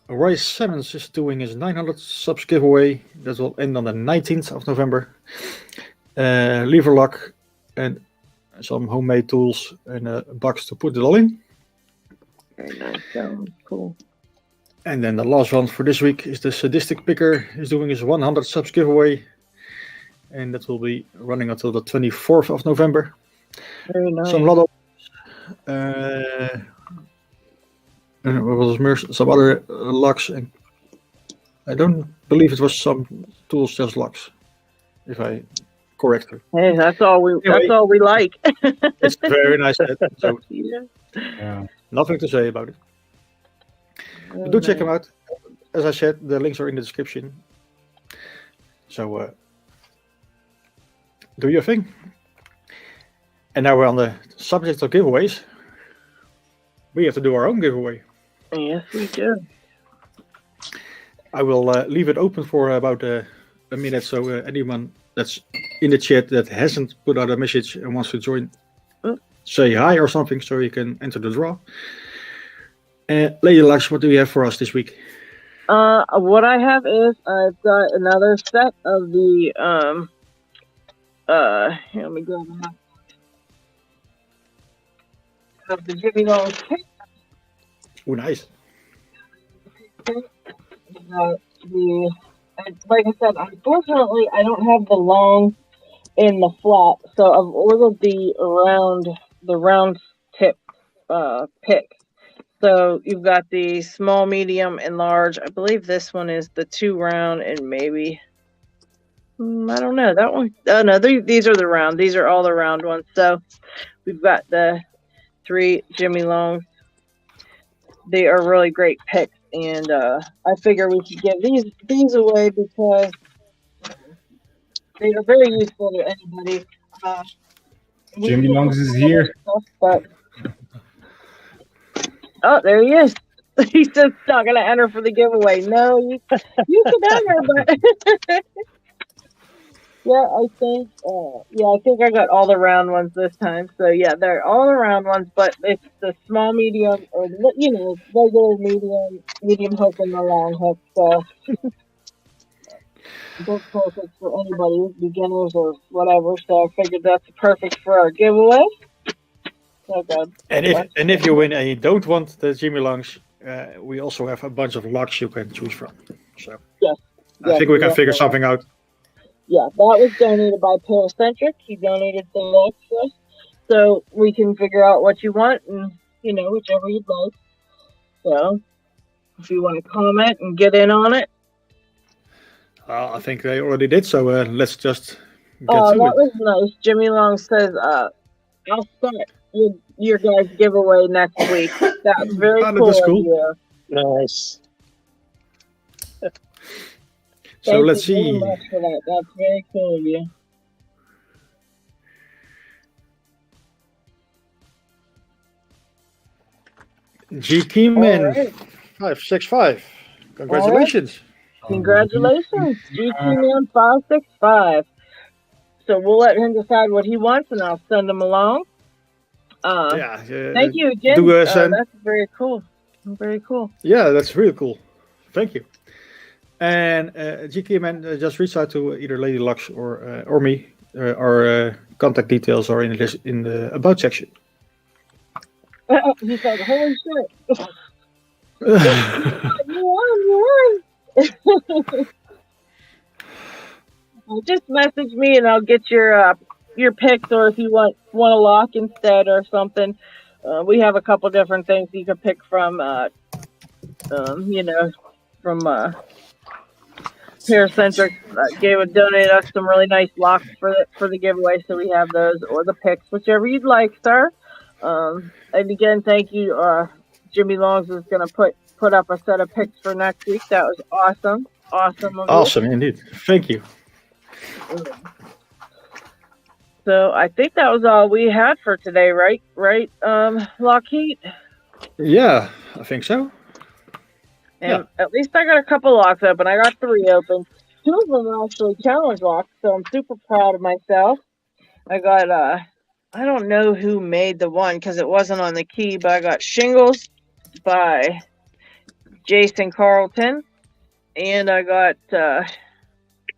Roy Simmons is doing his 900 subs giveaway. That will end on the 19th of November. Lever lock and some homemade tools and a box to put it all in. Very nice. Sounds cool. And then the last one for this week is the Sadistic Picker. He's doing his 100 subs giveaway. And that will be running until the 24th of November. Very nice. Some lot of some other locks, and I don't believe it was some tools, just locks, if I correct her. Hey, that's all we like. It's a very nice set, so yeah. Nothing to say about it. But do check them out. As I said, the links are in the description. So do your thing. And now we're on the subject of giveaways. We have to do our own giveaway. Yes, we do. I will leave it open for about a minute, so anyone that's in the chat that hasn't put out a message and wants to join, say hi or something, so you can enter the draw. Lady Locks, what do you have for us this week? What I have is I've got another set of the here, let me grab them. Of the Jimmy Long kit. Oh, nice. Like I said, unfortunately, I don't have the long in the flat, so I've ordered the round tip pick. So you've got the small, medium, and large. I believe this one is the 2 round, and maybe I don't know that one. Oh no, these are the round. These are all the round ones. So we've got the 3 Jimmy Longs. They are really great picks, and I figure we should give these away because they are very useful to anybody. Jimmy Longs is here. But oh, there he is. He's just not going to enter for the giveaway. No, you can enter, but yeah, I think I got all the round ones this time. So yeah, they're all the round ones, but it's the small, medium, or regular medium hook and the long hook. So that's perfect for anybody, beginners or whatever. So I figured that's perfect for our giveaway. So good. And if you win and you don't want the Jimmy Longs, we also have a bunch of locks you can choose from. So yes, I think we can figure something out. Yeah, that was donated by Paracentric. He donated the locks for us, so we can figure out what you want and whichever you'd like. So if you want to comment and get in on it. I think they already did, so let's just get to it. That was nice. Jimmy Long says, I'll start your guys' giveaway next week. That's very cool. That's cool. Nice. So let's see. Thank you very much for that. That's very cool of you. G Keyman 565. Congratulations. Right. Congratulations, G Keyman 565. So we'll let him decide what he wants, and I'll send him along. Thank you, Jim. That's very cool. Very cool. Yeah, that's really cool. Thank you. And GK Man just reached out to either Lady Locks or me our contact details are in the about section. He said, "Holy shit! you won! Just message me and I'll get your picks, or if you want a lock instead or something. We have a couple different things you can pick from. From Paracentric donated us some really nice locks for the giveaway, so we have those, or the picks, whichever you'd like, sir. And again, thank you. Jimmy Longs is going to put up a set of picks for next week. That was awesome. Awesome indeed. Thank you. So I think that was all we had for today, right? LockHeat? Yeah, I think so. And at least I got a couple locks open. I got 3 open. 2 of them are actually challenge locks, so I'm super proud of myself. I got, I don't know who made the one because it wasn't on the key, but I got Shingles by Jason Carlton. And I got, I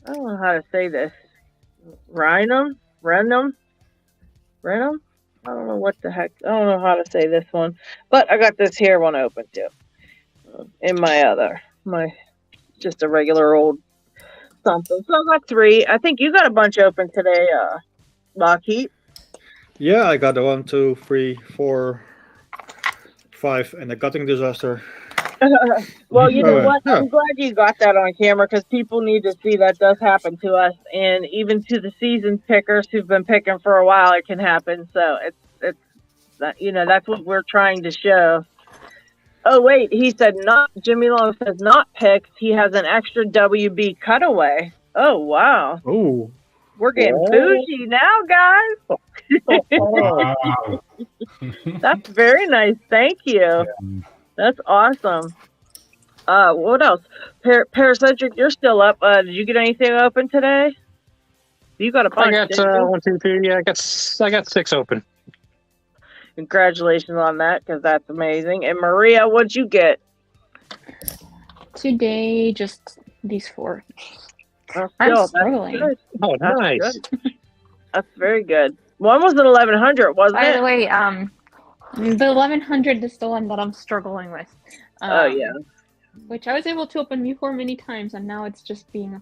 don't know how to say this. Renum? I don't know what the heck. I don't know how to say this one. But I got this here one open too. In my just a regular old something. So I got 3. I think you got a bunch open today, LockHeat. Yeah, I got the 1, 2, 3, 4, 5, and the gutting disaster. Well, you know what? I'm glad you got that on camera because people need to see that does happen to us, and even to the seasoned pickers who've been picking for a while, it can happen. So it's that's what we're trying to show. Oh wait, he said not. Jimmy Long says not picked. He has an extra WB cutaway. Oh wow. Oh, we're getting bougie now, guys. Wow. That's very nice. Thank you. Yeah. That's awesome. What else? Paracentric, you're still up. Did you get anything open today? You got a bunch. I got 1, 2, 3. Yeah, I got 6 open. Congratulations on that, because that's amazing. And Maria, what'd you get? Today, just these 4. I'm struggling. Oh, nice. That's very good. One was an 1100, wasn't it? By the way, the 1100 is the one that I'm struggling with. Oh yeah. Which I was able to open before many times, and now it's just I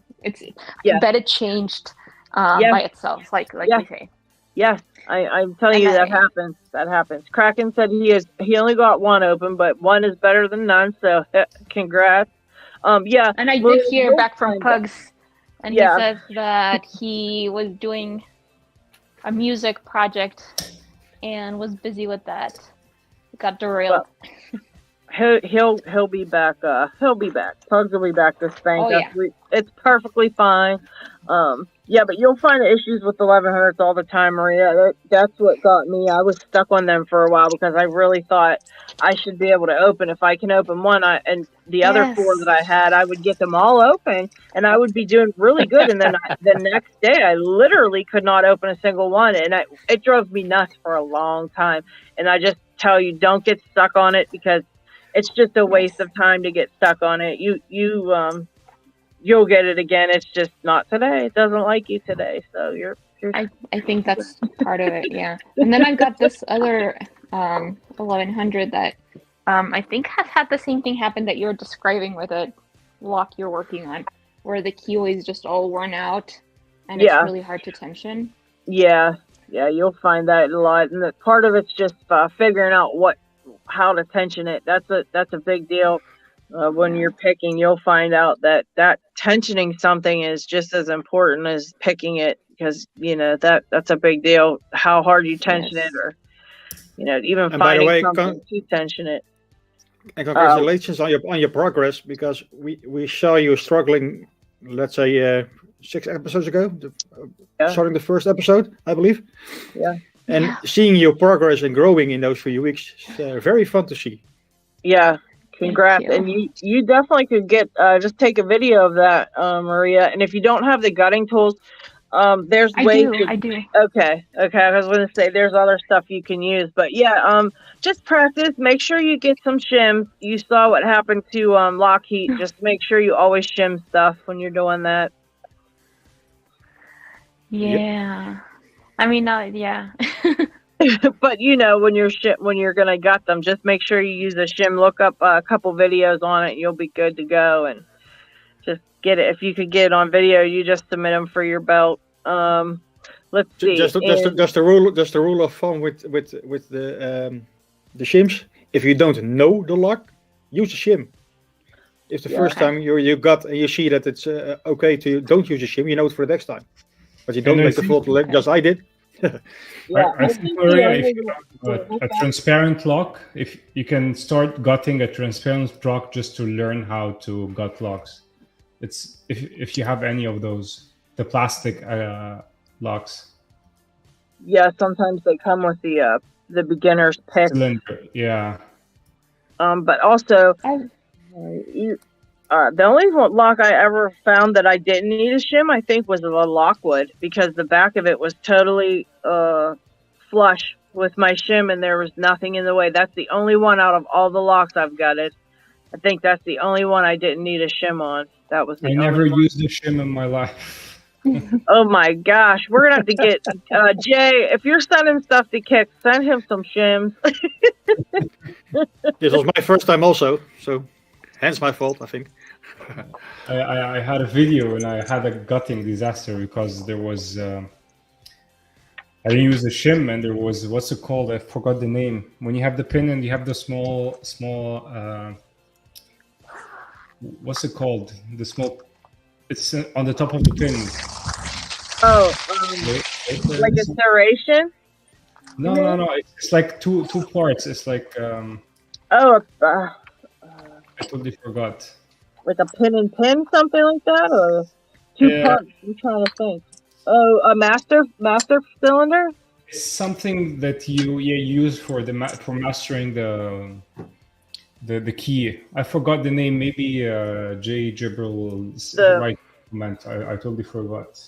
bet it changed by itself, like we say. Yes, I'm telling you that happens. That happens. Kraken said he only got 1 open, but 1 is better than none. So congrats. Yeah. And I did hear back from Pugs, and he says that he was doing a music project and was busy with that. It got derailed. Well, he'll be back. He'll be back. Pugs will be back this thing. It's perfectly fine. Yeah, but you'll find issues with 1100s all the time, Maria. That's what got me. I was stuck on them for a while because I really thought I should be able to open. If I can open one, and the other 4 that I had, I would get them all open, and I would be doing really good. And then the next day, I literally could not open a single one, and it drove me nuts for a long time. And I just tell you, don't get stuck on it because it's just a waste of time to get stuck on it. You'll get it again. It's just not today. It doesn't like you today. So you're I think that's part of it, yeah. And then I've got this other 1100 that I think has had the same thing happen that you're describing with a lock you're working on, where the key is just all worn out and it's really hard to tension. Yeah, you'll find that a lot. And part of it's just figuring out how to tension it. That's a big deal. When you're picking, you'll find out that tensioning something is just as important as picking it, because that's a big deal. How hard you tension it, or even finding something to tension it. And congratulations on your progress, because we saw you struggling. Let's say 6 episodes ago, starting the first episode, I believe. Yeah. And seeing your progress and growing in those few weeks is very fun to see. Yeah. Congrats. And you definitely could just take a video of that, Maria. And if you don't have the gutting tools, there's ways. I do. Okay. I was going to say there's other stuff you can use, but just practice. Make sure you get some shims. You saw what happened to LockHeat. Just make sure you always shim stuff when you're doing that. Yeah. I mean, yeah. But when you're gonna gut them, just make sure you use a shim. Look up a couple videos on it, and you'll be good to go. And just get it. If you could get it on video, you just submit them for your belt. Let's see. Just the rule of thumb with the shims. If you don't know the lock, use a shim. If the first time you got and you see that it's okay to don't use a shim, you know it for the next time. But you don't make the fault just I did. I think, Maria, if you have a transparent lock, if you can start gutting a transparent lock just to learn how to gut locks. It's if you have any of those, the plastic locks. Yeah, sometimes they come with the beginner's pick. Cylinder, yeah. But also, the only lock I ever found that I didn't need a shim, I think, was the Lockwood, because the back of it was totally flush with my shim, and there was nothing in the way. That's the only one out of all the locks I've gutted. I think that's the only one I didn't need a shim on. That was the only never one. used a shim in my life. Oh my gosh, we're gonna have to get Jay. If you're sending stuff to Kick, send him some shims. This was my first time also, so hence my fault, I think. I had a video and I had a gutting disaster because there was I didn't use a shim and there was, what's it called? I forgot the name. When you have the pin and you have the small what's it called? The small, it's on the top of the pin. Oh, like a serration? No. It's like two parts. It's like I totally forgot. Like a pin and pin, something like that, or two parts. I'm trying to think. Oh, a master cylinder. It's something that you use for for mastering the key. I forgot the name. Maybe Jay Gibber will write a comment. I totally forgot.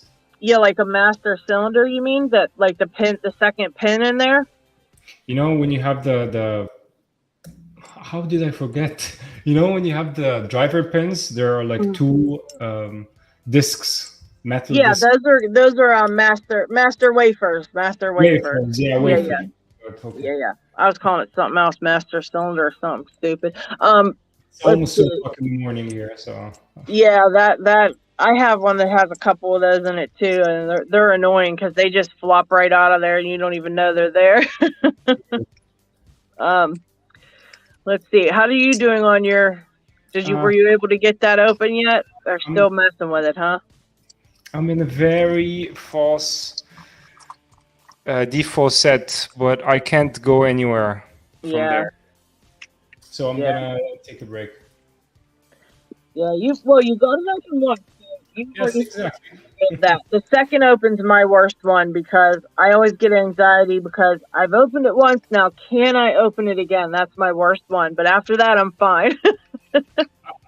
Yeah, like a master cylinder. You mean that, like the second pin in there? When you have the how did I forget? When you have the driver pins, there are like two discs, metal. Yeah, discs. those are master wafers. Master wafers. Yeah. Yeah. I was calling it something else, master cylinder or something stupid. It's almost 2 o'clock in the morning here, so. Yeah, that I have one that has a couple of those in it too, and they're annoying because they just flop right out of there, and you don't even know they're there. Let's see. How are you doing on your? Were you able to get that open yet? They're still messing with it, huh? I'm in a very false default set, but I can't go anywhere from there. So I'm gonna take a break. Yeah, you go to open one. Yes, exactly. That the second open's my worst one because I always get anxiety because I've opened it once. Now, can I open it again? That's my worst one. But after that, I'm fine.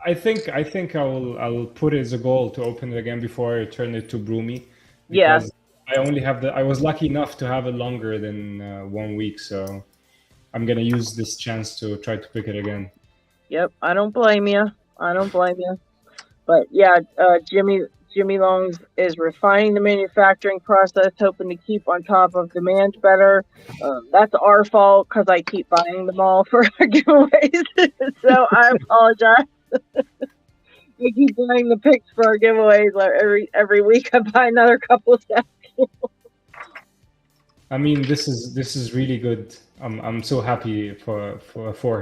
I think I'll put it as a goal to open it again before I turn it to Broomy. Yeah. I only have I was lucky enough to have it longer than 1 week, so I'm gonna use this chance to try to pick it again. Yep, I don't blame you. But yeah, Jimmy Longs is refining the manufacturing process, hoping to keep on top of demand better. That's our fault because I keep buying them all for our giveaways. So I apologize. We keep buying the picks for our giveaways. Every week I buy another couple sets. I mean, this is really good. I'm so happy for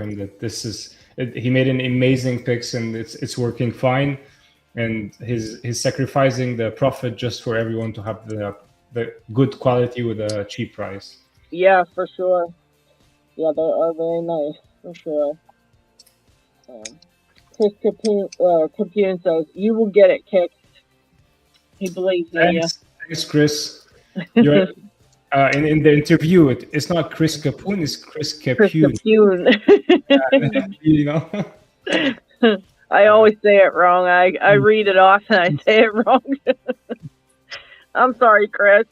him that this is. He made an amazing picks and it's working fine. And he's sacrificing the profit just for everyone to have the good quality with a cheap price. Yeah, for sure. Yeah, they are very nice, for sure. Chris Capune says, you will get it kicked. He believes in you. Thanks, Chris. You're, in the interview, it's not Chris Capune, it's Chris Capune. I always say it wrong. I read it off and I say it wrong. I'm sorry, Chris.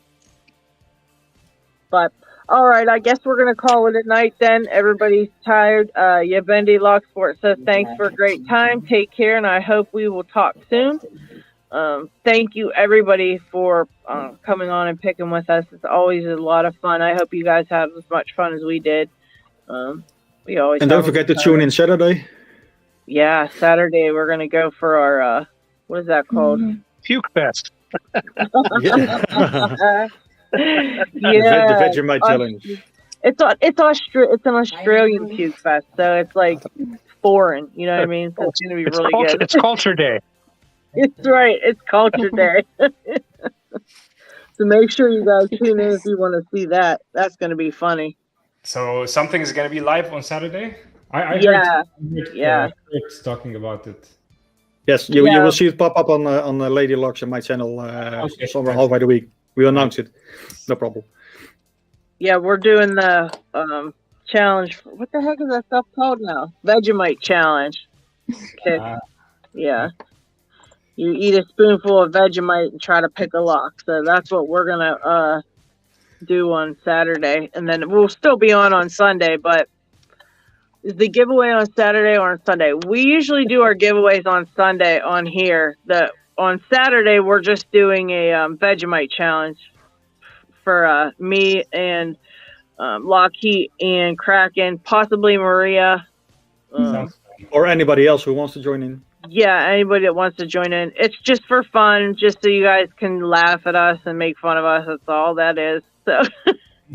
But all right, I guess we're gonna call it a night then. Everybody's tired. Bendy Locksport says thanks for a great time. Take care, and I hope we will talk soon. thank you everybody for coming on and picking with us. It's always a lot of fun. I hope you guys have as much fun as we did. We always and don't forget to tune in Saturday. Yeah, Saturday we're gonna go for our what is that called? Puke Fest. Yeah. The Vegemite challenge. It's an Australian puke fest, so it's like foreign. You know what I mean? So it's gonna be really good. It's Culture Day. It's right. It's Culture Day. So make sure you guys tune in if you want to see that. That's gonna be funny. So something is going to be live on Saturday? I heard talking about it. Yes, you will see it pop up on the Lady Locks and my channel somewhere halfway the week. We'll announce it. No problem. Yeah, we're doing the challenge. What the heck is that stuff called now? Vegemite challenge. Yeah. You eat a spoonful of Vegemite and try to pick a lock. So that's what we're gonna do on Saturday, and then we'll still be on Sunday. But is the giveaway on Saturday or on Sunday? We usually do our giveaways on Sunday on here. On Saturday we're just doing a Vegemite challenge for me and LockHeat and Kraken, possibly Maria, or anybody else who wants to join in. Yeah, anybody that wants to join in. It's just for fun, just so you guys can laugh at us and make fun of us. That's all that is. So,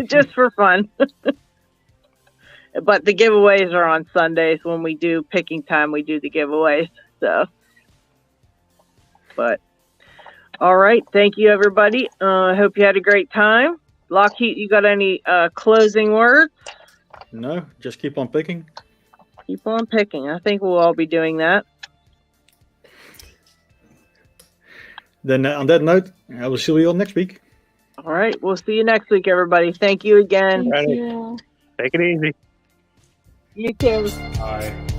just for fun. But the giveaways are on Sundays when we do picking time. We do the giveaways. So, but all right, thank you everybody. I hope you had a great time. LockHeat, you got any closing words? No, just keep on picking. Keep on picking. I think we'll all be doing that. Then on that note, I will see you all next week. All right. We'll see you next week, everybody. Thank you again. Thank you. Take it easy. You too. Bye.